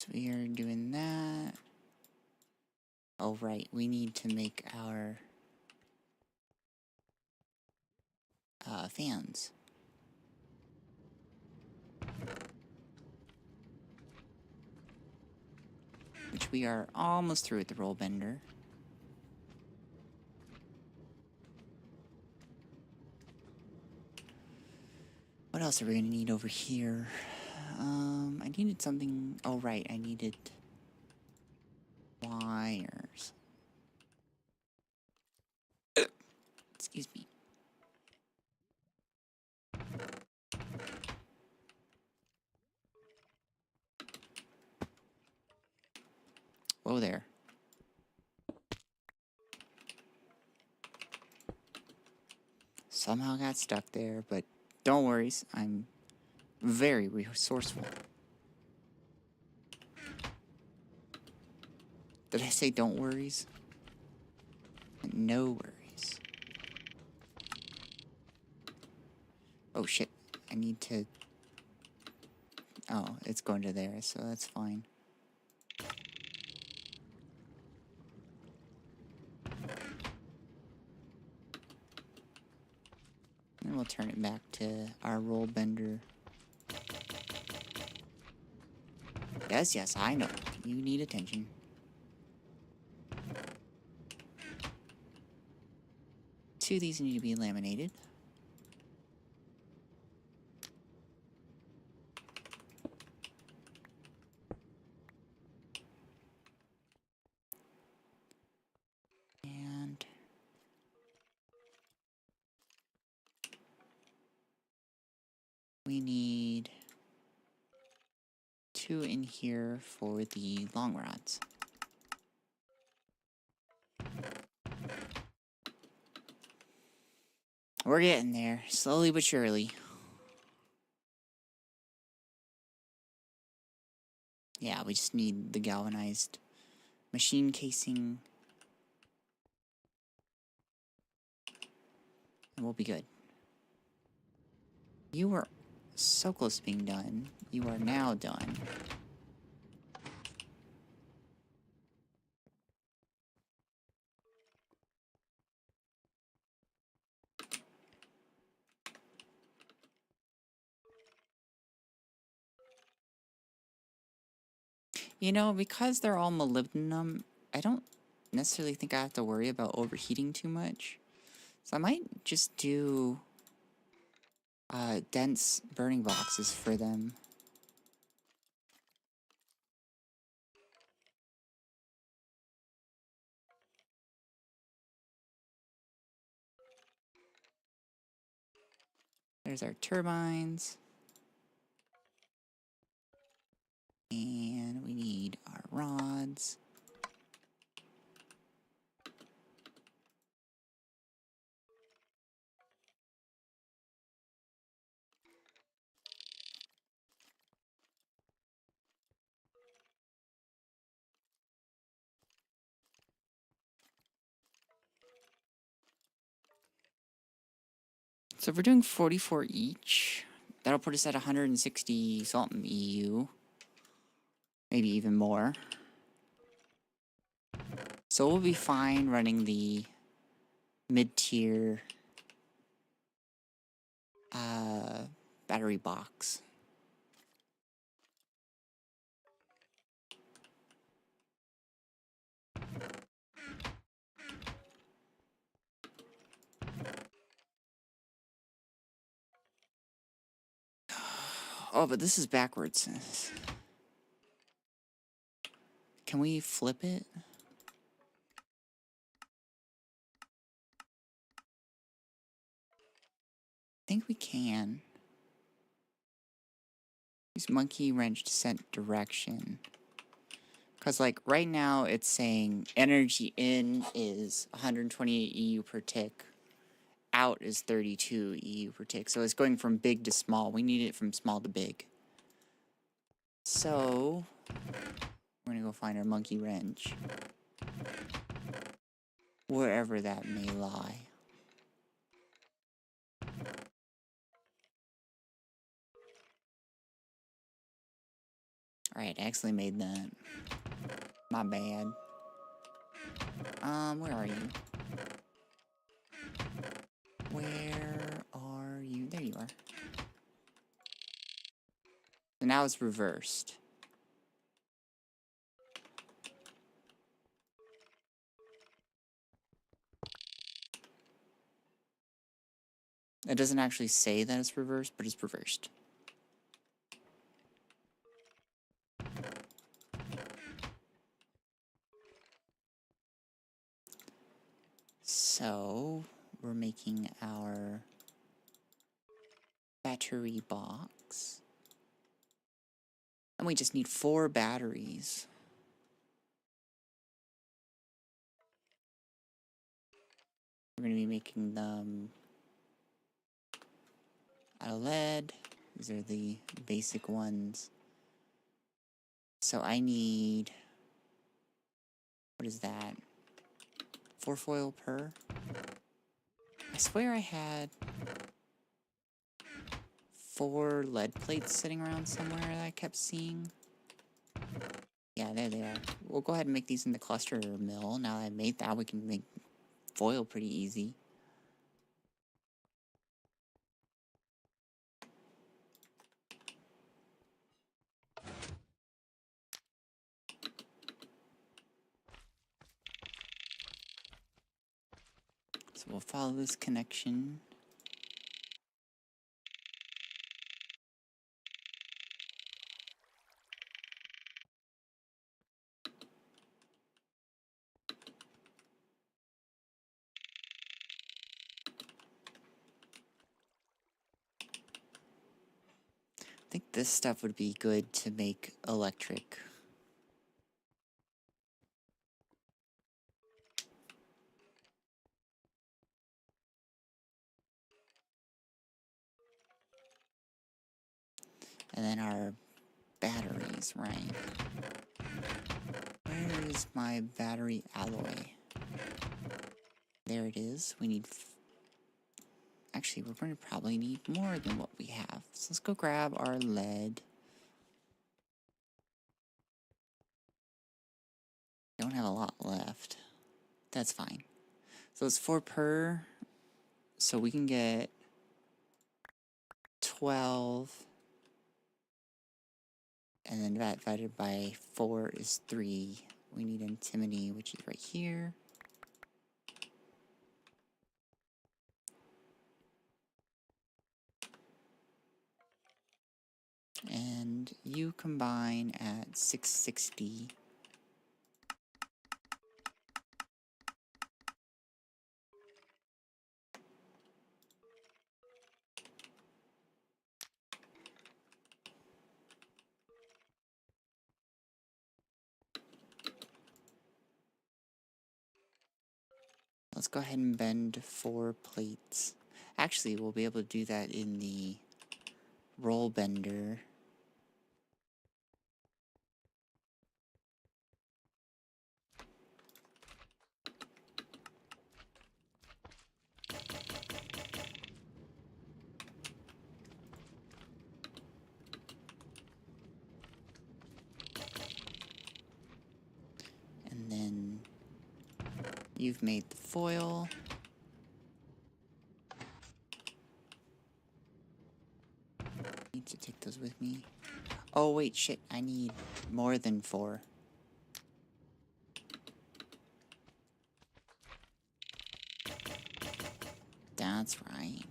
Whilst we are doing that... Oh, right. We need to make our... fans. Which we are almost through with the roll bender. What else are we gonna need over here? I needed something... Oh, right. I needed... wires. Excuse me. Whoa there. Somehow got stuck there, but don't worry, I'm very resourceful. Did I say don't worries? No worries. Oh shit, I need to... Oh, it's going to there, so that's fine. And we'll turn it back to our roll bender. Yes, yes, I know. You need attention. Two of these need to be laminated. And we need two in here for the long rods. We're getting there, slowly but surely. Yeah, we just need the galvanized machine casing. And we'll be good. You were so close to being done. You are now done. You know, because they're all molybdenum, I don't necessarily think I have to worry about overheating too much. So I might just do dense burning boxes for them. There's our turbines. And we need our rods. So if we're doing 44 each, that'll put us at 160 something EU. Maybe even more. So we'll be fine running the mid-tier battery box. Oh, but this is backwards. Can we flip it? I think we can. Use monkey wrench to set direction. Because, like, right now it's saying energy in is 128 EU per tick. Out is 32 EU per tick. So it's going from big to small. We need it from small to big. So we're going to go find our monkey wrench. Wherever that may lie. Alright, I actually made that. My bad. Where are you? Where are you? There you are. So now it's reversed. It doesn't actually say that it's reversed, but it's reversed. So, we're making our battery box. And we just need 4 batteries. We're going to be making them out of lead. These are the basic ones. So I need... What is that? 4 foil per? I swear I had 4 lead plates sitting around somewhere that I kept seeing. Yeah, there they are. We'll go ahead and make these in the cluster mill. Now that I made that, we can make foil pretty easy. So we'll follow this connection. I think this stuff would be good to make electric. And then our batteries, right? Where is my battery alloy? There it is. We need... Actually, we're going to probably need more than what we have. So let's go grab our lead. Don't have a lot left. That's fine. So it's 4 per. So we can get 12. And then that divided by 4 is 3. We need antimony, which is right here. And you combine at 660. Let's go ahead and bend 4 plates. Actually, we'll be able to do that in the roll bender. And then you've made the foil. Need to take those with me. Oh wait, shit, I need more than 4. That's right.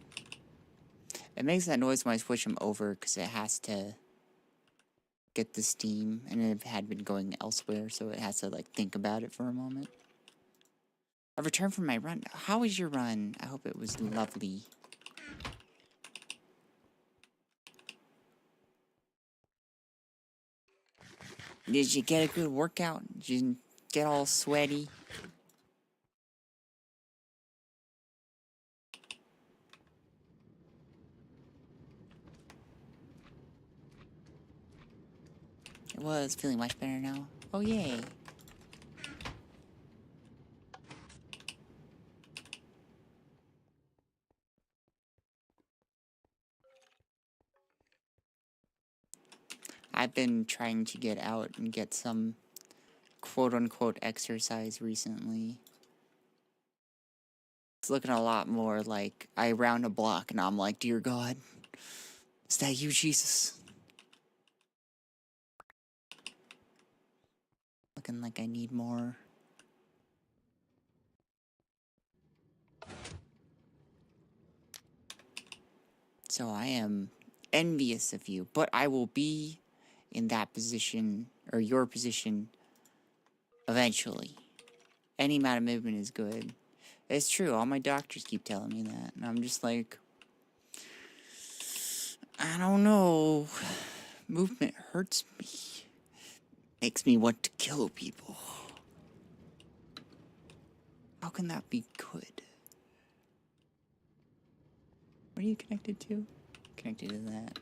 It makes that noise when I switch them over because it has to get the steam, and it had been going elsewhere, so it has to like think about it for a moment. I've returned from my run. How was your run? I hope it was lovely. Did you get a good workout? Did you get all sweaty? It was feeling much better now. Oh, yay. I've been trying to get out and get some quote-unquote exercise recently. It's looking a lot more like I round a block and I'm like, dear God, is that you, Jesus? Looking like I need more. So I am envious of you, but I will be in that position, or your position, eventually. Any amount of movement is good. It's true, all my doctors keep telling me that, and I'm just like, I don't know. Movement hurts me. Makes me want to kill people. How can that be good? What are you connected to? Connected to that.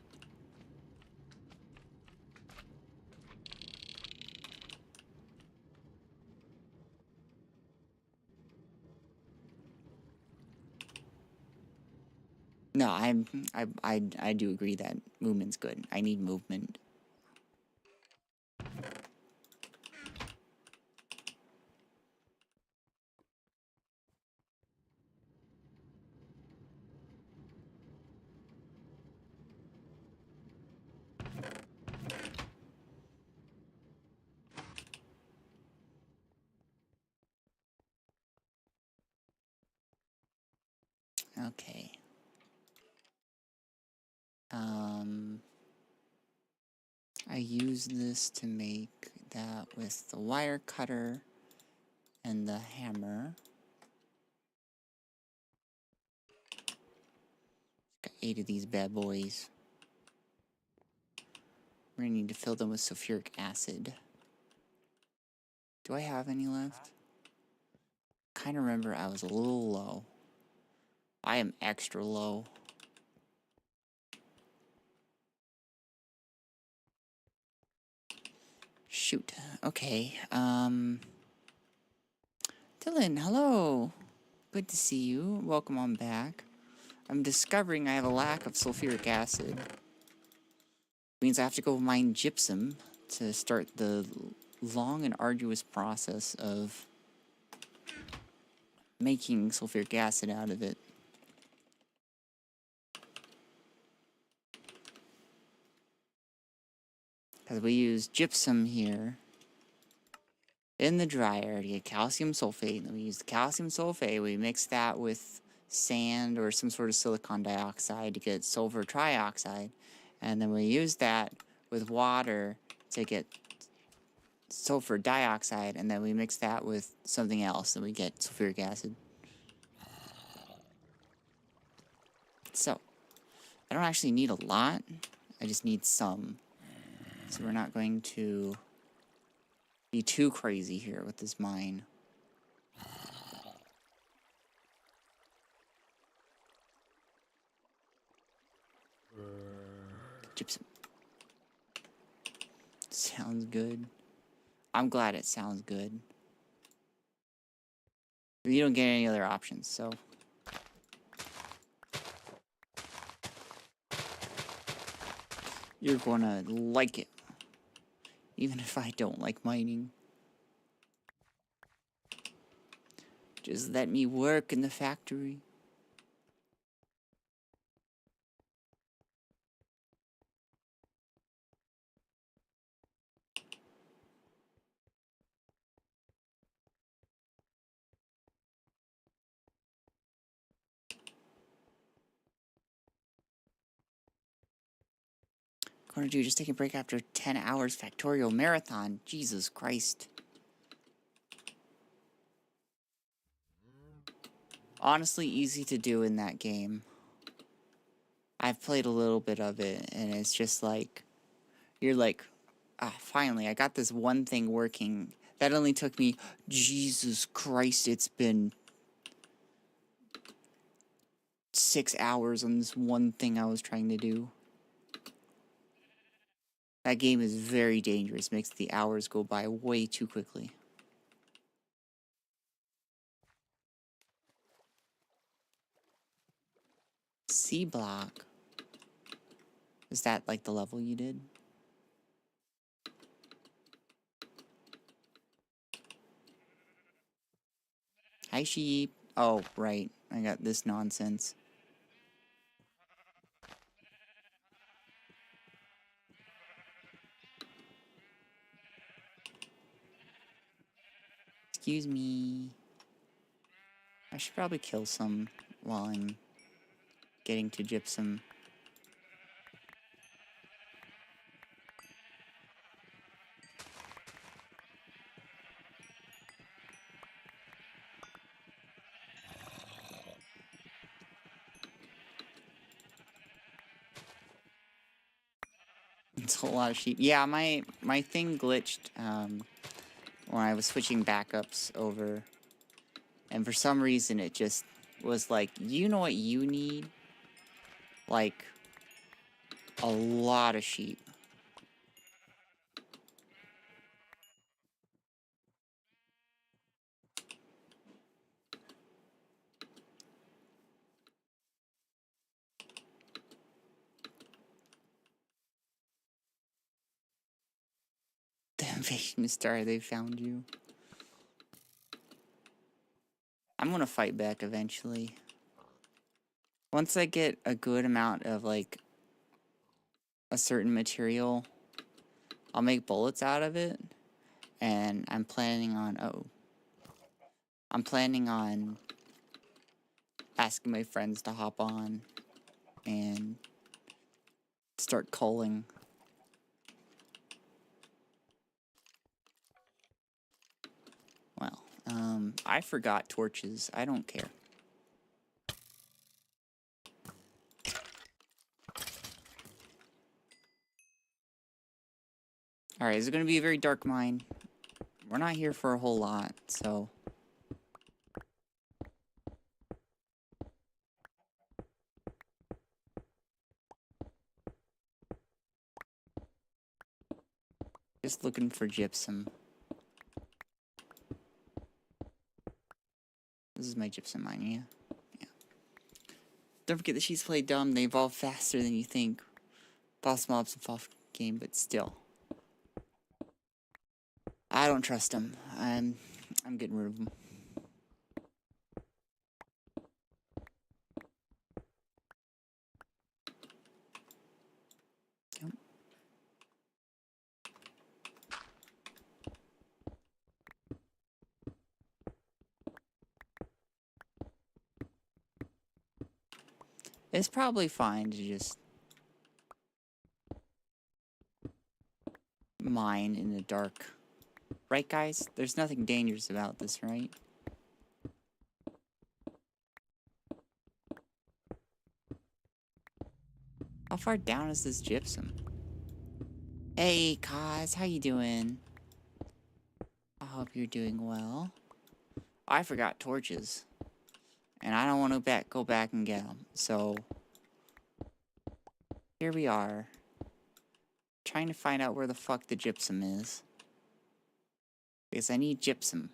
No, I do agree that movement's good. I need movement. Okay. I use this to make that with the wire cutter and the hammer. Got 8 of these bad boys. We're gonna need to fill them with sulfuric acid. Do I have any left? Kinda remember I was a little low. I am extra low. Shoot. Okay. Dylan, hello. Good to see you. Welcome on back. I'm discovering I have a lack of sulfuric acid. Means I have to go mine gypsum to start the long and arduous process of making sulfuric acid out of it. Because we use gypsum here in the dryer to get calcium sulfate. And then we use the calcium sulfate, we mix that with sand or some sort of silicon dioxide to get sulfur trioxide. And then we use that with water to get sulfur dioxide, and then we mix that with something else, and we get sulfuric acid. So, I don't actually need a lot, I just need some. So we're not going to be too crazy here with this mine. Gypsum. Sounds good. I'm glad it sounds good. You don't get any other options, so... You're gonna like it. Even if I don't like mining. Just let me work in the factory. Gonna do just take a break after 10 hours factorial marathon. Jesus Christ. Honestly, easy to do in that game. I've played a little bit of it, and it's just like, you're like, ah, finally, I got this one thing working. That only took me, Jesus Christ, it's been 6 hours on this one thing I was trying to do. That game is very dangerous, makes the hours go by way too quickly. C block. Is that like the level you did? Hi, sheep. Oh, right. I got this nonsense. Excuse me. I should probably kill some while I'm getting to gypsum. It's a lot of sheep. Yeah, my thing glitched when I was switching backups over. And for some reason it just was like, you know what you need? Like, a lot of sheep. The invasion star, they found you. I'm gonna fight back eventually. Once I get a good amount of, like, a certain material, I'll make bullets out of it. And I'm planning on, I'm planning on asking my friends to hop on and start culling. Well, I forgot torches. I don't care. Alright, it's gonna be a very dark mine. We're not here for a whole lot, so... Just looking for gypsum. This is my gypsum mine, yeah? Yeah. Don't forget that she's played dumb. They evolve faster than you think. Boss mobs and fall game, but still. I don't trust them. I'm getting rid of them. Yep. It's probably fine to just mine in the dark. Right, guys? There's nothing dangerous about this, right? How far down is this gypsum? Hey, Kaz, how you doing? I hope you're doing well. I forgot torches. And I don't want to go back and get them. So, here we are. Trying to find out where the fuck the gypsum is. Because I need gypsum.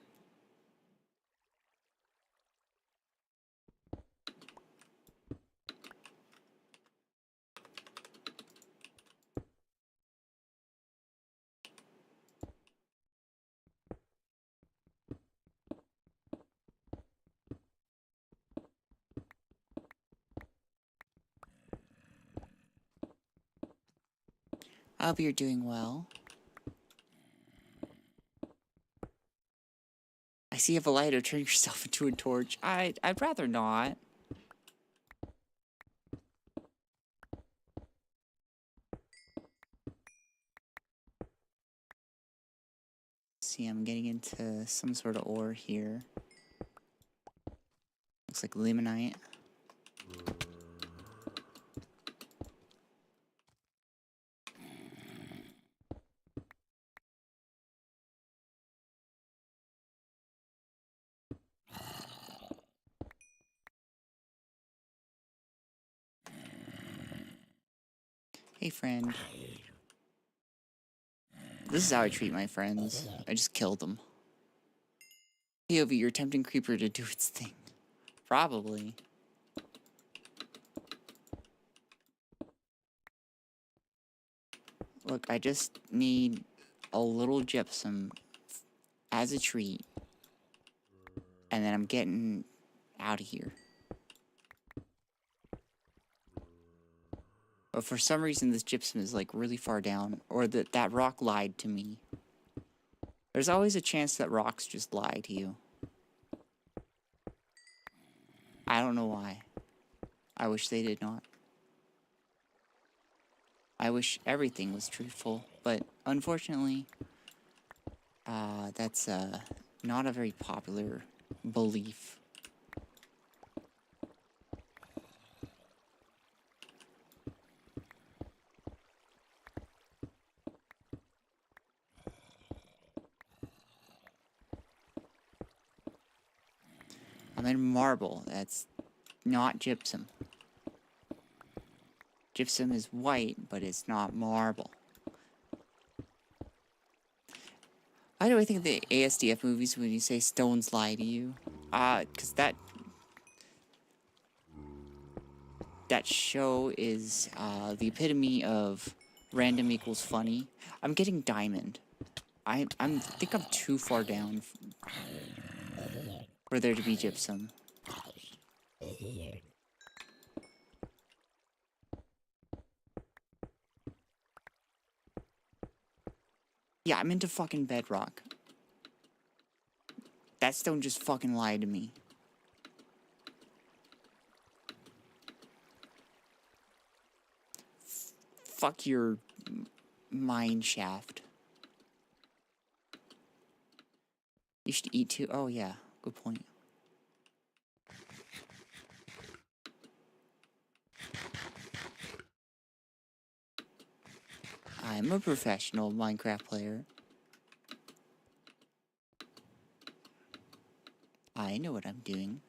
I hope you're doing well. I see you have a lighter. Turn yourself into a torch. I'd rather not. See, I'm getting into some sort of ore here. Looks like limonite. Hey, friend. This is how I treat my friends. I just kill them. POV, you're tempting Creeper to do its thing. Probably. Look, I just need a little gypsum as a treat. And then I'm getting out of here. But for some reason, this gypsum is like really far down, or that rock lied to me. There's always a chance that rocks just lie to you. I don't know why. I wish they did not. I wish everything was truthful, but unfortunately, that's not a very popular belief. I'm in marble. That's not gypsum. Gypsum is white, but it's not marble. Why do I think of the ASDF movies when you say stones lie to you? Because that show is the epitome of random equals funny. I'm getting diamond. I think I'm too far down for there to be gypsum. Yeah, I'm into fucking bedrock. That stone just fucking lied to me. Fuck your mine shaft. You should eat too. Oh yeah, good point. I'm a professional Minecraft player. I know what I'm doing.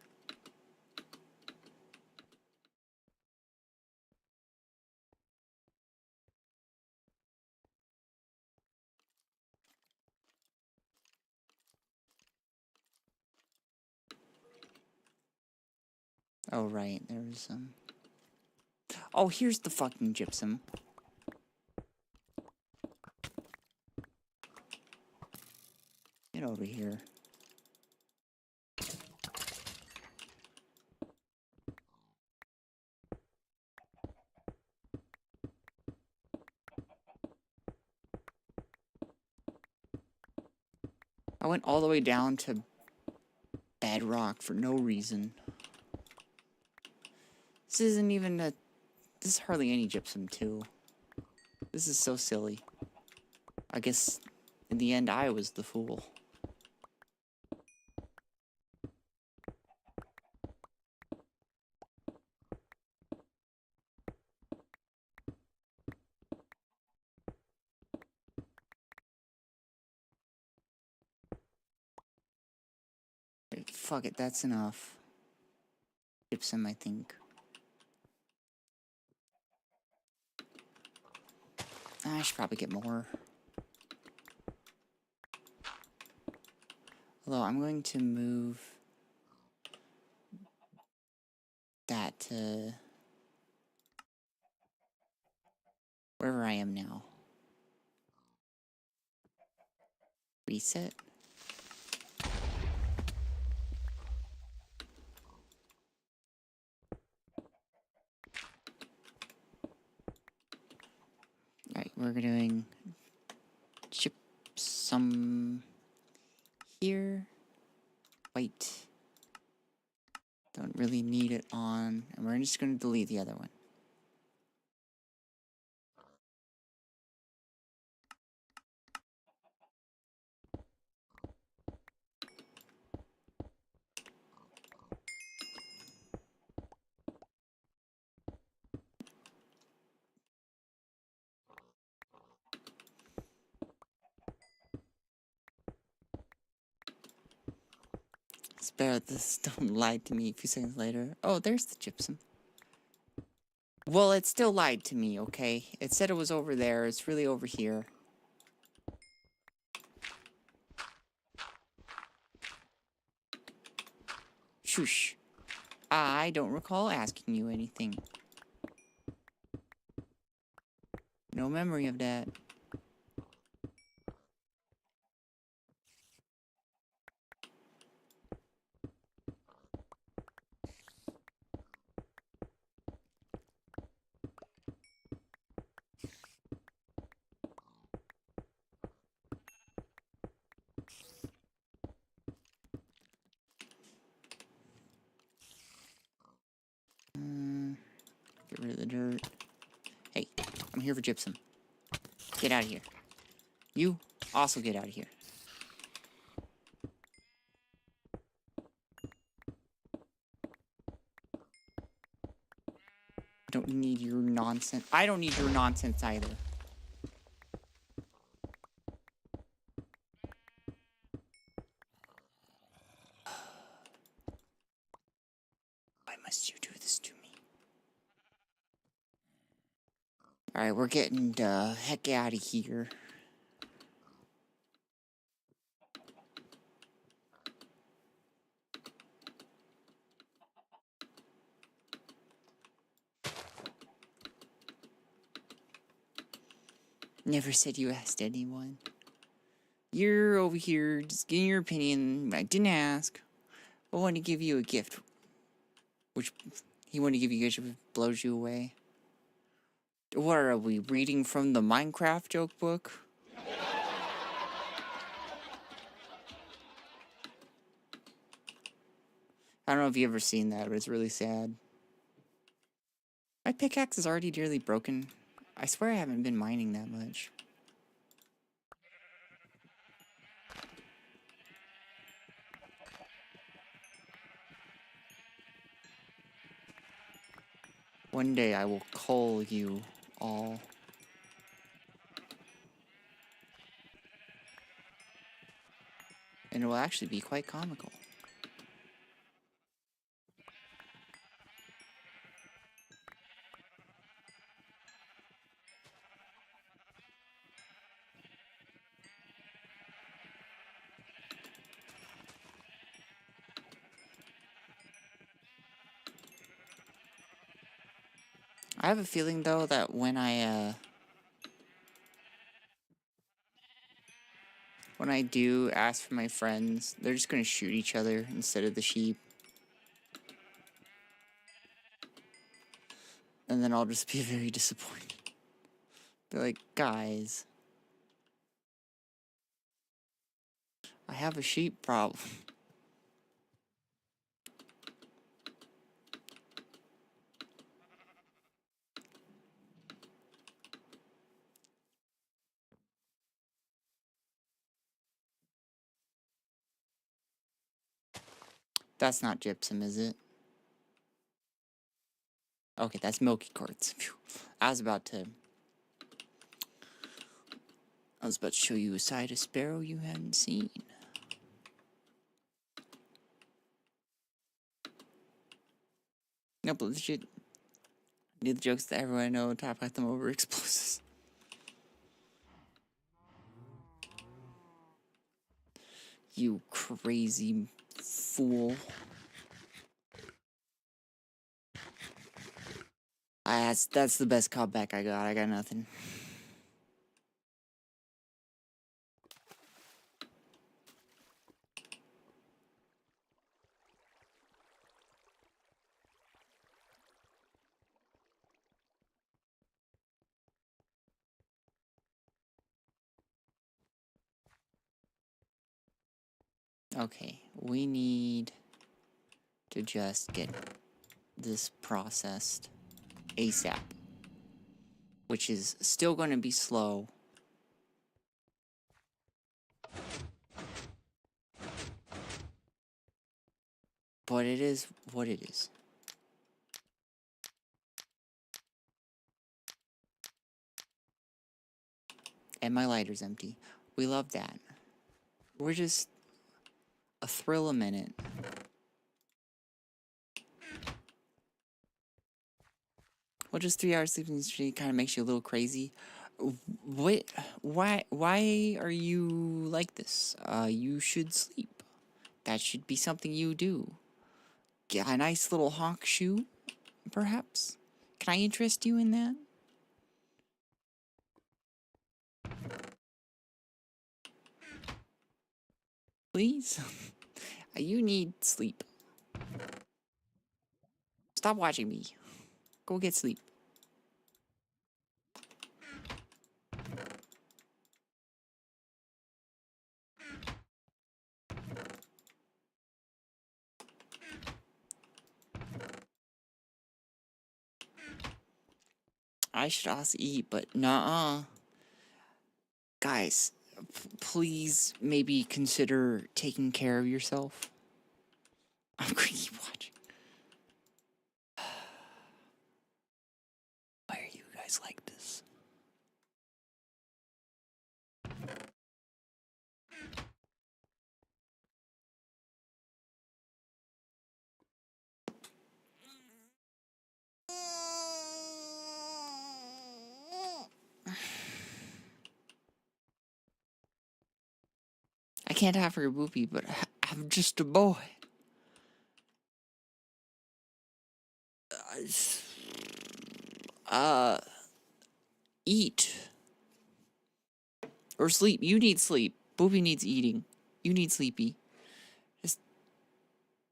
Oh right, there's some. Oh, here's the fucking gypsum. Get over here. I went all the way down to bedrock for no reason. This isn't even a... This is hardly any gypsum, too. This is so silly. I guess, in the end, I was the fool. Right, fuck it, that's enough. Gypsum, I think. I should probably get more. Although, I'm going to move that to wherever I am now. Reset. Alright, we're doing gypsum here. White. Don't really need it on. And we're just going to delete the other one. Sparrow, the stone lied to me a few seconds later. Oh, there's the gypsum. Well, it still lied to me, okay? It said it was over there. It's really over here. Shush. I don't recall asking you anything. No memory of that. Get rid of the dirt. Hey, I'm here for gypsum. Get out of here. You also get out of here. I don't need your nonsense. I don't need your nonsense either. Why must you do this to me? Alright, we're getting the heck out of here. Never said you asked anyone. You're over here just getting your opinion. I didn't ask. I wanted to give you a gift. Which he wanted to give you a gift which blows you away. What are we reading from the Minecraft joke book? I don't know if you've ever seen that, but it's really sad. My pickaxe is already dearly broken. I swear I haven't been mining that much. One day I will cull you all. And it will actually be quite comical. I have a feeling, though, that when I do ask for my friends, they're just gonna shoot each other instead of the sheep. And then I'll just be very disappointed. Be like, guys, I have a sheep problem. That's not gypsum, is it? Okay, that's milky quartz. Phew. I was about to show you a side of Sparrow you hadn't seen. No, but legit, do the jokes that everyone I know, top at them over explosives. You crazy fool. That's the best callback I got. I got nothing. Okay, we need to just get this processed ASAP, which is still going to be slow. But it is what it is. And my lighter's empty. We love that. We're just a thrill a minute. Well, just 3 hours sleeping streak kind of makes you a little crazy. What? Why are you like this? You should sleep. That should be something you do. Get a nice little honk shoe, perhaps? Can I interest you in that? Please? You need sleep. Stop watching me. Go get sleep. I should also eat, but nah. Guys, please maybe consider taking care of yourself. I'm gonna keep watching. Why are you guys like this? I can't have her whoopee, but I'm just a boy. Eat. Or sleep. You need sleep. Boopy needs eating. You need sleepy. It's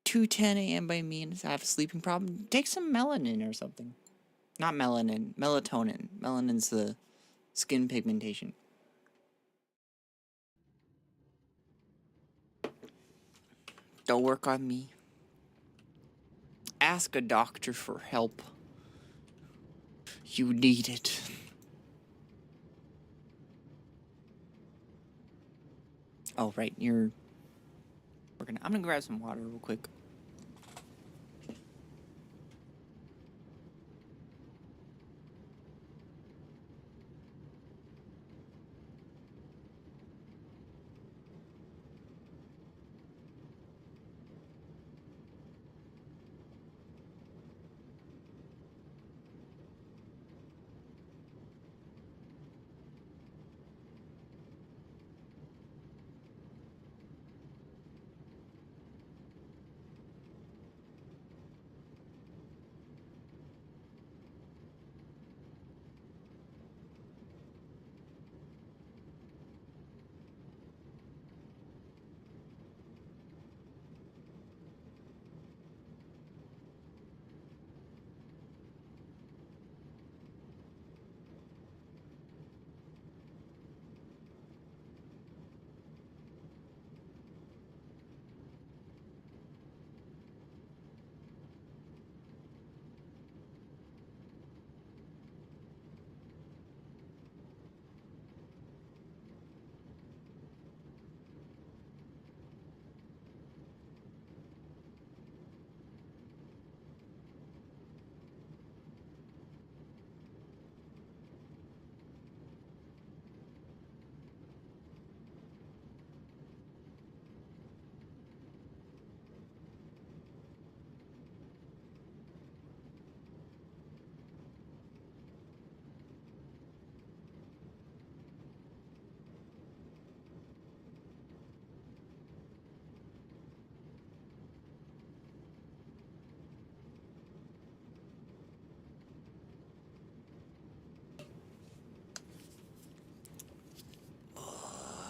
2:10 a.m. by me and I have a sleeping problem. Take some melanin or something. Not melanin. Melatonin. Melanin's the skin pigmentation. Don't work on me. Ask a doctor for help. You need it. Oh, right, I'm gonna grab some water real quick.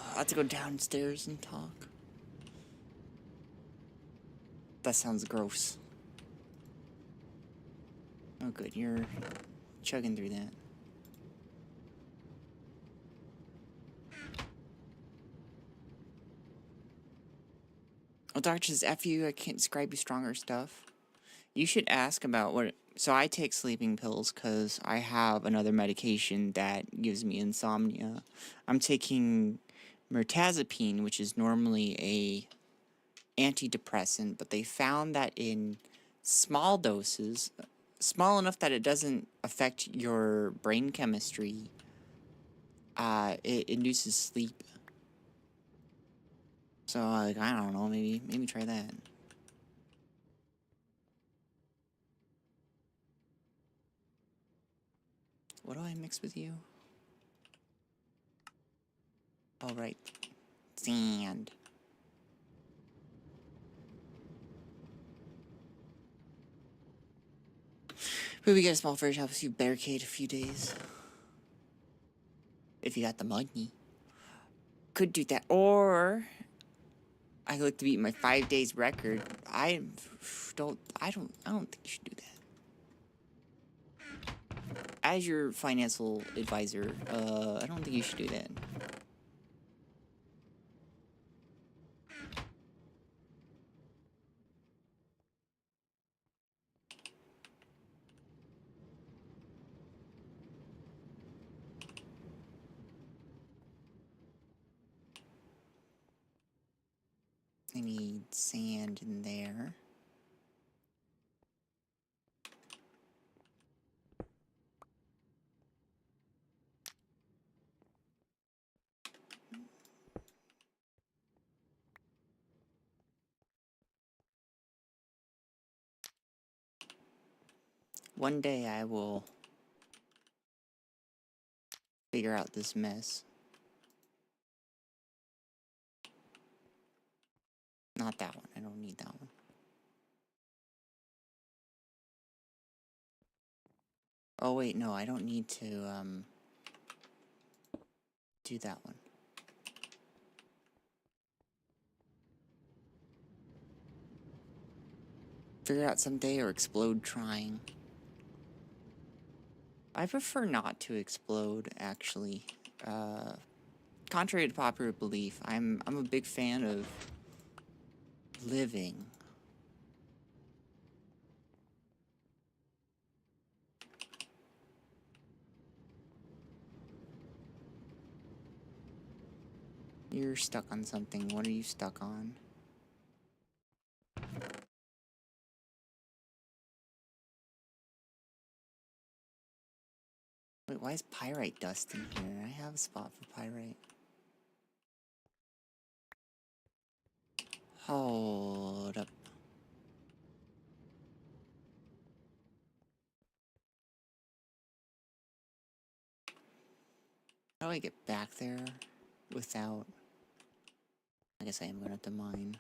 I have to go downstairs and talk. That sounds gross. Oh, good. You're chugging through that. Well, doctor says, F you, I can't describe you stronger stuff. You should ask about what... So I take sleeping pills because I have another medication that gives me insomnia. I'm taking mirtazapine, which is normally a antidepressant, but they found that in small doses, small enough that it doesn't affect your brain chemistry, it induces sleep. So, like, I don't know, maybe try that. What do I mix with you? Oh, right. Sand. But we get a small fridge, helps you barricade a few days. If you got the money. Could do that. Or I look to beat my 5 days record. I don't think you should do that. As your financial advisor, I don't think you should do that. I need sand in there. One day I will figure out this mess. Not that one. I don't need that one. Oh wait, no, I don't need to do that one. Figure out someday or explode trying. I prefer not to explode, actually. Contrary to popular belief, I'm a big fan of living. You're stuck on something. What are you stuck on? Wait, why is pyrite dust in here? I have a spot for pyrite. Hold up. How do I get back there without... I guess I am gonna have to mine.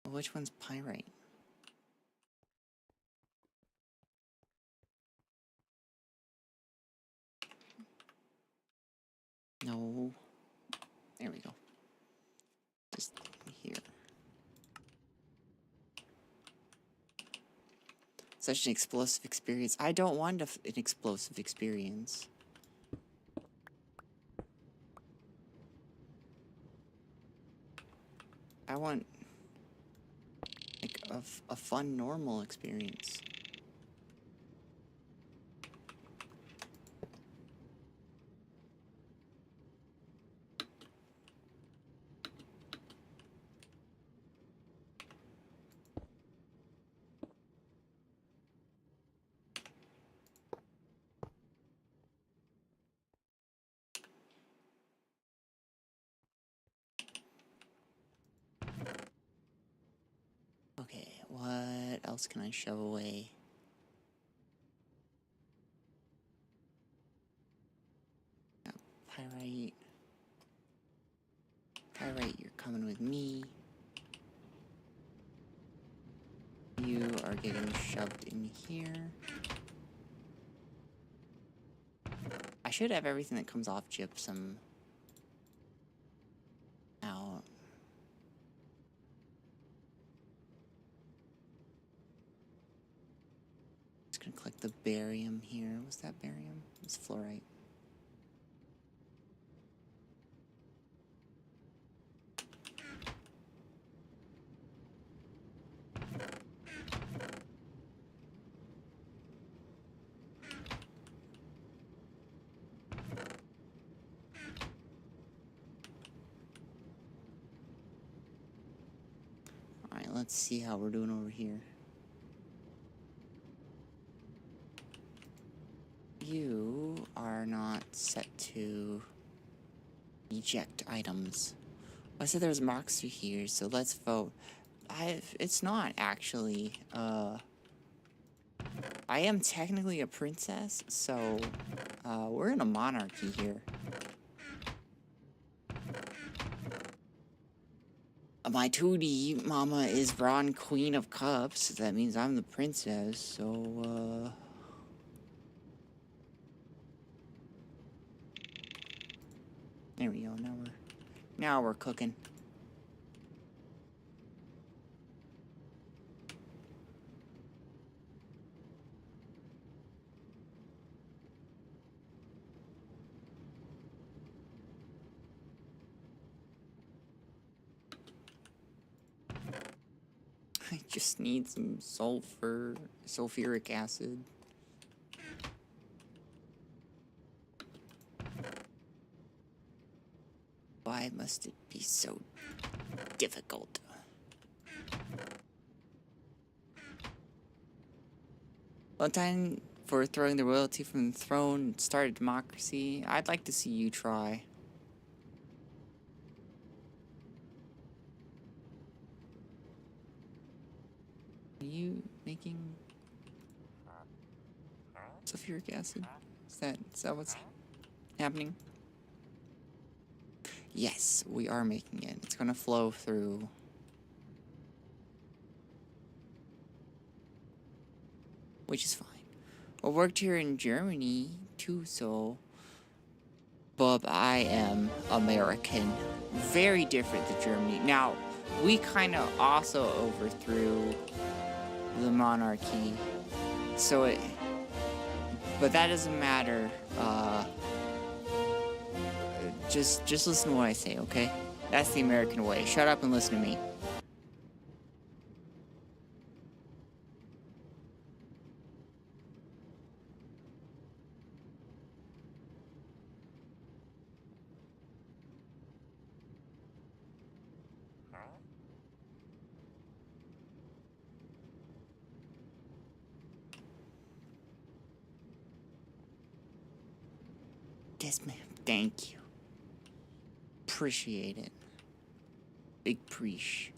Which one's pyrite? No. There we go. Just here. Such an explosive experience. I don't want an explosive experience. I want like a fun, normal experience. Okay, what else can I shove away? Pyrite. Pyrite, you're coming with me. You are getting shoved in here. I should have everything that comes off gypsum out. Just gonna collect the barium here. What's that barium? It's fluorite. Alright, let's see how we're doing over here. You are not set to eject items. I said there's marks through here, so let's vote. It's not actually, I am technically a princess, so, we're in a monarchy here. My 2D mama is Ron Queen of Cups, that means I'm the princess, so, there we go, now we're cooking. just need some sulfuric acid. Why must it be so difficult? One time for throwing the royalty from the throne, start a democracy. I'd like to see you try. Are you making sulfuric acid? Is that what's happening? Yes, we are making it. It's gonna flow through. Which is fine. I worked here in Germany too, so. But I am American. Very different than Germany. Now, we kind of also overthrew the monarchy. So it. But that doesn't matter. Just listen to what I say, okay? That's the American way. Shut up and listen to me. Yes, ma'am. Thank you. Appreciate it. Big preach.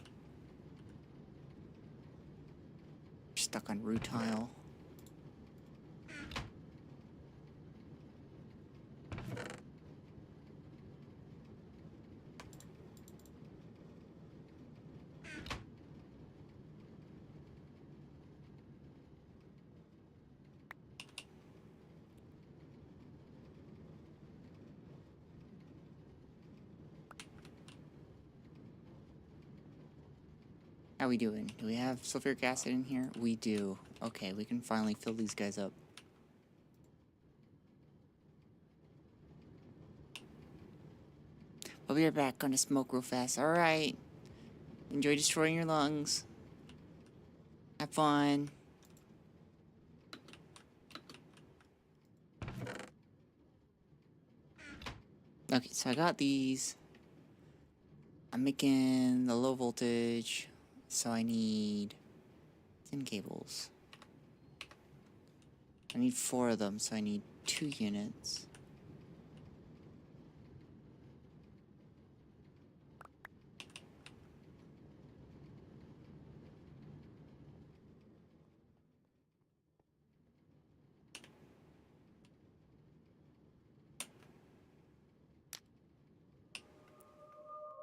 Stuck on rutile. How we doing? Do we have sulfuric acid in here? We do. Okay, we can finally fill these guys up. I'll be right back. Gonna smoke real fast. Alright. Enjoy destroying your lungs. Have fun. Okay, so I got these. I'm making the low voltage. So I need 10 cables. I need 4 of them, so I need 2 units.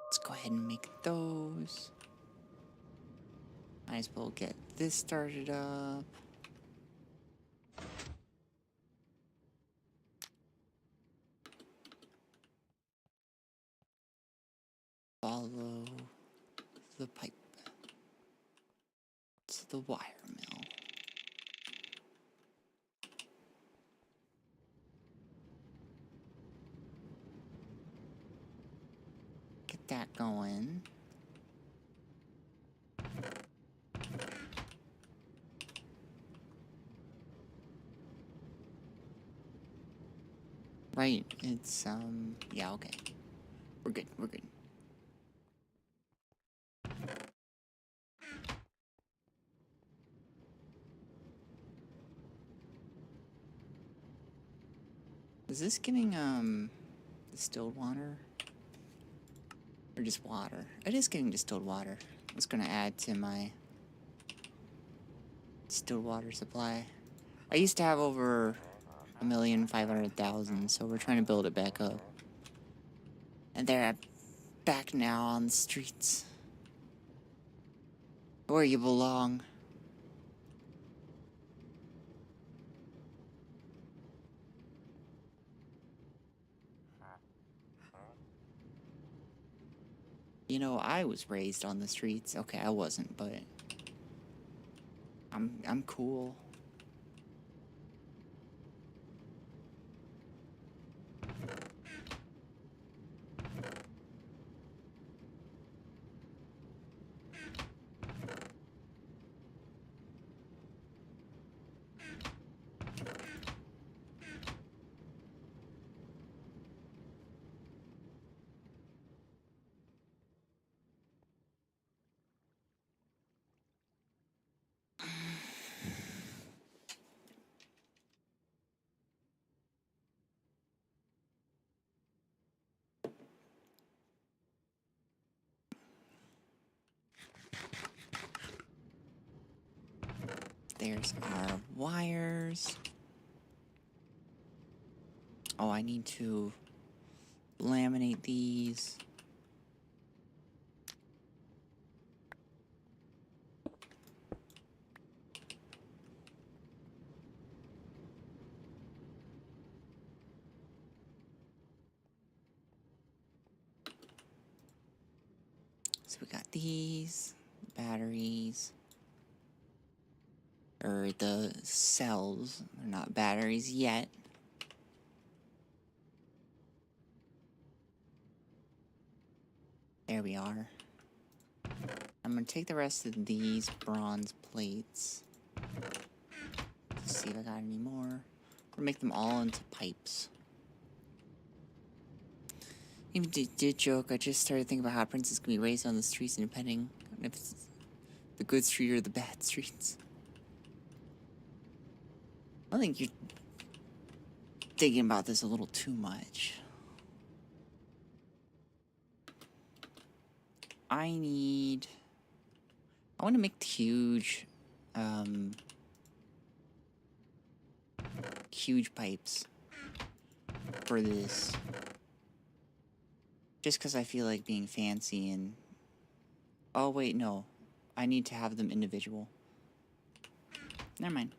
Let's go ahead and make those. Might as well get this started up. Follow the pipe to the wire mill. Get that going. Right, it's, yeah, okay. We're good, we're good. Is this getting, distilled water? Or just water? It is getting distilled water. I was gonna add to my distilled water supply. I used to have over 1,500,000, so we're trying to build it back up. And they're back now on the streets. Where you belong. You know, I was raised on the streets. Okay, I wasn't, but I'm cool. There's our wires. Oh, I need to laminate these. So we got these batteries. Or the cells. They're not batteries yet. There we are. I'm gonna take the rest of these bronze plates. Let's see if I got any more. We'll make them all into pipes. Even did joke, I just started thinking about how princes can be raised on the streets and depending on if it's the good street or the bad streets. I think you're thinking about this a little too much. I want to make huge pipes for this. Just because I feel like being fancy and... Oh, wait, no. I need to have them individual. Never mind.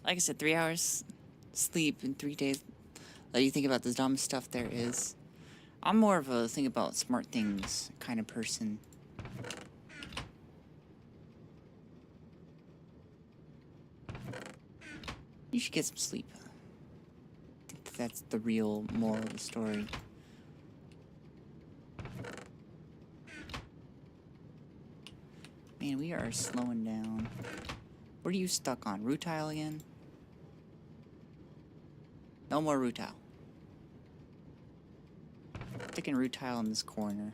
Like I said, 3 hours sleep in 3 days. Let you think about the dumb stuff there is. I'm more of a think about smart things kind of person. You should get some sleep. I think that's the real moral of the story. Man, we are slowing down. What are you stuck on? Rutile again? No more rutile. Sticking rutile in this corner.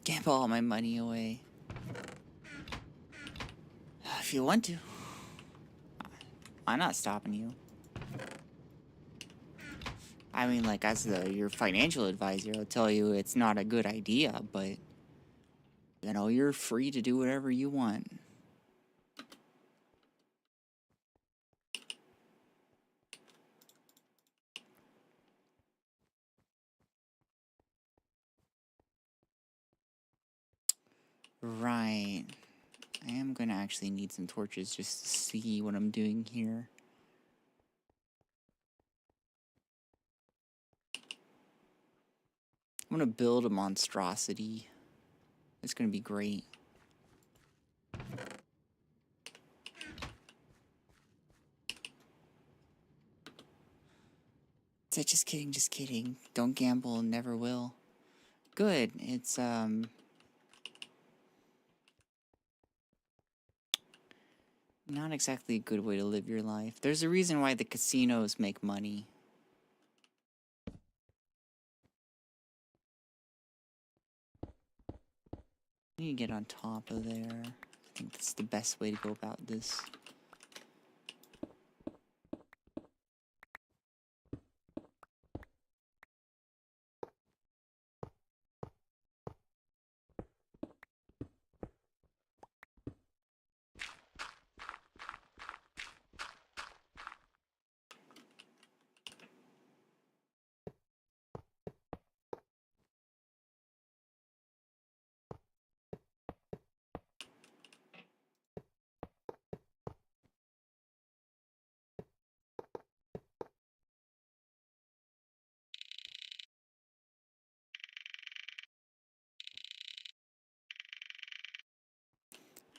Gamble all my money away. If you want to. I'm not stopping you. I mean, like, as your financial advisor, I'll tell you it's not a good idea, but, you know, you're free to do whatever you want. Right. I am gonna actually need some torches just to see what I'm doing here. I'm gonna build a monstrosity. It's gonna be great. Just kidding, just kidding. Don't gamble, never will. Good, it's, not exactly a good way to live your life. There's a reason why the casinos make money. I need to get on top of there. I think that's the best way to go about this.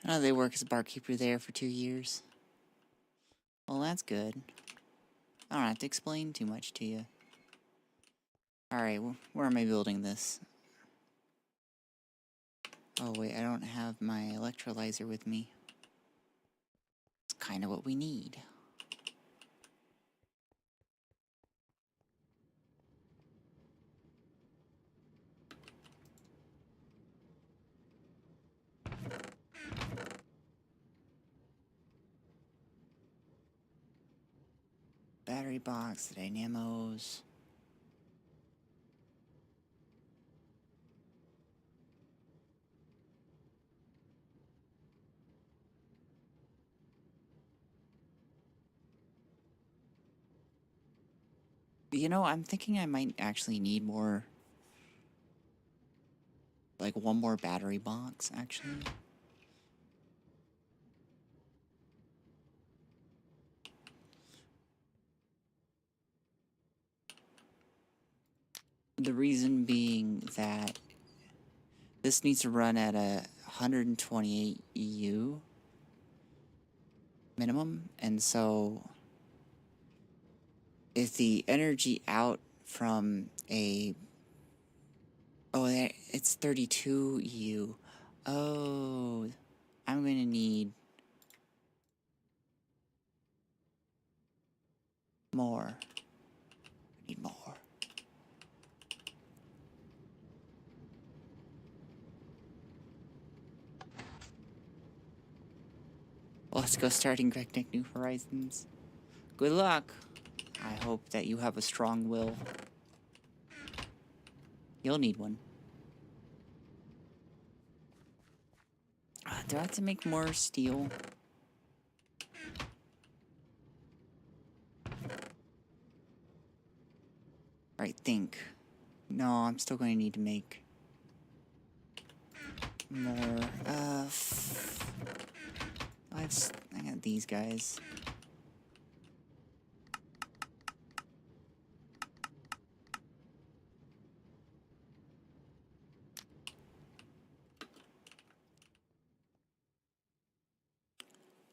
Oh, they work as a barkeeper there for 2 years. Well, that's good. I don't have to explain too much to you. Alright, where am I building this? Oh wait, I don't have my electrolyzer with me. It's kind of what we need. Battery box, dynamos. You know, I'm thinking I might actually need more... like, one more battery box, actually. The reason being that this needs to run at a 128 EU minimum, and so if the energy out from a... oh, it's 32 EU. Oh, I'm gonna need more. I need more. Well, let's go starting Gregtech New Horizons. Good luck. I hope that you have a strong will. You'll need one. Do I have to make more steel? Right, think. No, I'm still going to need to make more. I got these guys.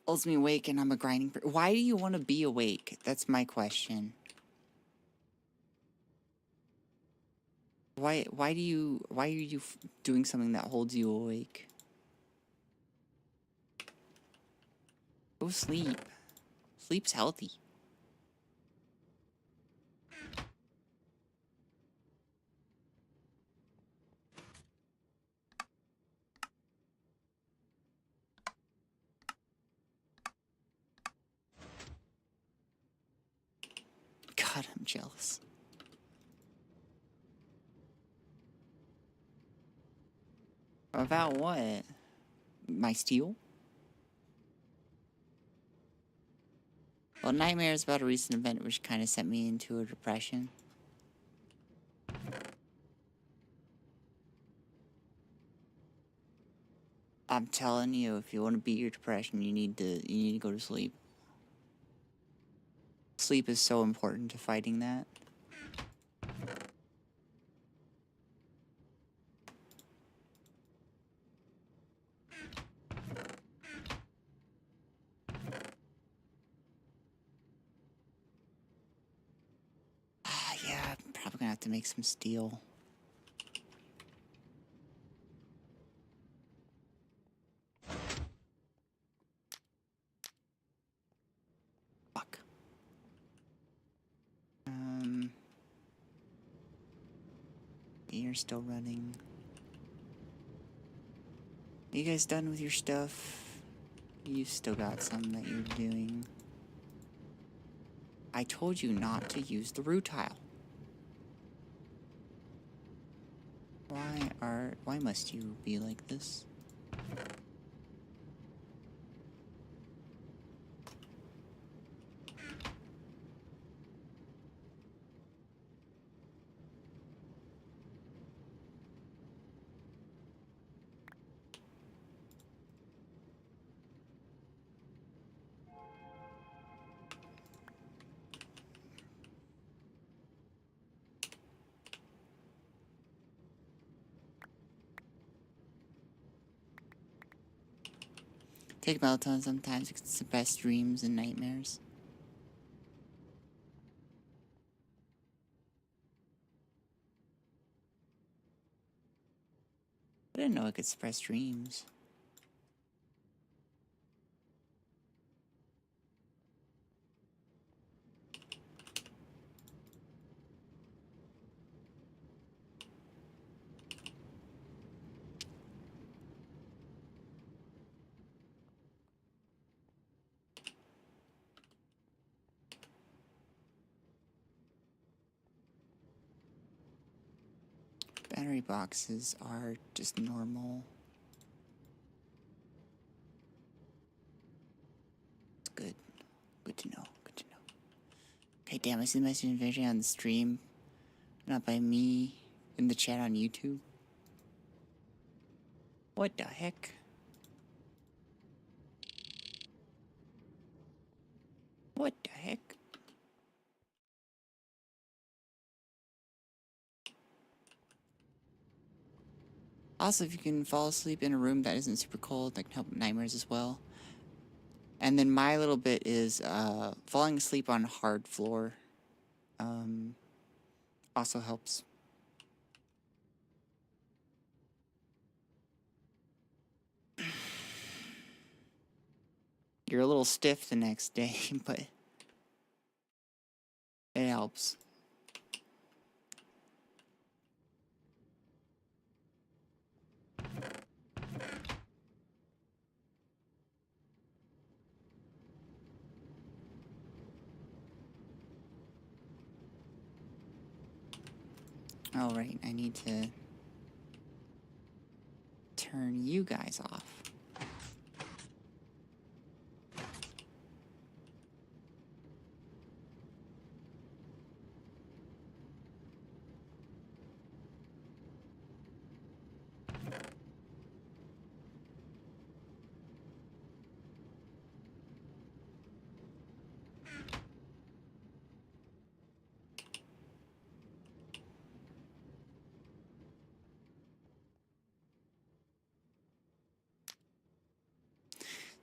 Holds me awake and I'm a grinding why do you want to be awake? That's my question. Why are you doing something that holds you awake? Go sleep. Sleep's healthy. God, I'm jealous. About what? My steel? Well, nightmares about a recent event which kind of sent me into a depression. I'm telling you, if you want to beat your depression, you need to go to sleep. Sleep is so important to fighting that. Yeah, I'm probably gonna have to make some steel. Fuck. You're still running. Are you guys done with your stuff? You still got some that you're doing. I told you not to use the rutile. Why must you be like this? Take melatonin sometimes because it's the best dreams and nightmares. I didn't know it could suppress dreams. Battery boxes are just normal. It's good. Good to know. Good to know. Okay, damn, I see the message invasion on the stream. Not by me. In the chat on YouTube. What the heck? What the heck? Also, if you can fall asleep in a room that isn't super cold, that can help with nightmares as well. And then my little bit is falling asleep on hard floor also helps. You're a little stiff the next day, but it helps. Oh, right, I need to turn you guys off.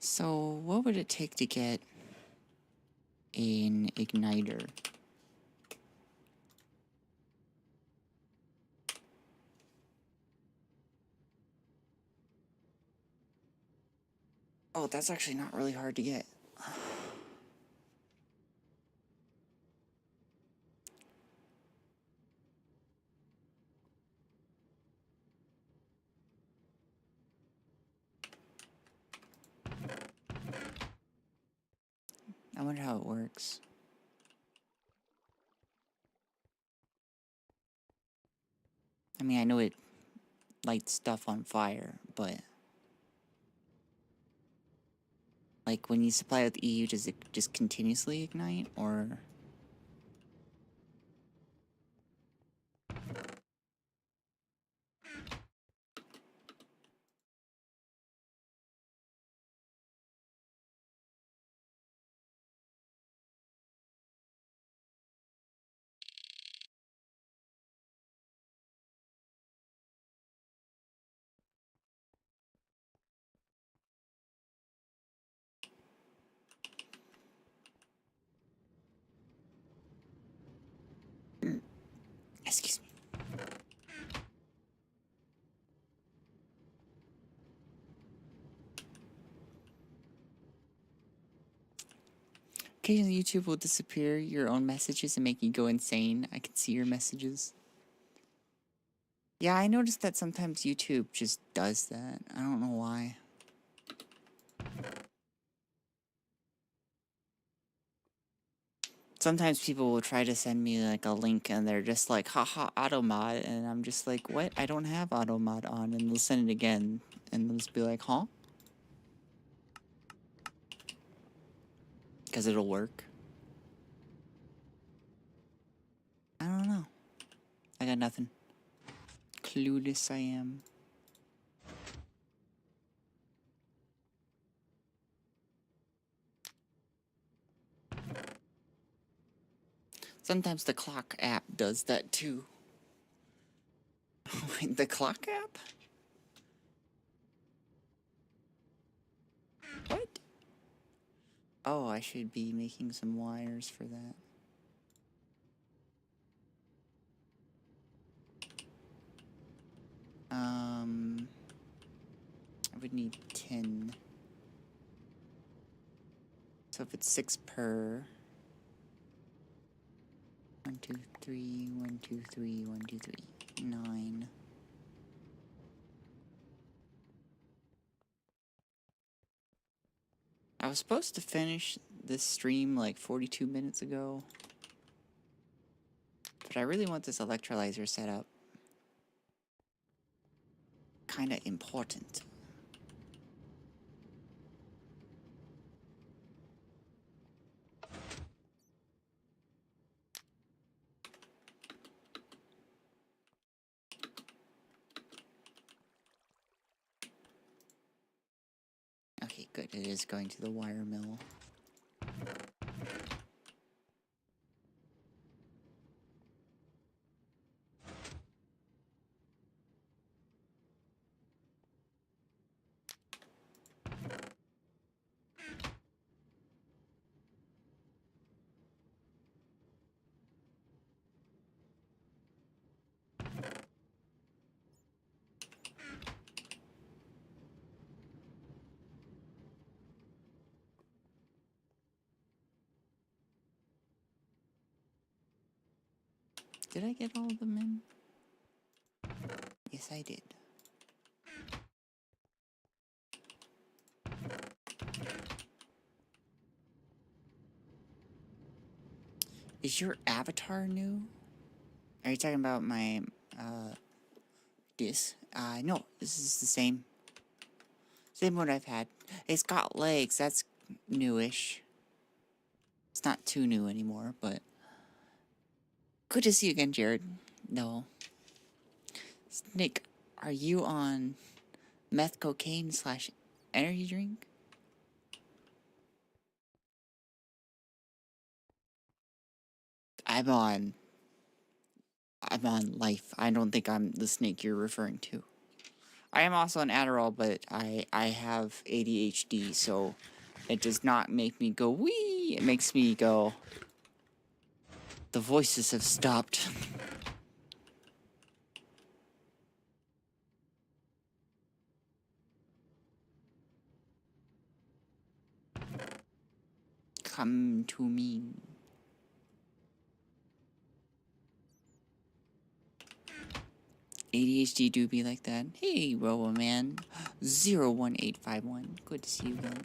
So, what would it take to get an igniter? Oh, that's actually not really hard to get. I wonder how it works. I mean, I know it lights stuff on fire, but... like, when you supply with EU, does it just continuously ignite, or... excuse me. Occasionally YouTube will disappear your own messages and make you go insane. I can see your messages. Yeah, I noticed that sometimes YouTube just does that. I don't know why. Sometimes people will try to send me like a link and they're just like, haha, automod, and I'm just like, what? I don't have automod on, and they'll send it again, and they'll just be like, huh? Because it'll work. I don't know. I got nothing. Clueless I am. Sometimes the clock app does that too. Wait, the clock app? What? Oh, I should be making some wires for that. I would need 10. So if it's 6 per... 1, 2, 3, 1, 2, 3, 1, 2, 3, 9. I was supposed to finish this stream like 42 minutes ago. But I really want this electrolyzer set up. Kinda important. Okay, good. It is going to the wire mill. Did I get all of them in? Yes, I did. Is your avatar new? Are you talking about my, this? No, this is the same. Same one I've had. It's got legs, that's newish. It's not too new anymore, but... Good to see you again, Jared. No. Nick, are you on meth cocaine / energy drink? I'm on life. I don't think I'm the snake you're referring to. I am also on Adderall, but I have ADHD, so it does not make me go wee. It makes me go, the voices have stopped. Come to me. ADHD do be like that. Hey, Robo Man. 01851. Good to see you again.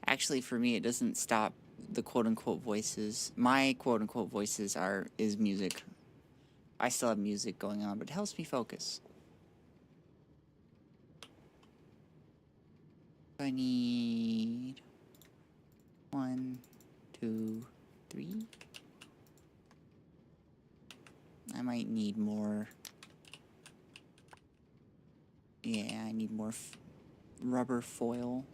Actually, for me, it doesn't stop the quote-unquote voices. My quote-unquote voices is music. I still have music going on, but it helps me focus. I need 1, 2, 3. I might need more. Yeah, I need more rubber foil.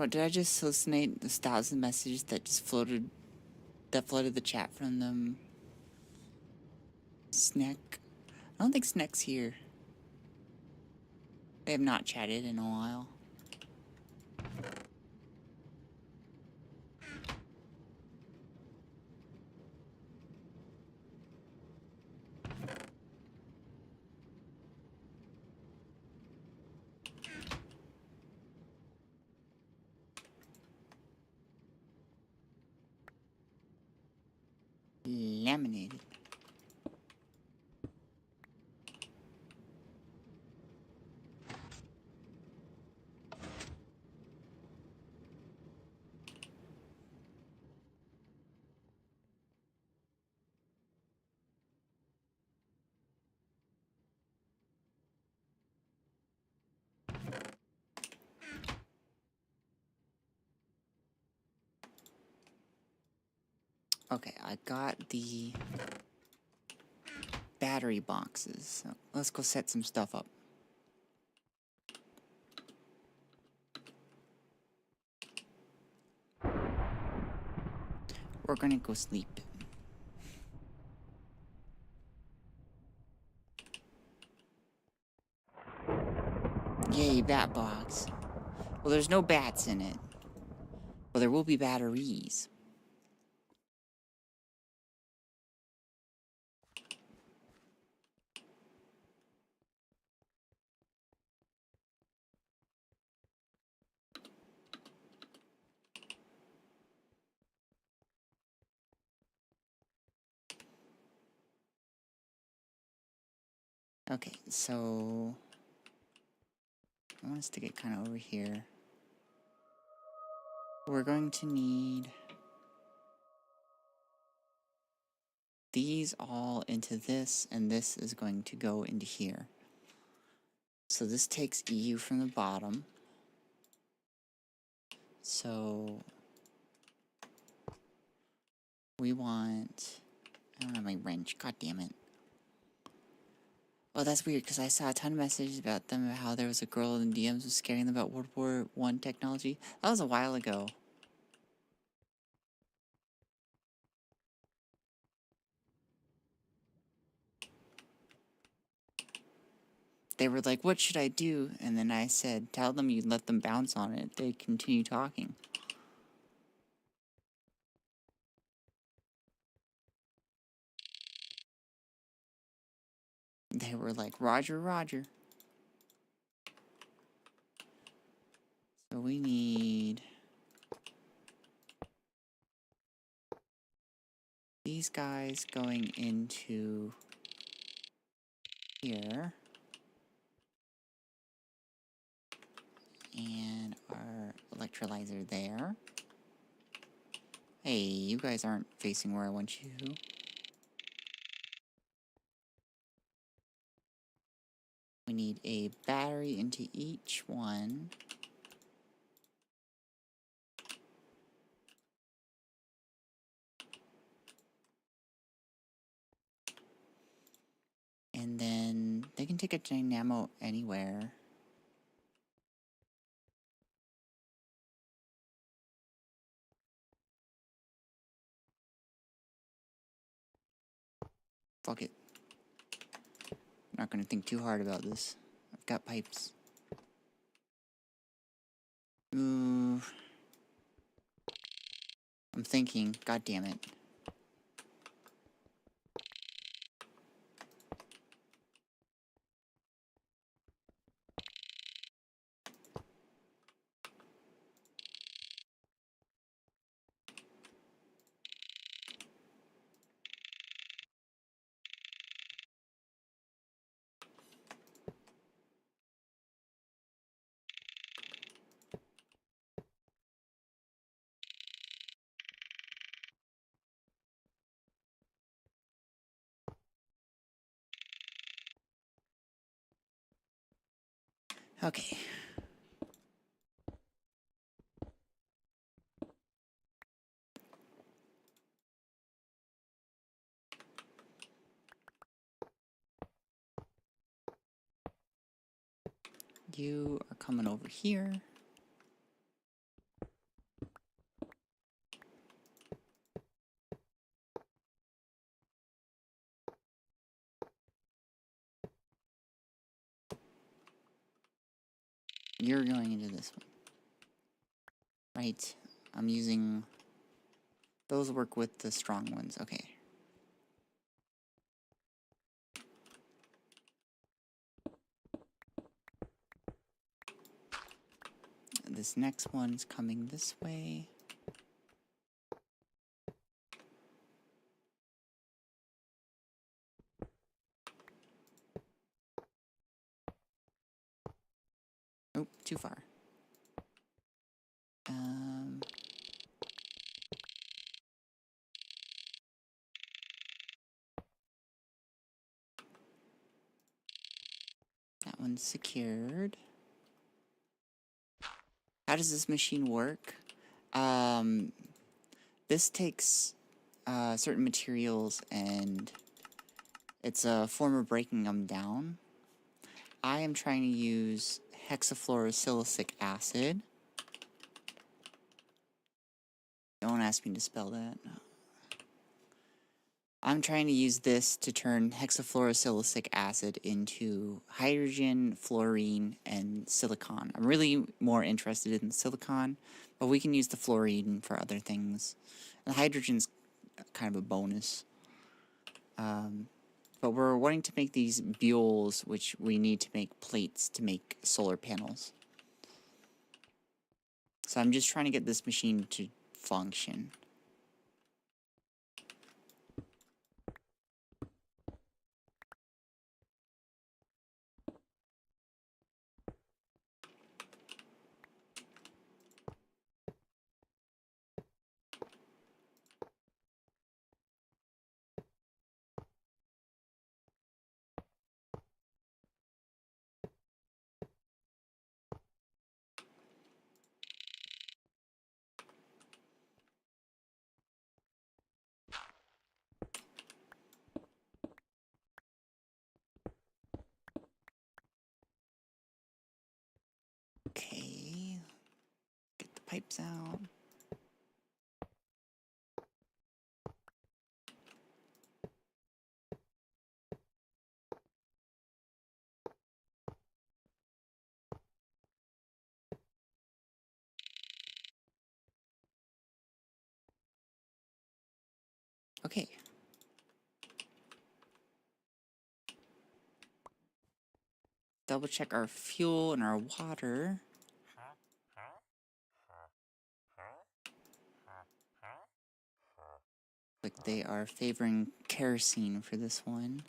Did I just hallucinate the 1,000 messages that just flooded the chat from them? Snack? I don't think Snack's here. They have not chatted in a while. Laminated. Okay, I got the battery boxes. So let's go set some stuff up. We're gonna go sleep. Yay, bat box. Well, there's no bats in it. Well, there will be batteries. Okay, so I want to stick it kind of over here. We're going to need these all into this, and this is going to go into here. So this takes EU from the bottom. So we want... I don't have my wrench. God damn it. Oh, that's weird, because I saw a ton of messages about them, about how there was a girl in DMs who was scaring them about World War I technology. That was a while ago. They were like, what should I do? And then I said, tell them you let them bounce on it. They continue talking. They were like, Roger, Roger. So we need these guys going into here. And our electrolyzer there. Hey, you guys aren't facing where I want you. We need a battery into each one. And then they can take a dynamo anywhere. Fuck it. I'm not gonna think too hard about this. I've got pipes. Ooh. I'm thinking, god damn it. Okay. You are coming over here. You're going into this one. Right. I'm using... Those work with the strong ones. Okay. This next one's coming this way. Oh, too far. That one's secured. How does this machine work? This takes certain materials and it's a form of breaking them down. I am trying to use hexafluorosilicic acid. Don't ask me to spell that. I'm trying to use this to turn hexafluorosilicic acid into hydrogen, fluorine, and silicon. I'm really more interested in silicon, but we can use the fluorine for other things. And hydrogen's kind of a bonus. But we're wanting to make these buoys, which we need to make plates to make solar panels. So I'm just trying to get this machine to function. Okay, get the pipes out. Okay. Double check our fuel and our water. Like they are favoring kerosene for this one.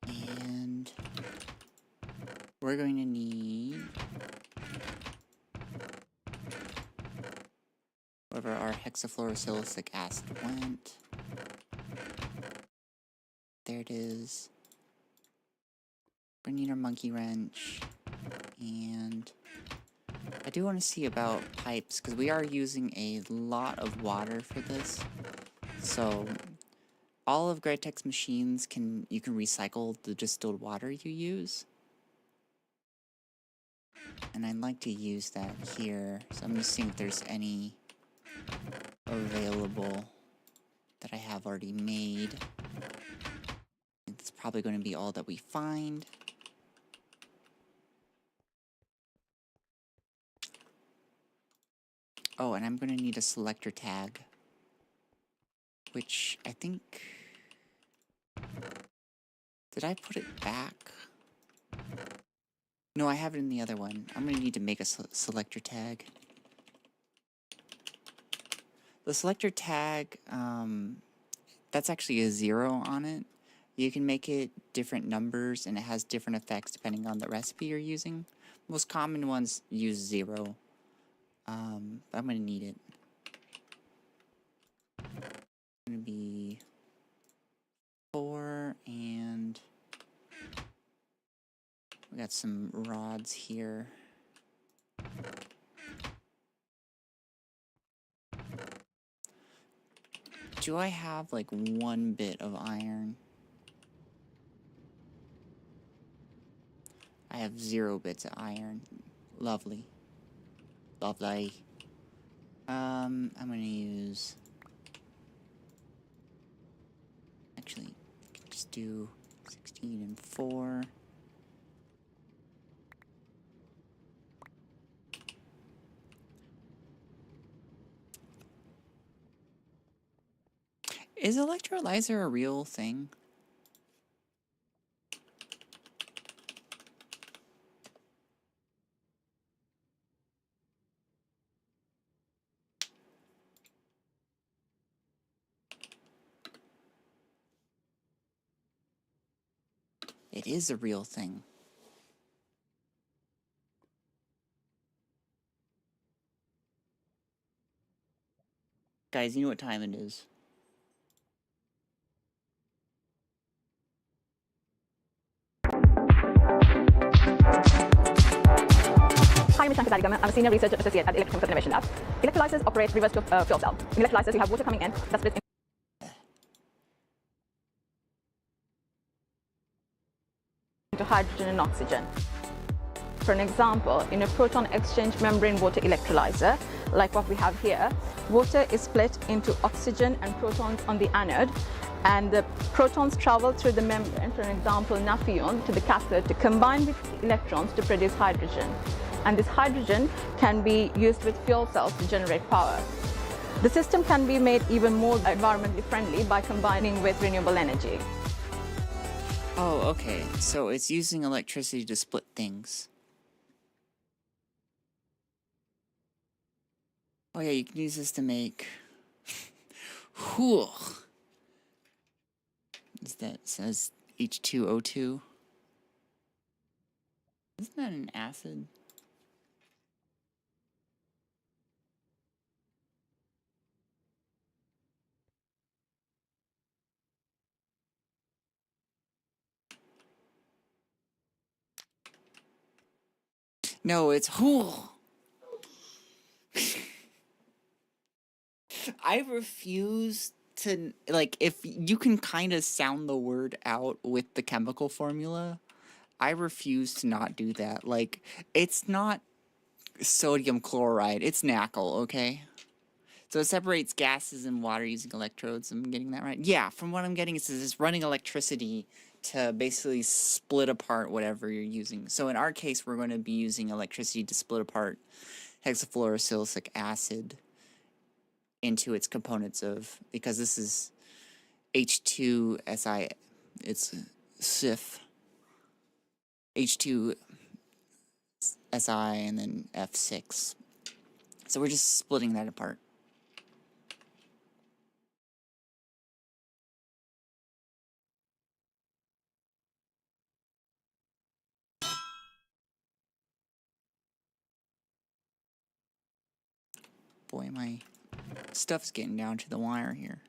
And we're going to need wherever our hexafluorosilicic acid went. There it is. We need our monkey wrench. And I do want to see about pipes, because we are using a lot of water for this. So all of Gregtech's machines you can recycle the distilled water you use. And I'd like to use that here. So I'm just seeing if there's any available that I have already made. It's probably going to be all that we find. Oh, and I'm going to need a selector tag, which I think... Did I put it back? No, I have it in the other one. I'm going to need to make a selector tag. The selector tag, that's actually a 0 on it. You can make it different numbers, and it has different effects depending on the recipe you're using. Most common ones use 0. But I'm going to need it. It's going to be 4, and we got some rods here. Do I have like 1 bit of iron? I have 0 bits of iron. Lovely. Lovely. I'm gonna use... Actually, I can just do 16 and 4. Is electrolyzer a real thing? It is a real thing. Guys, you know what time it is. name is Gregtech Again. I'm a senior research associate at the Electrical Innovation Lab. Electrolyzers operate reverse to fuel cell. In electrolyzers, you have water coming in that splits into hydrogen and oxygen. For an example, in a proton exchange membrane water electrolyzer, like what we have here, water is split into oxygen and protons on the anode, and the protons travel through the membrane, for an example, naphthalene, to the cathode to combine with electrons to produce hydrogen. And this hydrogen can be used with fuel cells to generate power. The system can be made even more environmentally friendly by combining with renewable energy. Oh, okay. So it's using electricity to split things. Oh yeah, you can use this to make... Whew. That says H2O2. Isn't that an acid? No, it's whew. I refuse to, like, if you can kind of sound the word out with the chemical formula, I refuse to not do that. Like, it's not sodium chloride, it's NaCl, okay? So it separates gases and water using electrodes. I'm getting that right? Yeah, from what I'm getting, it says it's running electricity to basically split apart whatever you're using. So in our case, we're going to be using electricity to split apart hexafluorosilicic acid into its components of, because this is H2SI, it's SIF, H2SI and then F6. So we're just splitting that apart. Boy, my stuff's getting down to the wire here.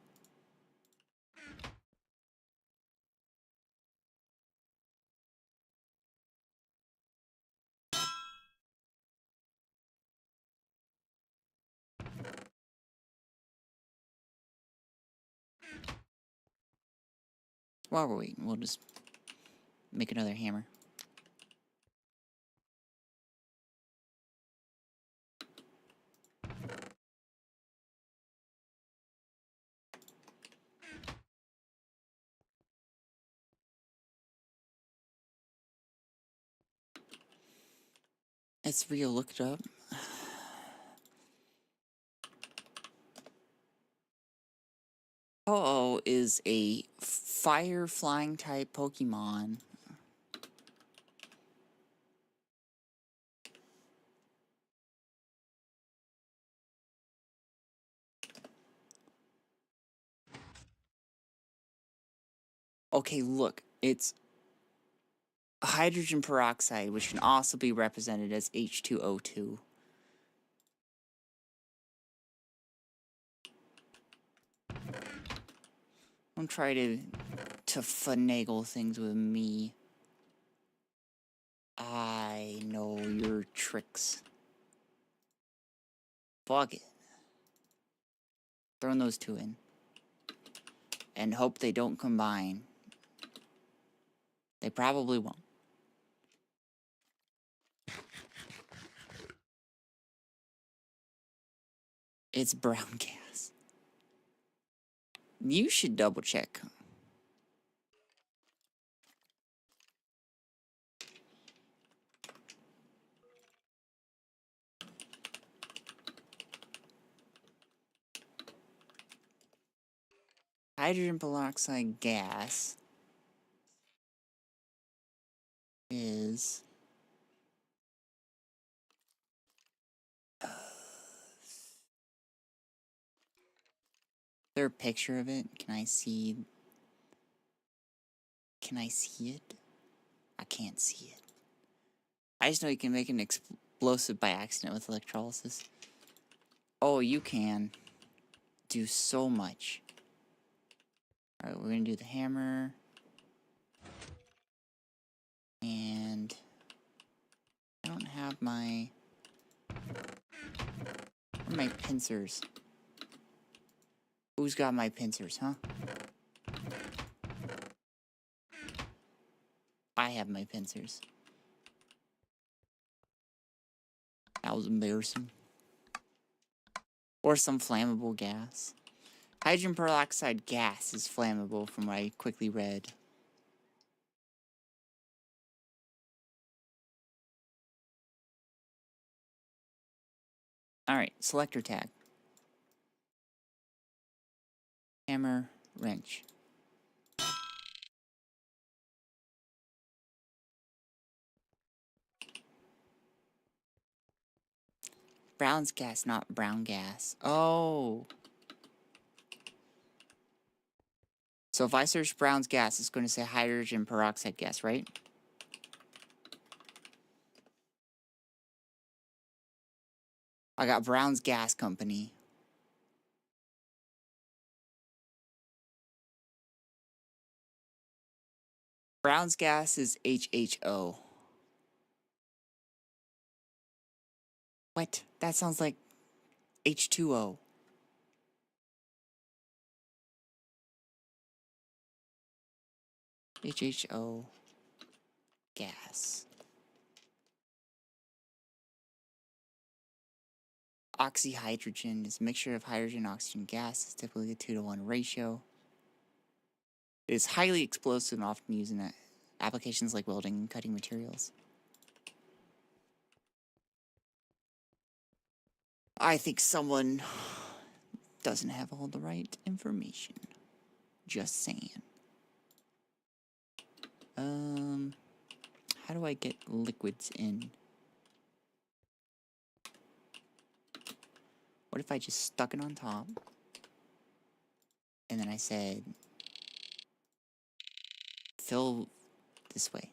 While we're waiting, we'll just make another hammer. It's real, look it up. Oh, is a fire flying type Pokemon. Okay, look, it's hydrogen peroxide, which can also be represented as H2O2. Don't try to finagle things with me. I know your tricks. Fuck it. Throwing those two in. And hope they don't combine. They probably won't. It's brown gas. You should double check. Hydrogen peroxide gas is is there a picture of it? Can I see it? I can't see it. I just know you can make an explosive by accident with electrolysis. Oh, you can do so much. Alright, we're gonna do the hammer. And I don't have my my pincers? Who's got my pincers, huh? I have my pincers. That was embarrassing. Or some flammable gas. Hydrogen peroxide gas is flammable from what I quickly read. Alright, selector tag. Hammer, wrench. Brown's gas, not brown gas. Oh. So if I search Brown's gas, it's going to say hydrogen peroxide gas, right? I got Brown's Gas Company. Brown's gas is HHO. What? That sounds like H2O. HHO gas. Oxyhydrogen is a mixture of hydrogen and oxygen gas. It's typically a 2-to-1 ratio. It is highly explosive and often used in applications like welding and cutting materials. I think someone doesn't have all the right information. Just saying. How do I get liquids in? What if I just stuck it on top? And then I said, fill this way.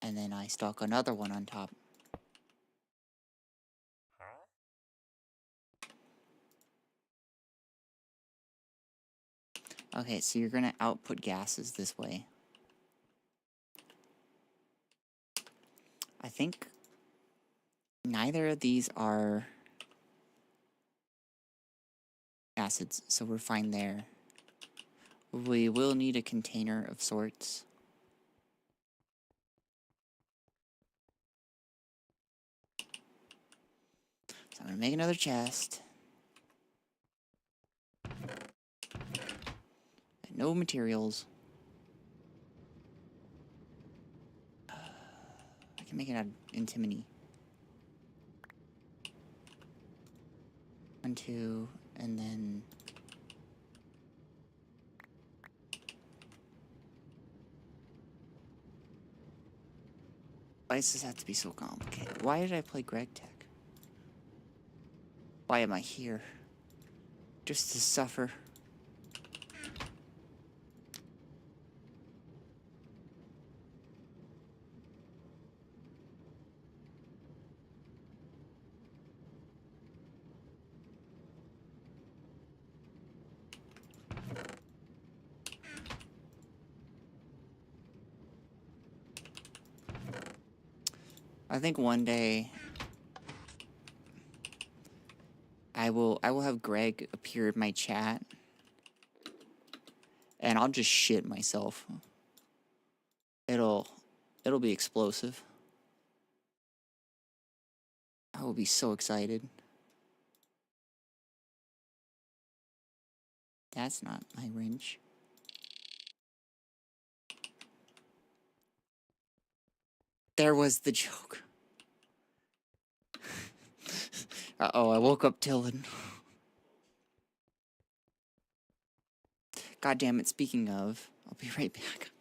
And then I stuck another one on top. Okay, so you're gonna output gases this way. I think neither of these are acids, so we're fine there. We will need a container of sorts. So I'm gonna make another chest. No materials. I can make it out of antimony. 1, 2, and then... Why does this have to be so complicated? Why did I play Gregtech? Why am I here? Just to suffer. I think one day I will have Greg appear in my chat and I'll just shit myself. It'll be explosive. I will be so excited. That's not my wrench. There was the joke. Uh-oh, I woke up Dylan. God damn it, speaking of, I'll be right back.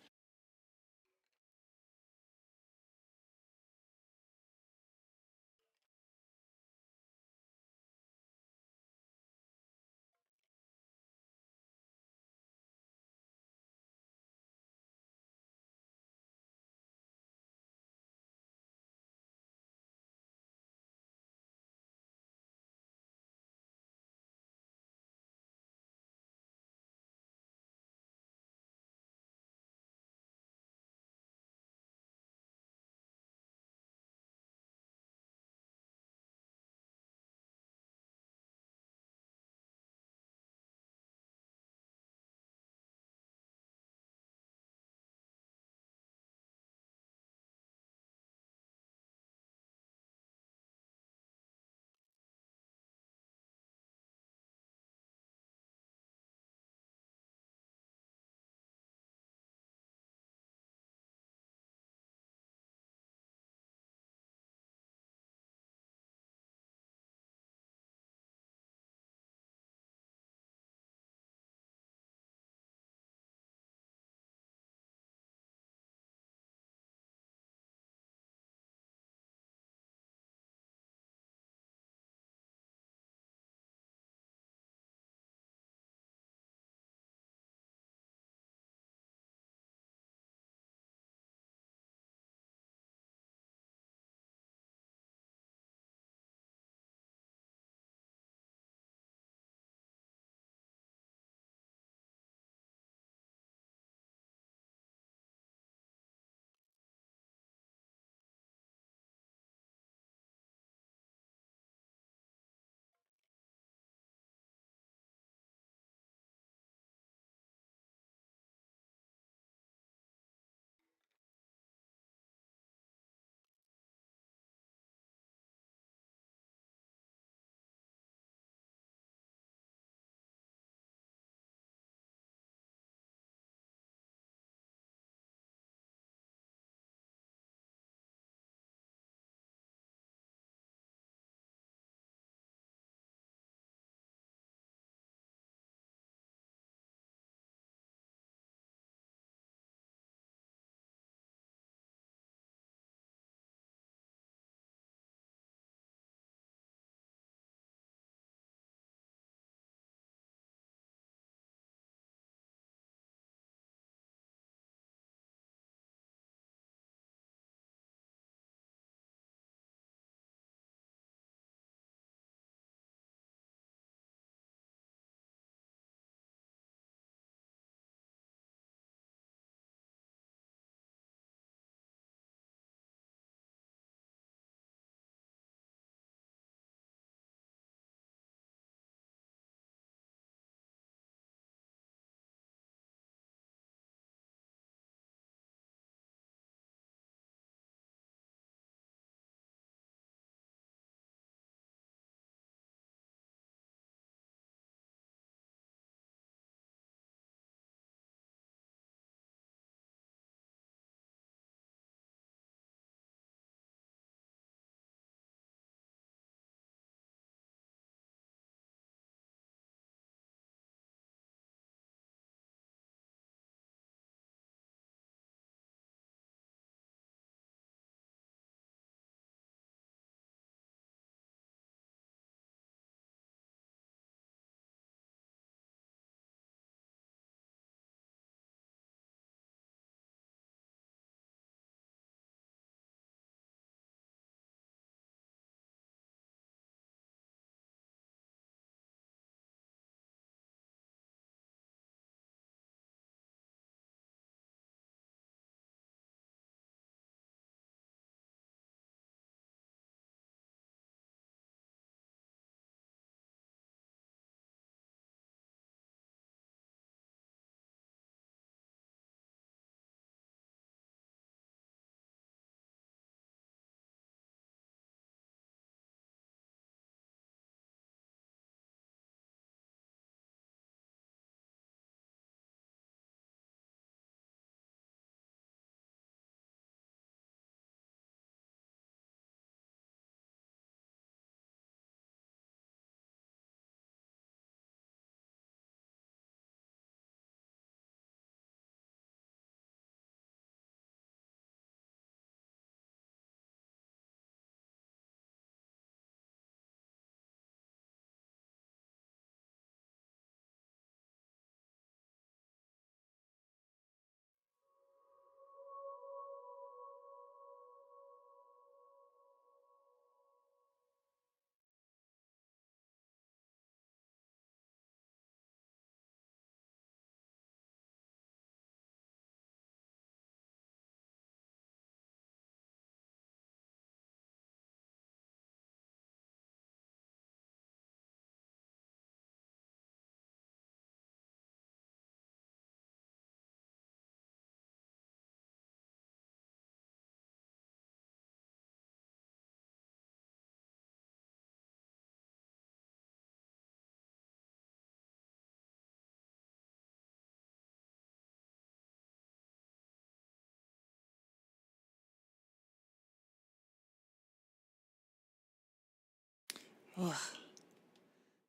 Ugh.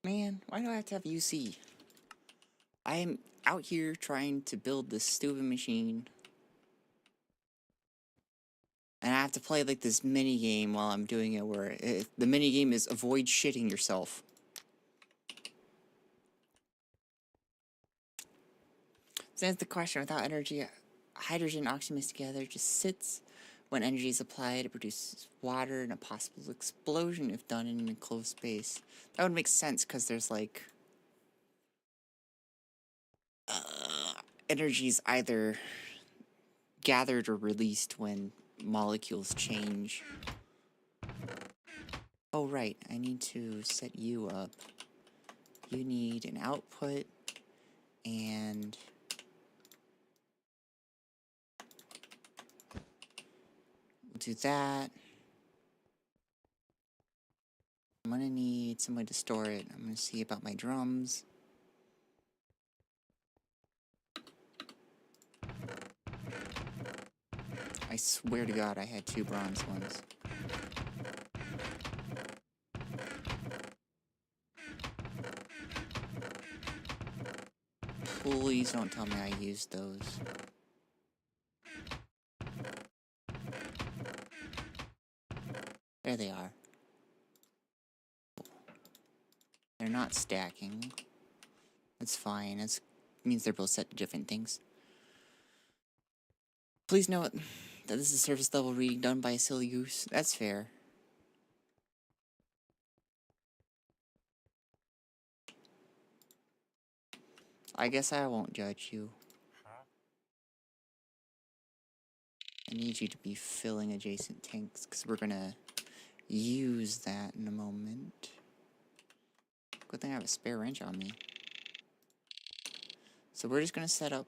Man, why do I have to have UC? I am out here trying to build this stupid machine. And I have to play like this mini game while I'm doing it, where the mini game is avoid shitting yourself. So that's the question. Without energy, hydrogen and oxygen mixed together just sits. When energy is applied, it produces water and a possible explosion if done in an enclosed space. That would make sense because there's like energy is either gathered or released when molecules change. Oh right, I need to set you up. You need an output and we'll do that. I'm gonna need somewhere to store it. I'm gonna see about my drums. I swear to God I had 2 bronze ones. Please don't tell me I used those. There they are. They're not stacking. That's fine. That means they're both set to different things. Please note that this is surface level reading done by a silly goose. That's fair. I guess I won't judge you. I need you to be filling adjacent tanks, because we're gonna use that in a moment. Good thing I have a spare wrench on me. So we're just gonna set up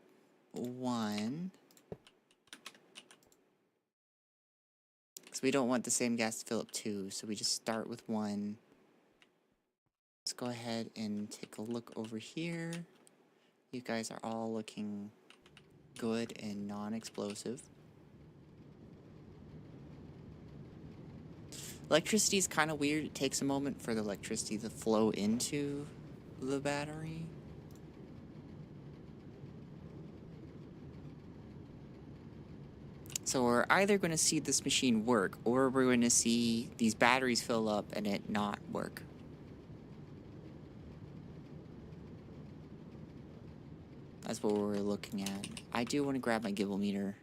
1. Because we don't want the same gas to fill up 2, so we just start with 1. Let's go ahead and take a look over here. You guys are all looking good and non-explosive. Electricity is kind of weird. It takes a moment for the electricity to flow into the battery. So we're either going to see this machine work, or we're going to see these batteries fill up and it not work. That's what we're looking at. I do want to grab my gibblemeter.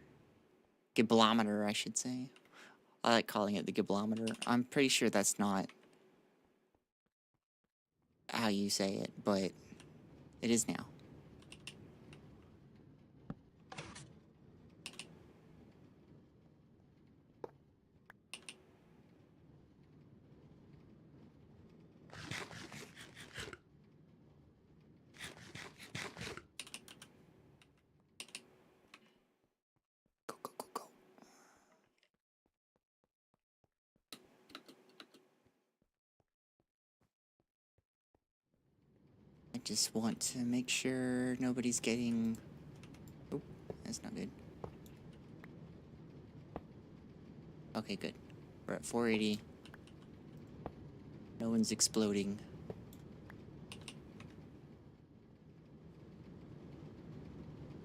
Gibblometer, I should say. I like calling it the gibblometer. I'm pretty sure that's not how you say it, but it is now. Go, go, go, go. I just want to make sure nobody's getting... Oh, that's not good. Okay, good. We're at 480. No one's exploding.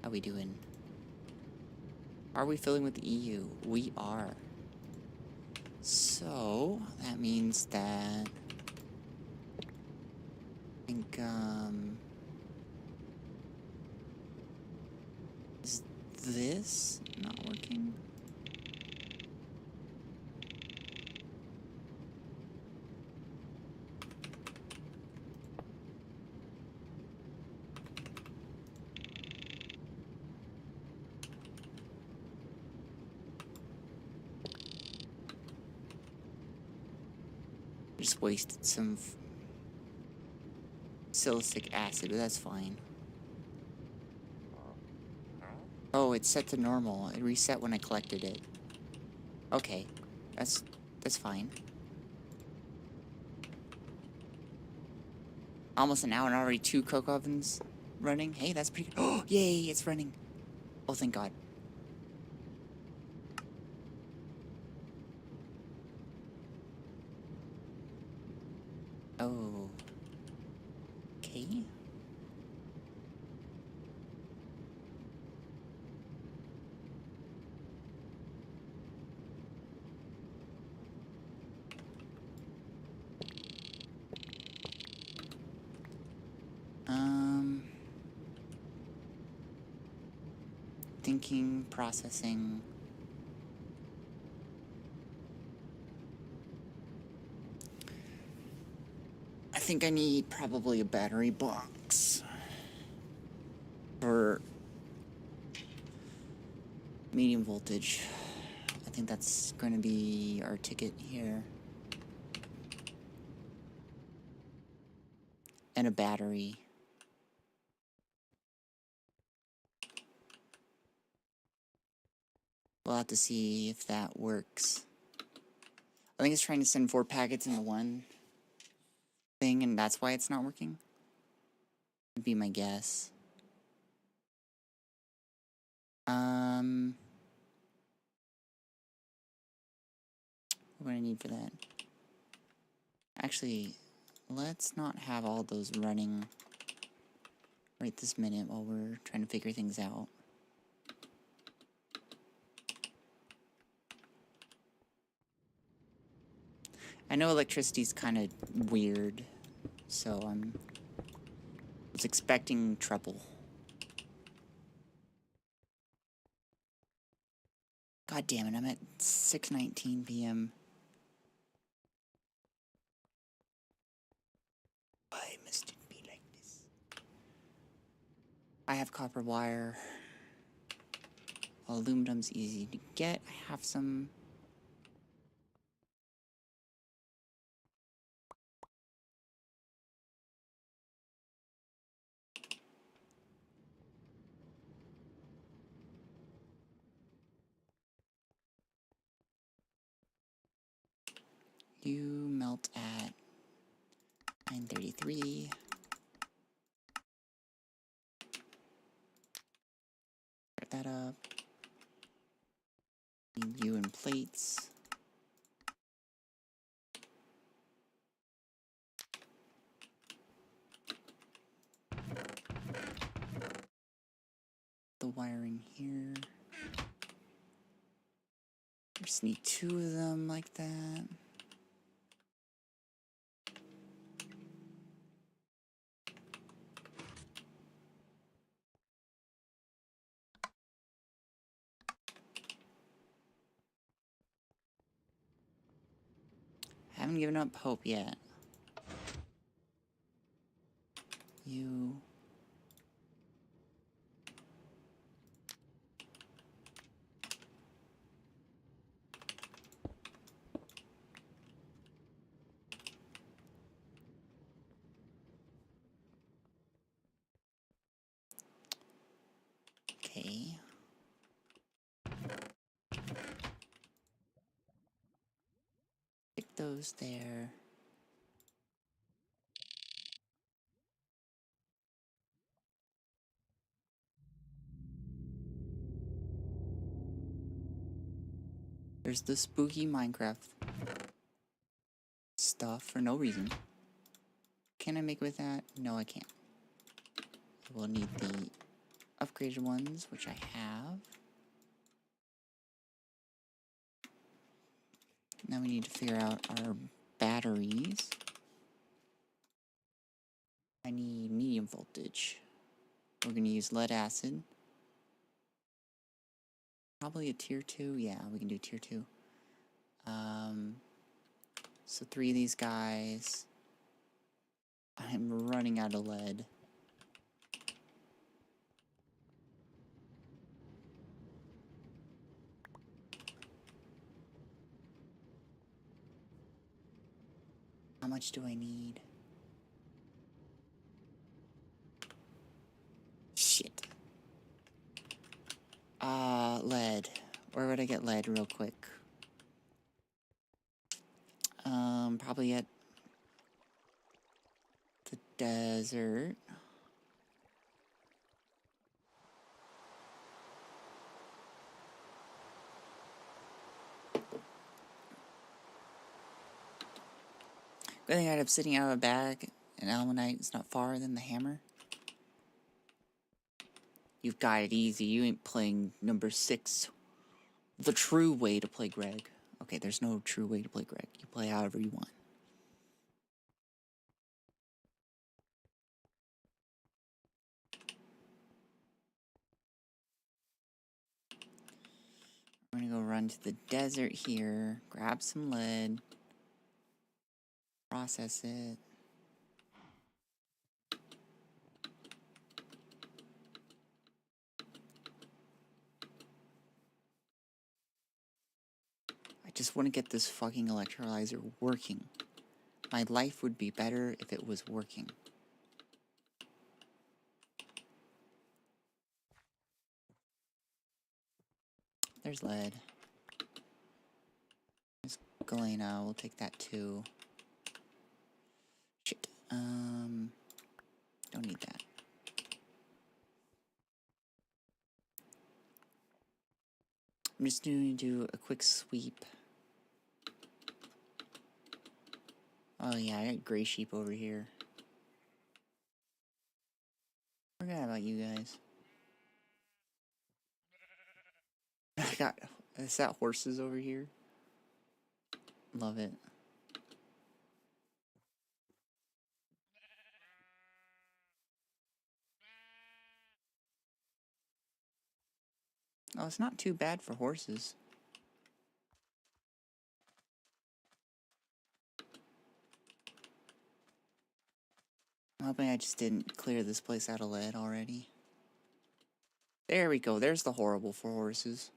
How we doing? Are we filling with the EU? We are. So, that means that... I think, is this not working? Just wasted some silicic acid, but that's fine. Oh, it's set to normal. It reset when I collected it. Okay, that's fine. Almost an hour and already 2 coke ovens running. Hey, that's pretty good. Oh, yay, it's running. Oh, thank God. Thinking, processing. I think I need probably a battery box for medium voltage. I think that's going to be our ticket here. And a battery. We'll have to see if that works. I think it's trying to send 4 packets into one thing, and that's why it's not working. Would be my guess. What do I need for that? Actually, let's not have all those running right this minute while we're trying to figure things out. I know electricity's kind of weird, so I was expecting trouble. God damn it, I'm at 6:19 p.m. Why must it be like this? I have copper wire. Aluminum's easy to get. I have some. You melt at 9:33. Start that up. Need you in plates. The wiring here. Just need 2 of them like that. Haven't given up hope yet. You. Okay. Stick those there. There's the spooky Minecraft stuff for no reason. Can I make with that? No, I can't. We'll need the upgraded ones, which I have. Now we need to figure out our batteries. I need medium voltage. We're going to use lead acid. Probably a tier 2. Yeah, we can do tier 2. So 3 of these guys. I'm running out of lead. How much do I need? Shit. Lead. Where would I get lead real quick? Probably at the desert. Good thing I ended up sitting out of a bag, and almonite is not farther than the hammer. You've got it easy. You ain't playing number 6. The true way to play Greg. Okay, there's no true way to play Greg. You play however you want. I'm gonna go run to the desert here, grab some lead, process it. I just want to get this fucking electrolyzer working. My life would be better if it was working. There's lead. There's galena, we'll take that too. Shit. Don't need that. I'm just going to do a quick sweep. Oh yeah, I got gray sheep over here. Forgot about you guys. I got... Is that horses over here? Love it. Oh, it's not too bad for horses. I'm hoping I just didn't clear this place out of lead already. There we go. There's the horrible for horses.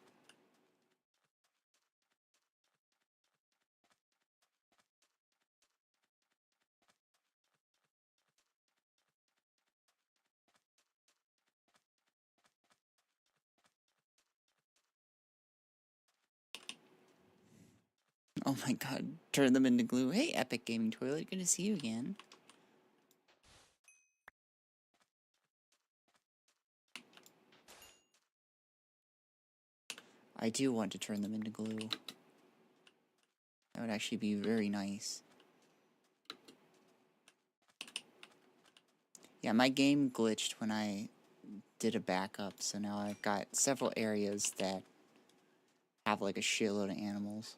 Oh my god. Turn them into glue. Hey, Epic Gaming Toilet. Good to see you again. I do want to turn them into glue. That would actually be very nice. Yeah, my game glitched when I did a backup, so now I've got several areas that have like a shitload of animals.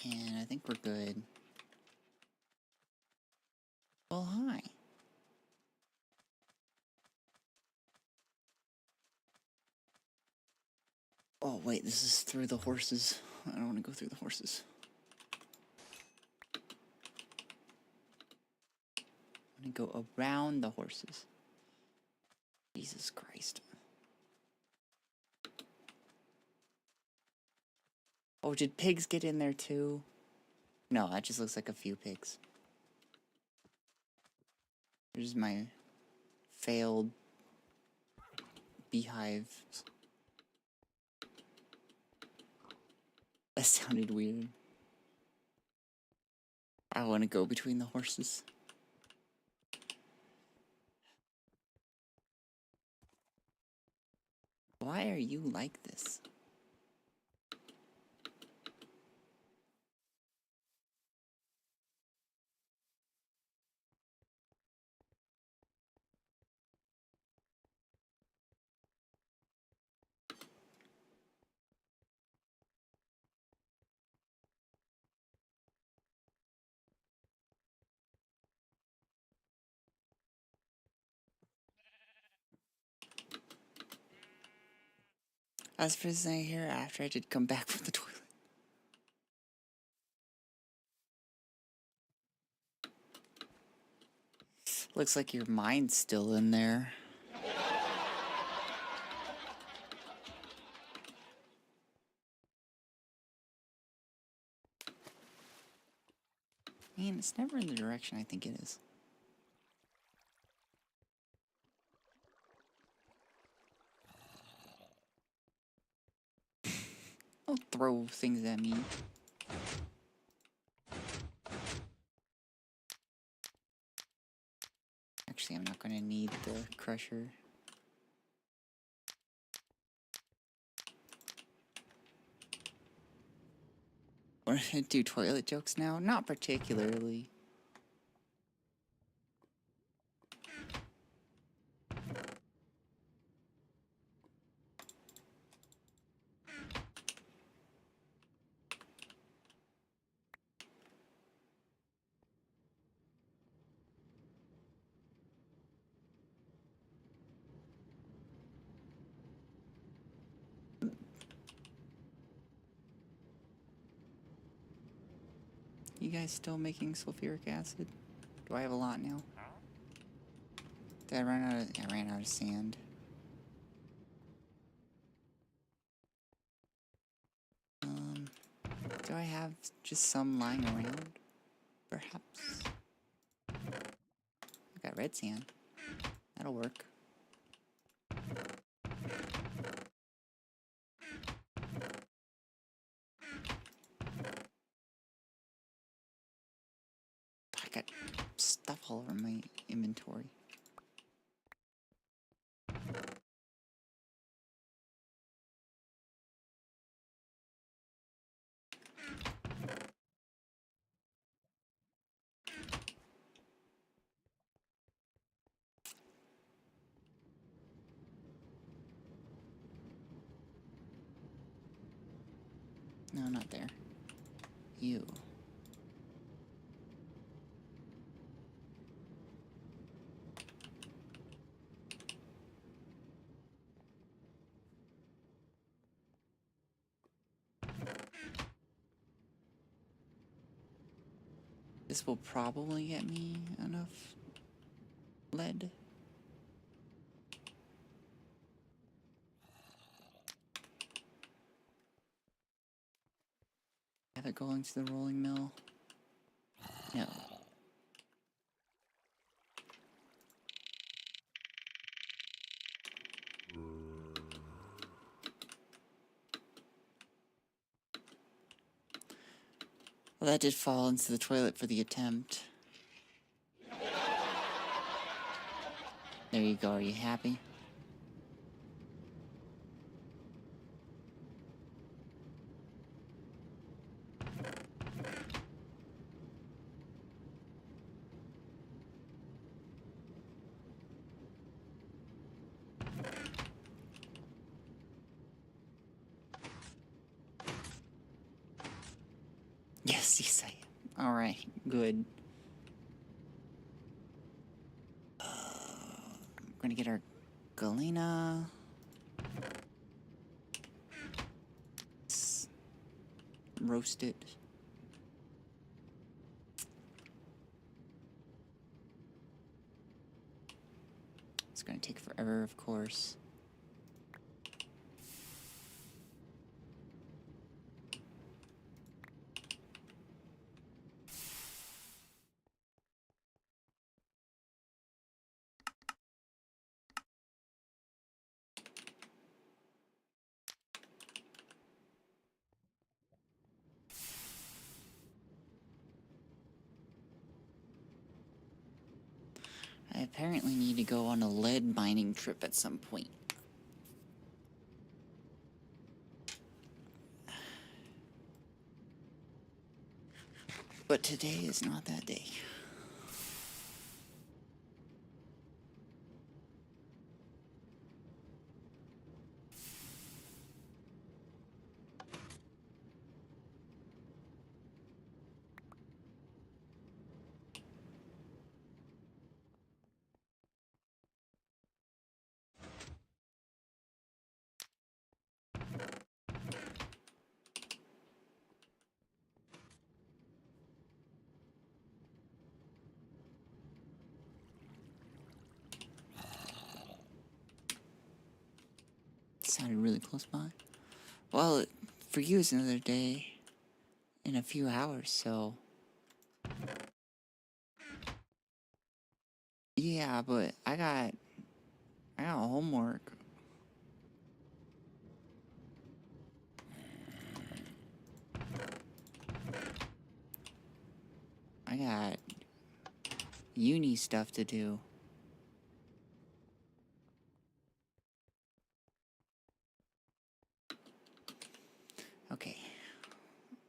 And I think we're good. Well, hi. Oh, wait, this is through the horses. I don't want to go through the horses. I want to go around the horses. Jesus Christ. Oh, did pigs get in there too? No, that just looks like a few pigs. Here's my failed beehive. That sounded weird. I want to go between the horses. Why are you like this? I was prison here after I did come back from the toilet. Looks like your mind's still in there. Man, it's never in the direction I think it is. Don't throw things at me. Actually, I'm not gonna need the crusher. We're gonna do toilet jokes now? Not particularly. You guys still making sulfuric acid? Do I have a lot now? Did I run out of... I ran out of sand. Do I have just some lying around? Perhaps. I got red sand. That'll work. I got stuff all over my inventory. No, not there. You. This will probably get me enough lead. Have it going to the rolling mill? No. Well, that did fall into the toilet for the attempt. There you go, are you happy? Yes, you say it. Alright, good. We're gonna get our galena. Roast it. It's gonna take forever, of course. I apparently need to go on a lead mining trip at some point. But today is not that day. really close by. Well, for you it's another day in a few hours, so... Yeah, but I got homework. I got uni stuff to do. Okay.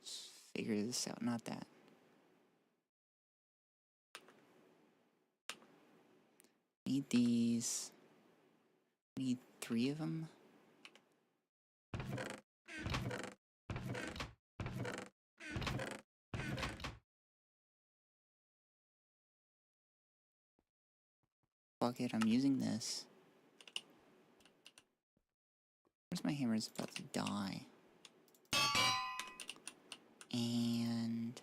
Let's figure this out, not that. Need these. Need 3 of them. Fuck it, I'm using this. Where's my hammer? It's about to die. And...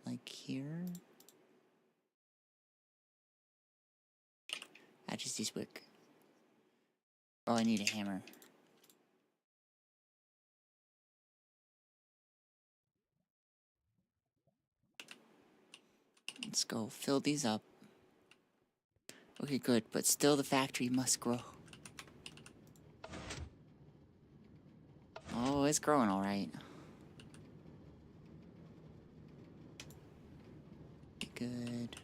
like here? Just this wick. Oh, I need a hammer. Let's go fill these up. Okay, good, but still the factory must grow. Oh, it's growing all right. Good.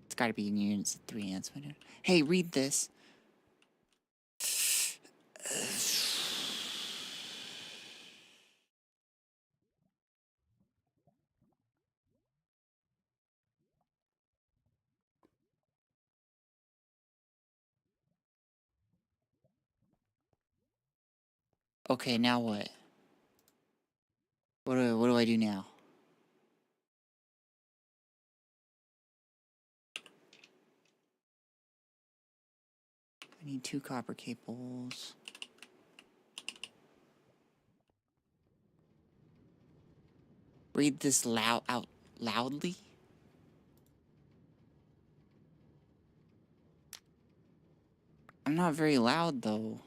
It's gotta be in units of 3 ants. Hey, read this. Okay, now what? What do I do now? I need 2 copper cables. Read this out loudly. I'm not very loud though.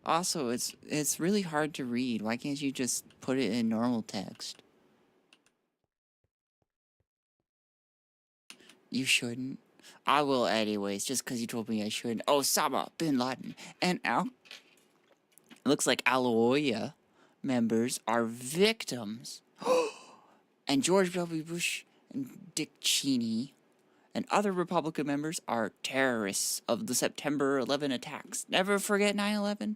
Also, it's really hard to read. Why can't you just put it in normal text? You shouldn't. I will anyways, just because you told me I shouldn't. Osama bin Laden and looks like Aloya members are victims. And George W. Bush and Dick Cheney and other Republican members are terrorists of the September 11 attacks. Never forget 9/11.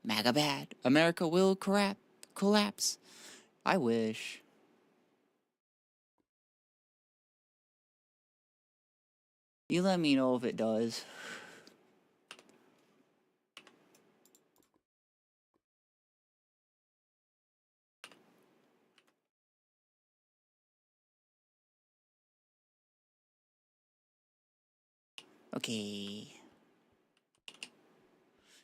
MAGA bad. America will collapse. I wish. You let me know if it does. Okay.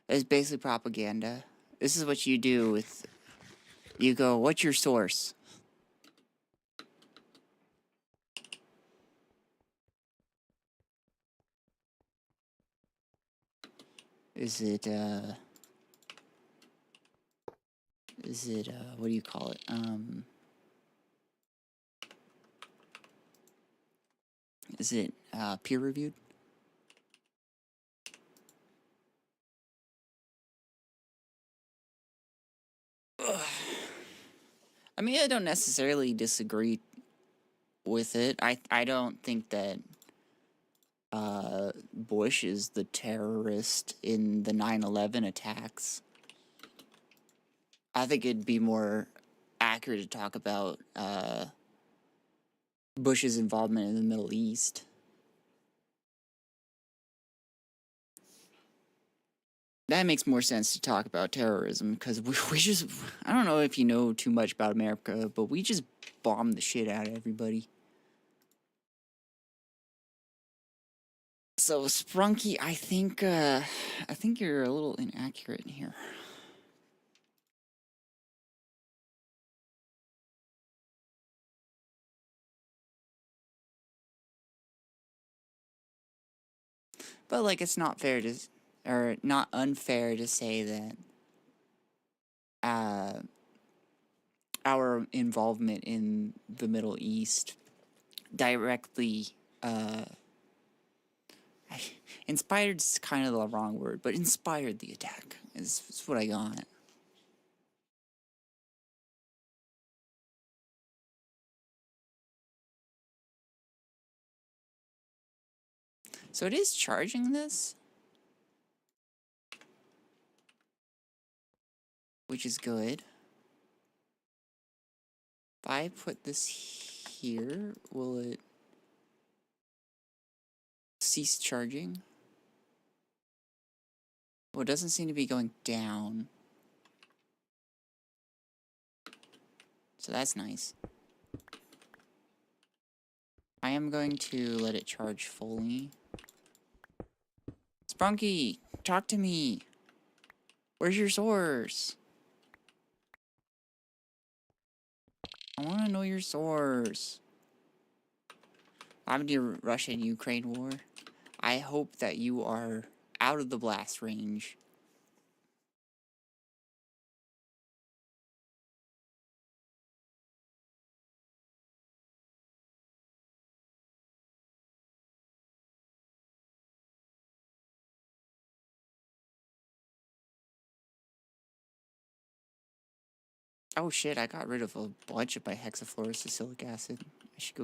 It's basically propaganda. This is what you do with... You go, what's your source? Is it, what do you call it? Is it, peer-reviewed? I mean, I don't necessarily disagree with it. I don't think that Bush is the terrorist in the 9/11 attacks. I think it'd be more accurate to talk about Bush's involvement in the Middle East. that makes more sense to talk about terrorism, because we just, I don't know if you know too much about America, but we just bombed the shit out of everybody. So, Sprunky, I think you're a little inaccurate in here. But, like, it's not fair to, or not unfair to say that, our involvement in the Middle East directly, inspired is kind of the wrong word, but inspired the attack is what I got. So it is charging this, which is good. If I put this here, will it cease charging? Well, it doesn't seem to be going down. So that's nice. I am going to let it charge fully. Sprunky, talk to me. Where's your source? I want to know your source. I'm the Russia-Ukraine war. I hope that you are out of the blast range. Oh shit, I got rid of a bunch of my hexafluorosilicic acid. I should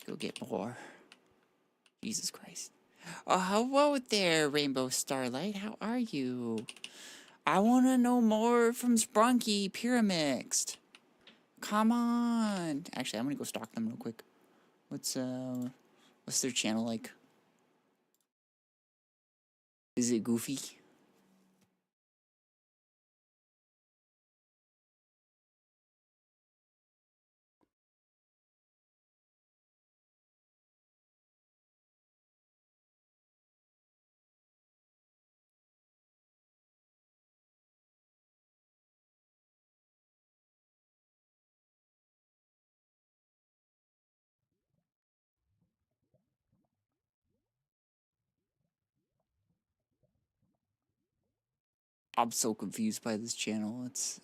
go get more. Jesus Christ. Oh, hello there, Rainbow Starlight. How are you? I want to know more from Sprunky Pyramixed. Come on. Actually, I'm gonna go stalk them real quick. What's their channel like? Is it goofy? I'm so confused by this channel. It's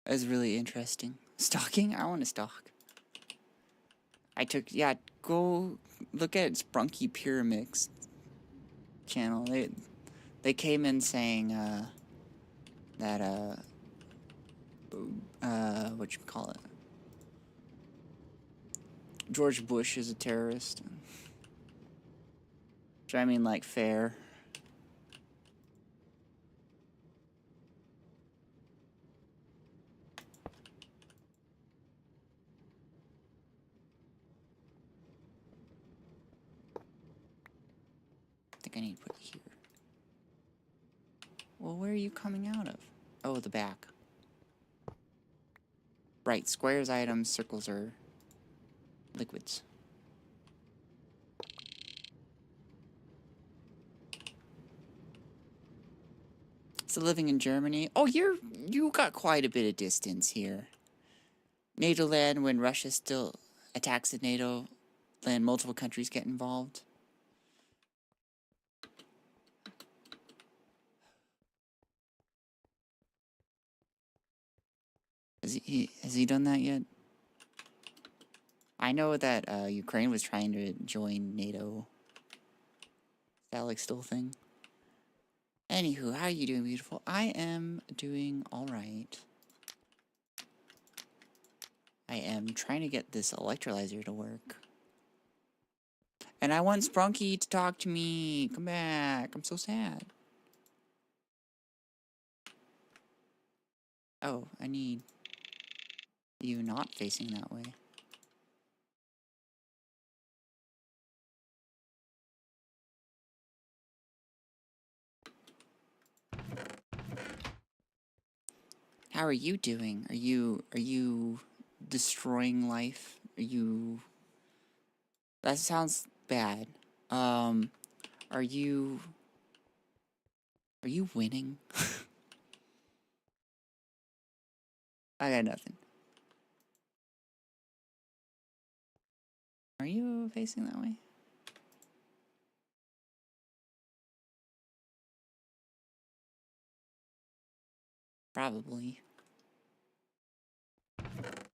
really interesting. Stalking? I want to stalk. Go look at Sprunky Pyramix channel. They came in saying that whatchamacallit, George Bush is a terrorist. Which I mean, like, fair. I think I need to put it here. Well, where are you coming out of? Oh, the back. Right, squares items, circles are liquids. So living in Germany. Oh, you got quite a bit of distance here. NATO land, when Russia still attacks the NATO land, multiple countries get involved. Has he done that yet? I know that Ukraine was trying to join NATO. Is that like still a thing? Anywho, how are you doing, beautiful? I am doing alright. I am trying to get this electrolyzer to work. And I want Sprunky to talk to me. Come back. I'm so sad. Oh, I need you not facing that way. How are you doing? Are you destroying life? Are you... That sounds bad. Are you winning? I got nothing. Are you facing that way? Probably.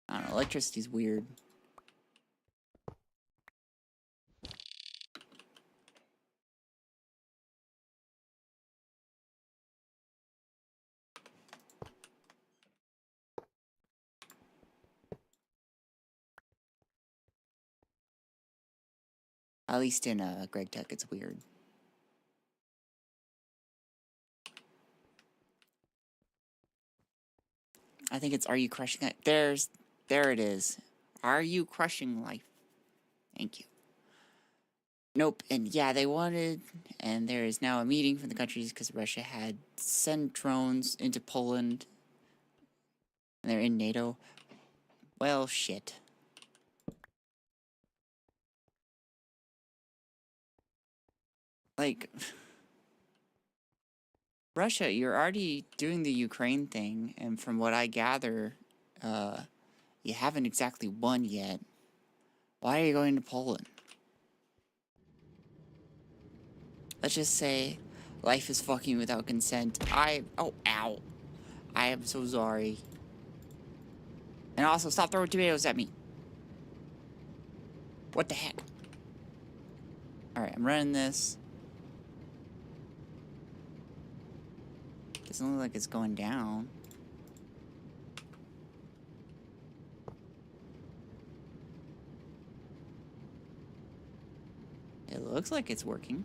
I don't know, electricity's weird. At least in Gregtech, it's weird. I think it's, are you crushing it? There it is. Are you crushing life? Thank you. Nope, and yeah, they wanted, and there is now a meeting from the countries because Russia had sent drones into Poland, and they're in NATO. Well, shit. Like, Russia, you're already doing the Ukraine thing, and from what I gather, you haven't exactly won yet. Why are you going to Poland? Let's just say life is fucking without consent. Oh, ow. I am so sorry. And also, stop throwing tomatoes at me. What the heck? Alright, I'm running this. Doesn't look like it's going down. It looks like it's working.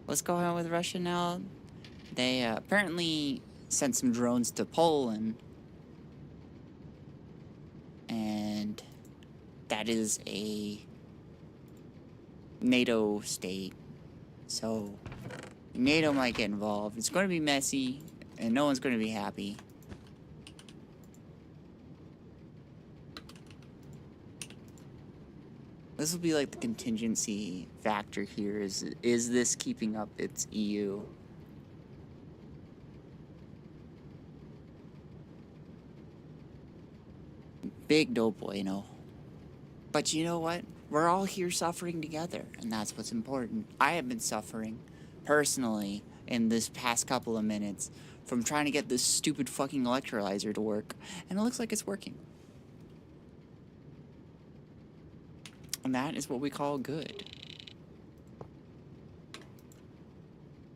What's going on with Russia now? They apparently sent some drones to Poland. And that is a NATO state. So NATO might get involved. It's going to be messy, and no one's going to be happy. This will be like the contingency factor here. Is this keeping up its EU? Big no bueno. But you know what? We're all here suffering together, and that's what's important. I have been suffering, personally, in this past couple of minutes, from trying to get this stupid fucking electrolyzer to work, and it looks like it's working. And that is what we call good.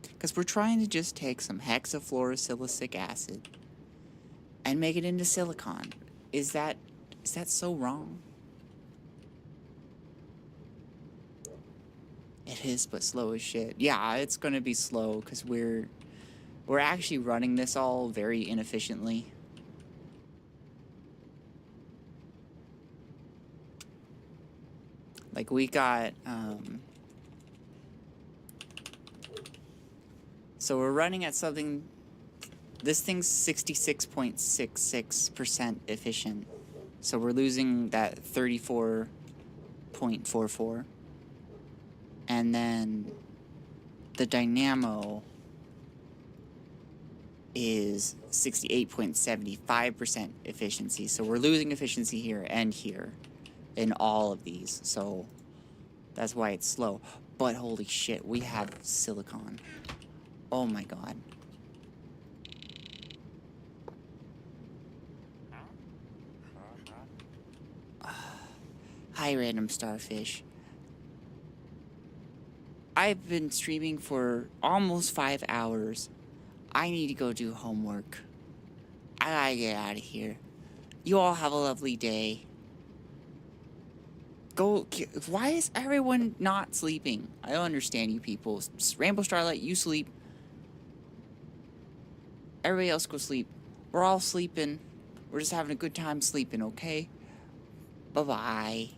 Because we're trying to just take some hexafluorosilicic acid and make it into silicon. Is that so wrong? It is, but slow as shit. Yeah, it's gonna be slow because we're actually running this all very inefficiently. Like, we got, so we're running at something, this thing's 66.66% efficient. So we're losing that 34.44. And then the dynamo is 68.75% efficiency. So we're losing efficiency here and here in all of these. So that's why it's slow. But holy shit, we have silicon. Oh my god. Hi, random starfish. I've been streaming for almost 5 hours. I need to go do homework. I gotta get out of here. You all have a lovely day. Go. Why is everyone not sleeping? I don't understand you people. Rainbow Starlight, you sleep. Everybody else go sleep. We're all sleeping. We're just having a good time sleeping, okay? Bye-bye.